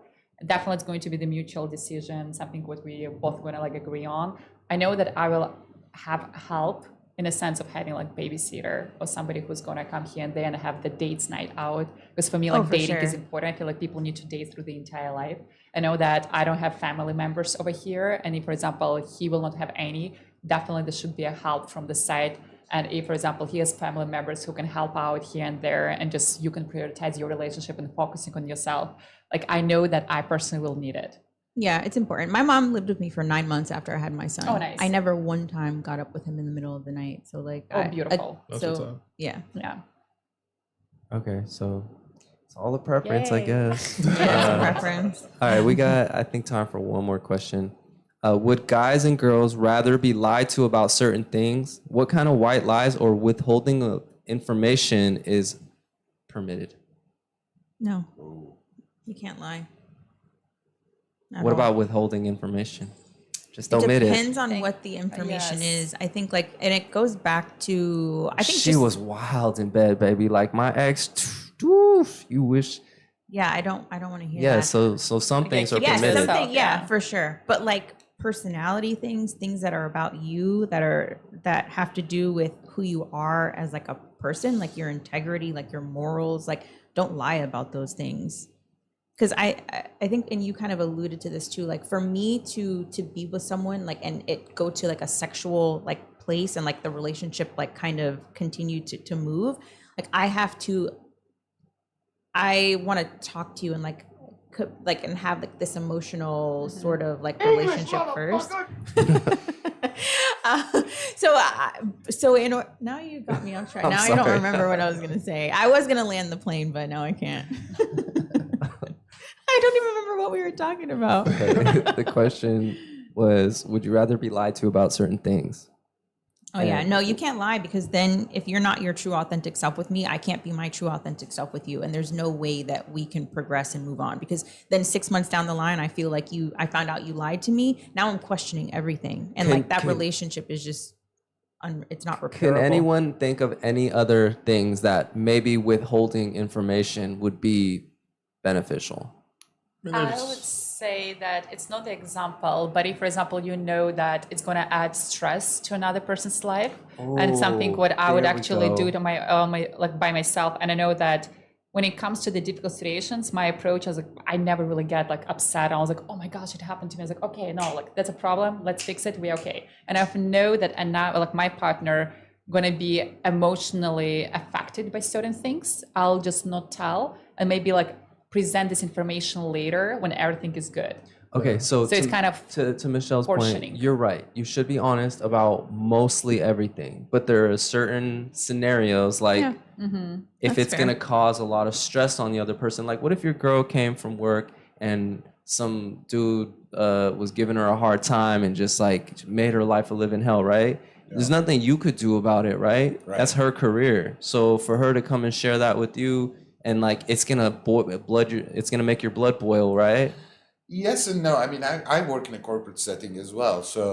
definitely it's going to be the mutual decision, something what we are both going to like agree on. I know that I will have help in a sense of having like babysitter or somebody who's going to come here and there and have the dates night out. Because for me, like dating is important. I feel like people need to date through the entire life. I know that I don't have family members over here. And if, for example, he will not have any, definitely there should be a help from the side. And if, for example, he has family members who can help out here and there and just you can prioritize your relationship and focusing on yourself. Like I know that I personally will need it. Yeah, it's important. My mom lived with me for 9 months after I had my son. Oh, nice. I never one time got up with him in the middle of the night. So like, beautiful. That's what's up. Yeah. Yeah. Okay, so it's all a preference, I Yay. guess. Yeah, preference. All right, we got, I think, time for one more question. Would guys and girls rather be lied to about certain things? What kind of white lies or withholding of information is permitted? No, you can't lie. At What all. about withholding information? Just It omit it. depends on what the information is. I think like, and it goes back to, I think She was wild in bed, baby. Like my ex, you wish. Yeah, I don't want to hear Yeah, that. so some things are Yeah, permitted. something, Yeah. for sure. But like personality things that are about you, that have to do with who you are as like a person, like your integrity, like your morals, like don't lie about those things. Because I think, and you kind of alluded to this too, like for me to be with someone like and it go to like a sexual like place and like the relationship like kind of continue to move, like I want to talk to you and like and have like this emotional sort of like relationship first. Now you got me off track. Now I don't sorry. remember what I was gonna say. I was gonna land the plane, but now I can't. I don't even remember what we were talking about. The question was, would you rather be lied to about certain things? Oh yeah, no, you can't lie because then if you're not your true authentic self with me, I can't be my true authentic self with you. And there's no way that we can progress and move on because then 6 months down the line, I feel like I found out you lied to me. Now I'm questioning everything. And like that relationship is just, it's not repairable. Can anyone think of any other things that maybe withholding information would be beneficial? I would say say that it's not the example, but if, for example, you know that it's going to add stress to another person's life, and it's something what I would actually do to my like by myself, and I know that when it comes to the difficult situations, my approach is like I never really get like upset. I was like, oh my gosh, it happened to me. I was like, okay, no, like that's a problem. Let's fix it. We're okay. And I know that and now like my partner gonna be emotionally affected by certain things. I'll just not tell and maybe like present this information later when everything is good. Okay, so it's kind of to Michelle's point, portioning. you're right. You should be honest about mostly everything, but there are certain scenarios like if That's it's fair. gonna cause a lot of stress on the other person. Like, what if your girl came from work and some dude was giving her a hard time and just like made her life a living hell, right? There's nothing you could do about it, right? That's her career. So for her to come and share that with you, and like it's gonna it's gonna make your blood boil, right? Yes and no. I mean, I work in a corporate setting as well, so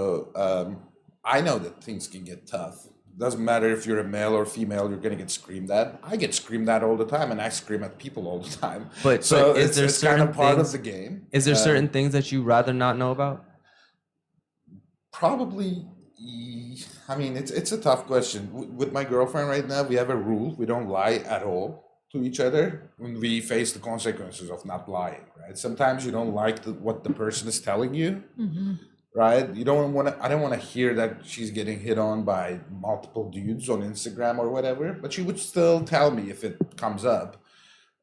I know that things can get tough. Doesn't matter if you're a male or female, you're gonna get screamed at. I get screamed at all the time, and I scream at people all the time. But so is there it's kind certain of part things, of the game. Is there certain things that you rather not know about? Probably. I mean, it's a tough question. With my girlfriend right now, we have a rule: we don't lie at all to each other when we face the consequences of not lying, right? Sometimes you don't like what the person is telling you, right? You don't want to. I don't want to hear that she's getting hit on by multiple dudes on Instagram or whatever, but she would still tell me if it comes up,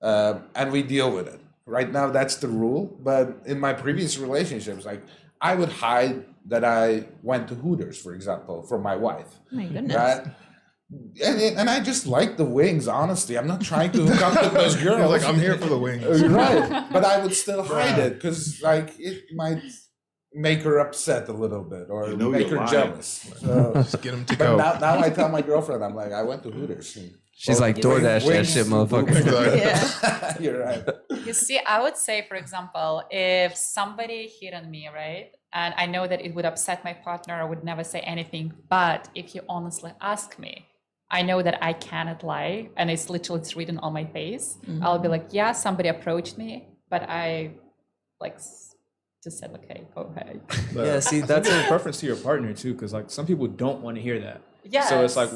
and we deal with it. Right now, that's the rule. But in my previous relationships, like I would hide that I went to Hooters, for example, from my wife. Oh my goodness. Right? And I just like the wings, honestly. I'm not trying to hook up with those girls. You're like, I'm here for the wings. Right. But I would still hide it because like it might make her upset a little bit or make her jealous. So, Just get them to but go. now I tell my girlfriend, I'm like, I went to Hooters. She's like, DoorDash that wings, shit, motherfucker. Exactly. Yeah. You're right. You see, I would say, for example, if somebody hit on me, right? And I know that it would upset my partner, I would never say anything. But if you honestly ask me, I know that I cannot lie. And it's literally written on my face. I'll be like, yeah, somebody approached me, but I like just said, okay, go ahead. Yeah, see, That's that's a preference to your partner too, because like some people don't want to hear that. Yeah. So it's like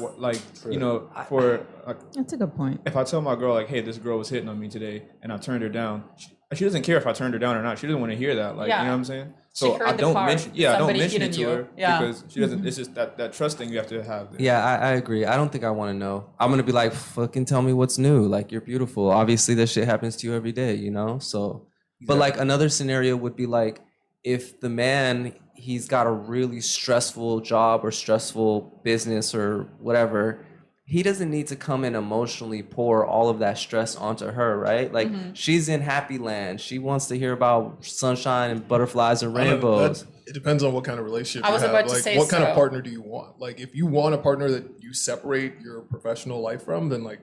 you know, for like That's a good point. if I tell my girl like, hey, this girl was hitting on me today, and I turned her down, she doesn't care if I turned her down or not. She doesn't want to hear that. Like, you know what I'm saying? So heard I the don't part, mention. Yeah, I don't somebody mention it hitting to you. her Yeah. because she doesn't. It's just that trust thing you have to have. There. Yeah, I agree. I don't think I want to know. I'm gonna be like, fucking tell me what's new. Like, you're beautiful. Obviously, that shit happens to you every day, you know. So, but like another scenario would be like, if the man he's got a really stressful job or stressful business or whatever, he doesn't need to come and emotionally pour all of that stress onto her, right? Like she's in happy land. She wants to hear about sunshine and butterflies and I don't know, rainbows. it depends on what kind of relationship I was you have. about to Like, say what kind of so. partner do you want? Like, if you want a partner that you separate your professional life from, then like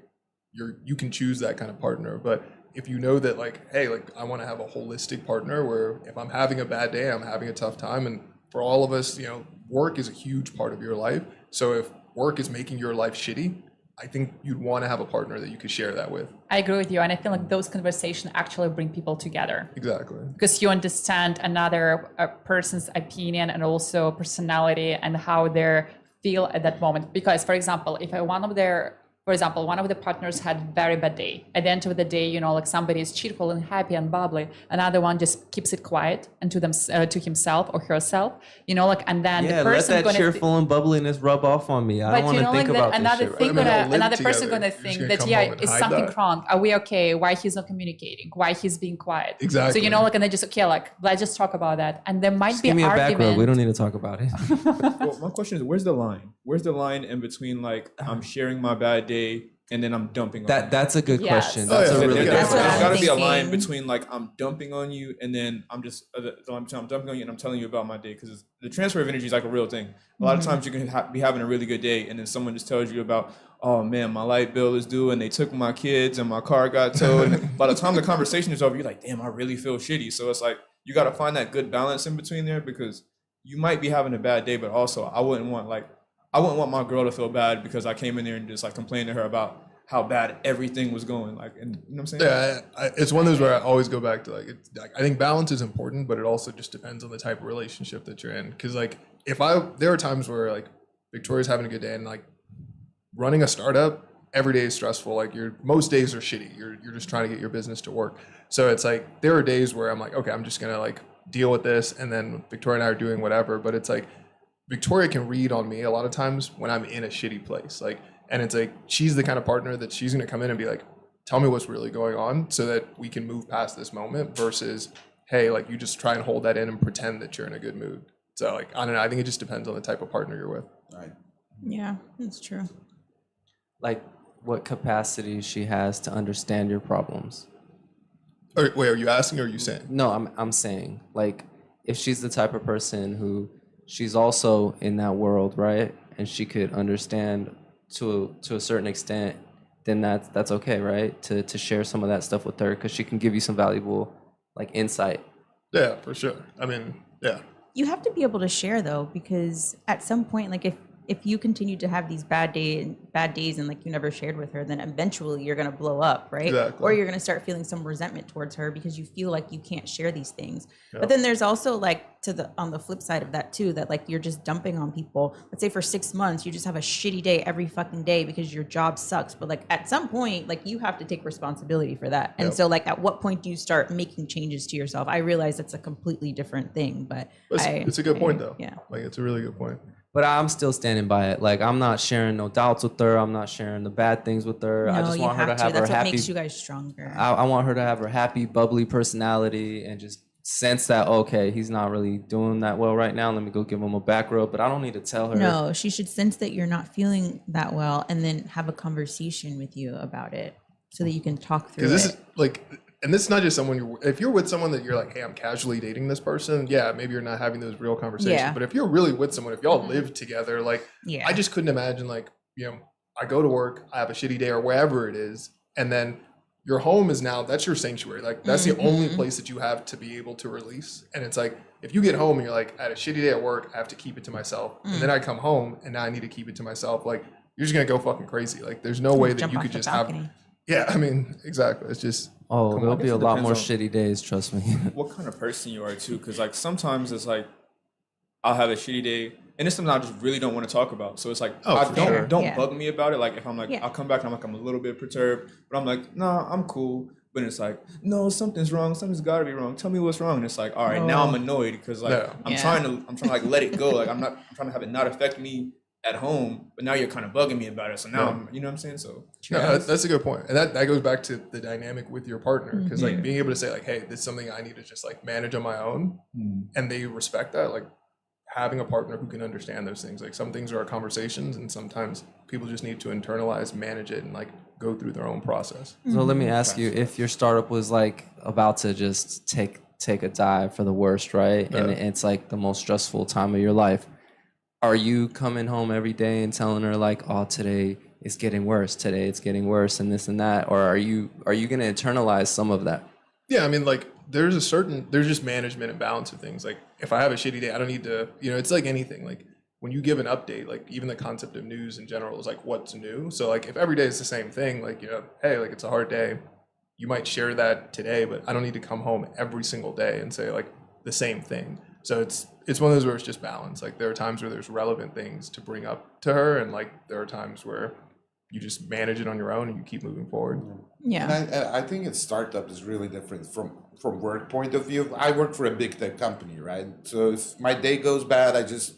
you can choose that kind of partner. But if you know that like, hey, like I want to have a holistic partner where if I'm having a bad day, I'm having a tough time, and for all of us, you know, work is a huge part of your life. So if work is making your life shitty, I think you'd want to have a partner that you could share that with. I agree with you. And I feel like those conversations actually bring people together. Exactly. Because you understand another person's opinion and also personality and how they feel at that moment. Because, for example, if one of the partners had very bad day, at the end of the day, you know, like somebody is cheerful and happy and bubbly, another one just keeps it quiet and to them to himself or herself, you know, like, and then Yeah, the let person that gonna cheerful and bubbliness rub off on me. I don't but want you to know, think like about another this shit. thing, Right? I mean, all live another person together. gonna You're just think gonna that come yeah, home and is hide something that. wrong? Are we okay? Why he's not communicating? Why he's being quiet? Exactly. So you know, like, and they just okay, like let's just talk about that, and there might Just be give me a back argument. rub. We don't need to talk about it. Well, my question is, where's the line? Where's the line in between like I'm sharing my bad day and then I'm dumping on you? That's a good Yes. question. Oh, That's yeah. a really There's good That's what question. I'm got to be a line thinking. between like I'm dumping on you and then I'm dumping on you and I'm telling you about my day, because the transfer of energy is like a real thing. A lot of times you can be having a really good day and then someone just tells you about, oh man, my light bill is due and they took my kids and my car got towed. And by the time the conversation is over, you're like, damn, I really feel shitty. So it's like you got to find that good balance in between there, because you might be having a bad day, but also I wouldn't want my girl to feel bad because I came in there and just like complained to her about how bad everything was going. Like, and you know what I'm saying? Yeah, it's one of those where I always go back to like I think balance is important, but it also just depends on the type of relationship that you're in. Because like there are times where like Victoria's having a good day and like running a startup every day is stressful. Like most days are shitty. You're just trying to get your business to work. So it's like there are days where I'm like, okay, I'm just gonna like deal with this, and then Victoria and I are doing whatever. But it's like Victoria can read on me a lot of times when I'm in a shitty place. Like, and it's like she's the kind of partner that she's gonna come in and be like, tell me what's really going on so that we can move past this moment versus, hey, like you just try and hold that in and pretend that you're in a good mood. So like, I don't know. I think it just depends on the type of partner you're with. Right. Yeah, that's true. Like what capacity she has to understand your problems. Wait, are you asking or are you saying? No, I'm saying like if she's the type of person who she's also in that world, right? And she could understand to a certain extent, then that's okay, right? To share some of that stuff with her because she can give you some valuable like insight. Yeah, for sure. I mean, yeah. You have to be able to share though, because at some point, like if you continue to have these bad days and like you never shared with her, then eventually you're going to blow up, right? Exactly. Or you're going to start feeling some resentment towards her because you feel like you can't share these things. Yep. But then there's also like on the flip side of that too, that like you're just dumping on people. Let's say for 6 months, you just have a shitty day every fucking day because your job sucks. But like at some point, like you have to take responsibility for that. And Yep. so like at what point do you start making changes to yourself? I realize that's a completely different thing, but It's a good point though. Yeah. Like it's a really good point. But I'm still standing by it. Like I'm not sharing no doubts with her. I'm not sharing the bad things with her. I No, just you want her to have her That's what happy. makes you guys stronger. I want her to have her happy, bubbly personality and just sense that, okay, he's not really doing that well right now. Let me go give him a back rub. But I don't need to tell her. No, she should sense that you're not feeling that well and then have a conversation with you about it so that you can talk through it. Because this is like, and this is not just someone if you're with someone that you're like, hey, I'm casually dating this person. Yeah, maybe you're not having those real conversations. Yeah. But if you're really with someone, if y'all live together, like, Yeah. I just couldn't imagine like, I go to work, I have a shitty day or wherever it is, and then your home is now, that's your sanctuary. Like that's the only place that you have to be able to release. And it's like, if you get home and you're like, I had a shitty day at work, I have to keep it to myself. And then I come home and now I need to keep it to myself. Like you're just gonna go fucking crazy. Like there's no way that Jump you off could the just balcony. have. Yeah, I mean, exactly. It's just. Oh, Come on, there'll I be guess a it lot depends more on- shitty days, trust me. What kind of person you are too, because like sometimes it's like I'll have a shitty day and it's something I just really don't want to talk about. So it's like for sure. don't Yeah. bug me about it. Like if I'm like Yeah. I'll come back and I'm like I'm a little bit perturbed, but I'm like nah, I'm cool. But it's like no, something's wrong. Something's got to be wrong. Tell me what's wrong. And it's like all right, now I'm annoyed because like Yeah. I'm Yeah. trying to like let it go. Like I'm trying to have it not affect me at home, but now you're kind of bugging me about it. So now I'm, you know what I'm saying? So No, that's a good point. And that goes back to the dynamic with your partner. Because like being able to say like, hey, this is something I need to just like manage on my own. And they respect that. Like having a partner who can understand those things. Like some things are conversations and sometimes people just need to internalize, manage it and like go through their own process. So let me ask you, if your startup was like about to just take a dive for the worst, right? And it's like the most stressful time of your life. Are you coming home every day and telling her like, oh, today it's getting worse, today it's getting worse and this and that? Or are you going to internalize some of that? Yeah, I mean, like there's just management and balance of things. Like if I have a shitty day, I don't need to, it's like anything. Like when you give an update, like even the concept of news in general is like what's new. So like if every day is the same thing, like, hey, like it's a hard day, you might share that today, but I don't need to come home every single day and say like the same thing. So it's one of those where it's just balance. Like there are times where there's relevant things to bring up to her, and like there are times where you just manage it on your own and you keep moving forward. Yeah. And I think a startup is really different from work point of view. I work for a big tech company, right? So if my day goes bad, I just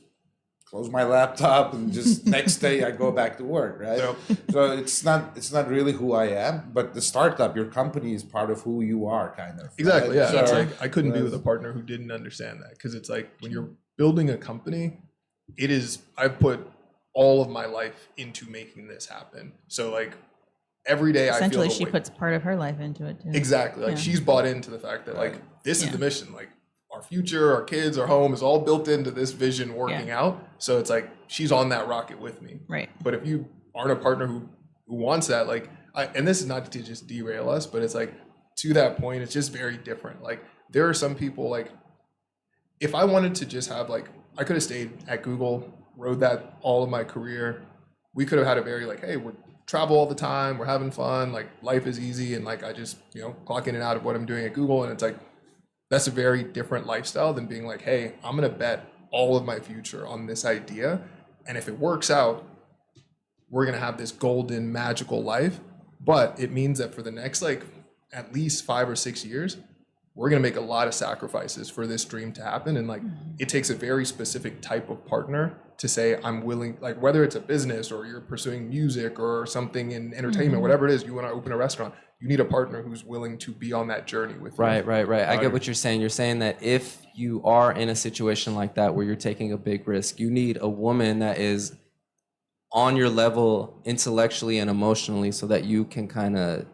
close my laptop and just next day I go back to work, right? Yep. So it's not really who I am, but the startup, your company is part of who you are, kind of. Exactly. right? Yeah. It's So- like I couldn't be with a partner who didn't understand that, because it's like when you're building a company, I've put all of my life into making this happen. So like every day I feel Essentially, the she weight. puts part of her life into it too. Exactly. Like Yeah. she's bought into the fact that like this is Yeah. the mission. Like our future, our kids, our home is all built into this vision working out. So it's like she's on that rocket with me. Right. But if you aren't a partner who wants that, like, and this is not to just derail us, but it's like to that point, it's just very different. Like there are some people like, if I wanted to just have like, I could have stayed at Google, rode that all of my career. We could have had a very like, hey, we're travel all the time. We're having fun. Like life is easy. And like, I just, clock in and out of what I'm doing at Google. And it's like, that's a very different lifestyle than being like, hey, I'm going to bet all of my future on this idea. And if it works out, we're going to have this golden magical life. But it means that for the next, like at least 5 or 6 years, we're going to make a lot of sacrifices for this dream to happen. And like, it takes a very specific type of partner to say, I'm willing, like whether it's a business or you're pursuing music or something in entertainment, whatever it is, you want to open a restaurant, you need a partner who's willing to be on that journey with you. Right. I get what you're saying. You're saying that if you are in a situation like that where you're taking a big risk, you need a woman that is on your level intellectually and emotionally so that you can kind of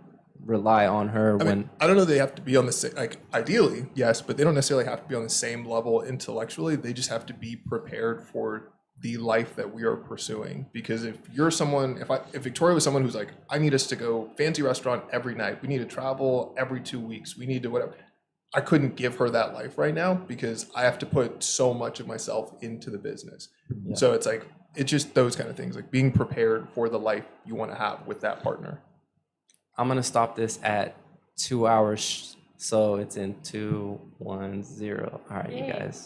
rely on her. I don't know they have to be on the same, like ideally, yes, but they don't necessarily have to be on the same level intellectually. They just have to be prepared for the life that we are pursuing. Because if you're someone, if Victoria was someone who's like, I need us to go fancy restaurant every night, we need to travel every 2 weeks, we need to whatever, I couldn't give her that life right now because I have to put so much of myself into the business. Yeah. So it's like, it's just those kind of things, like being prepared for the life you want to have with that partner. I'm going to stop this at 2 hours. So it's in 2, 1, 0. All right, you guys.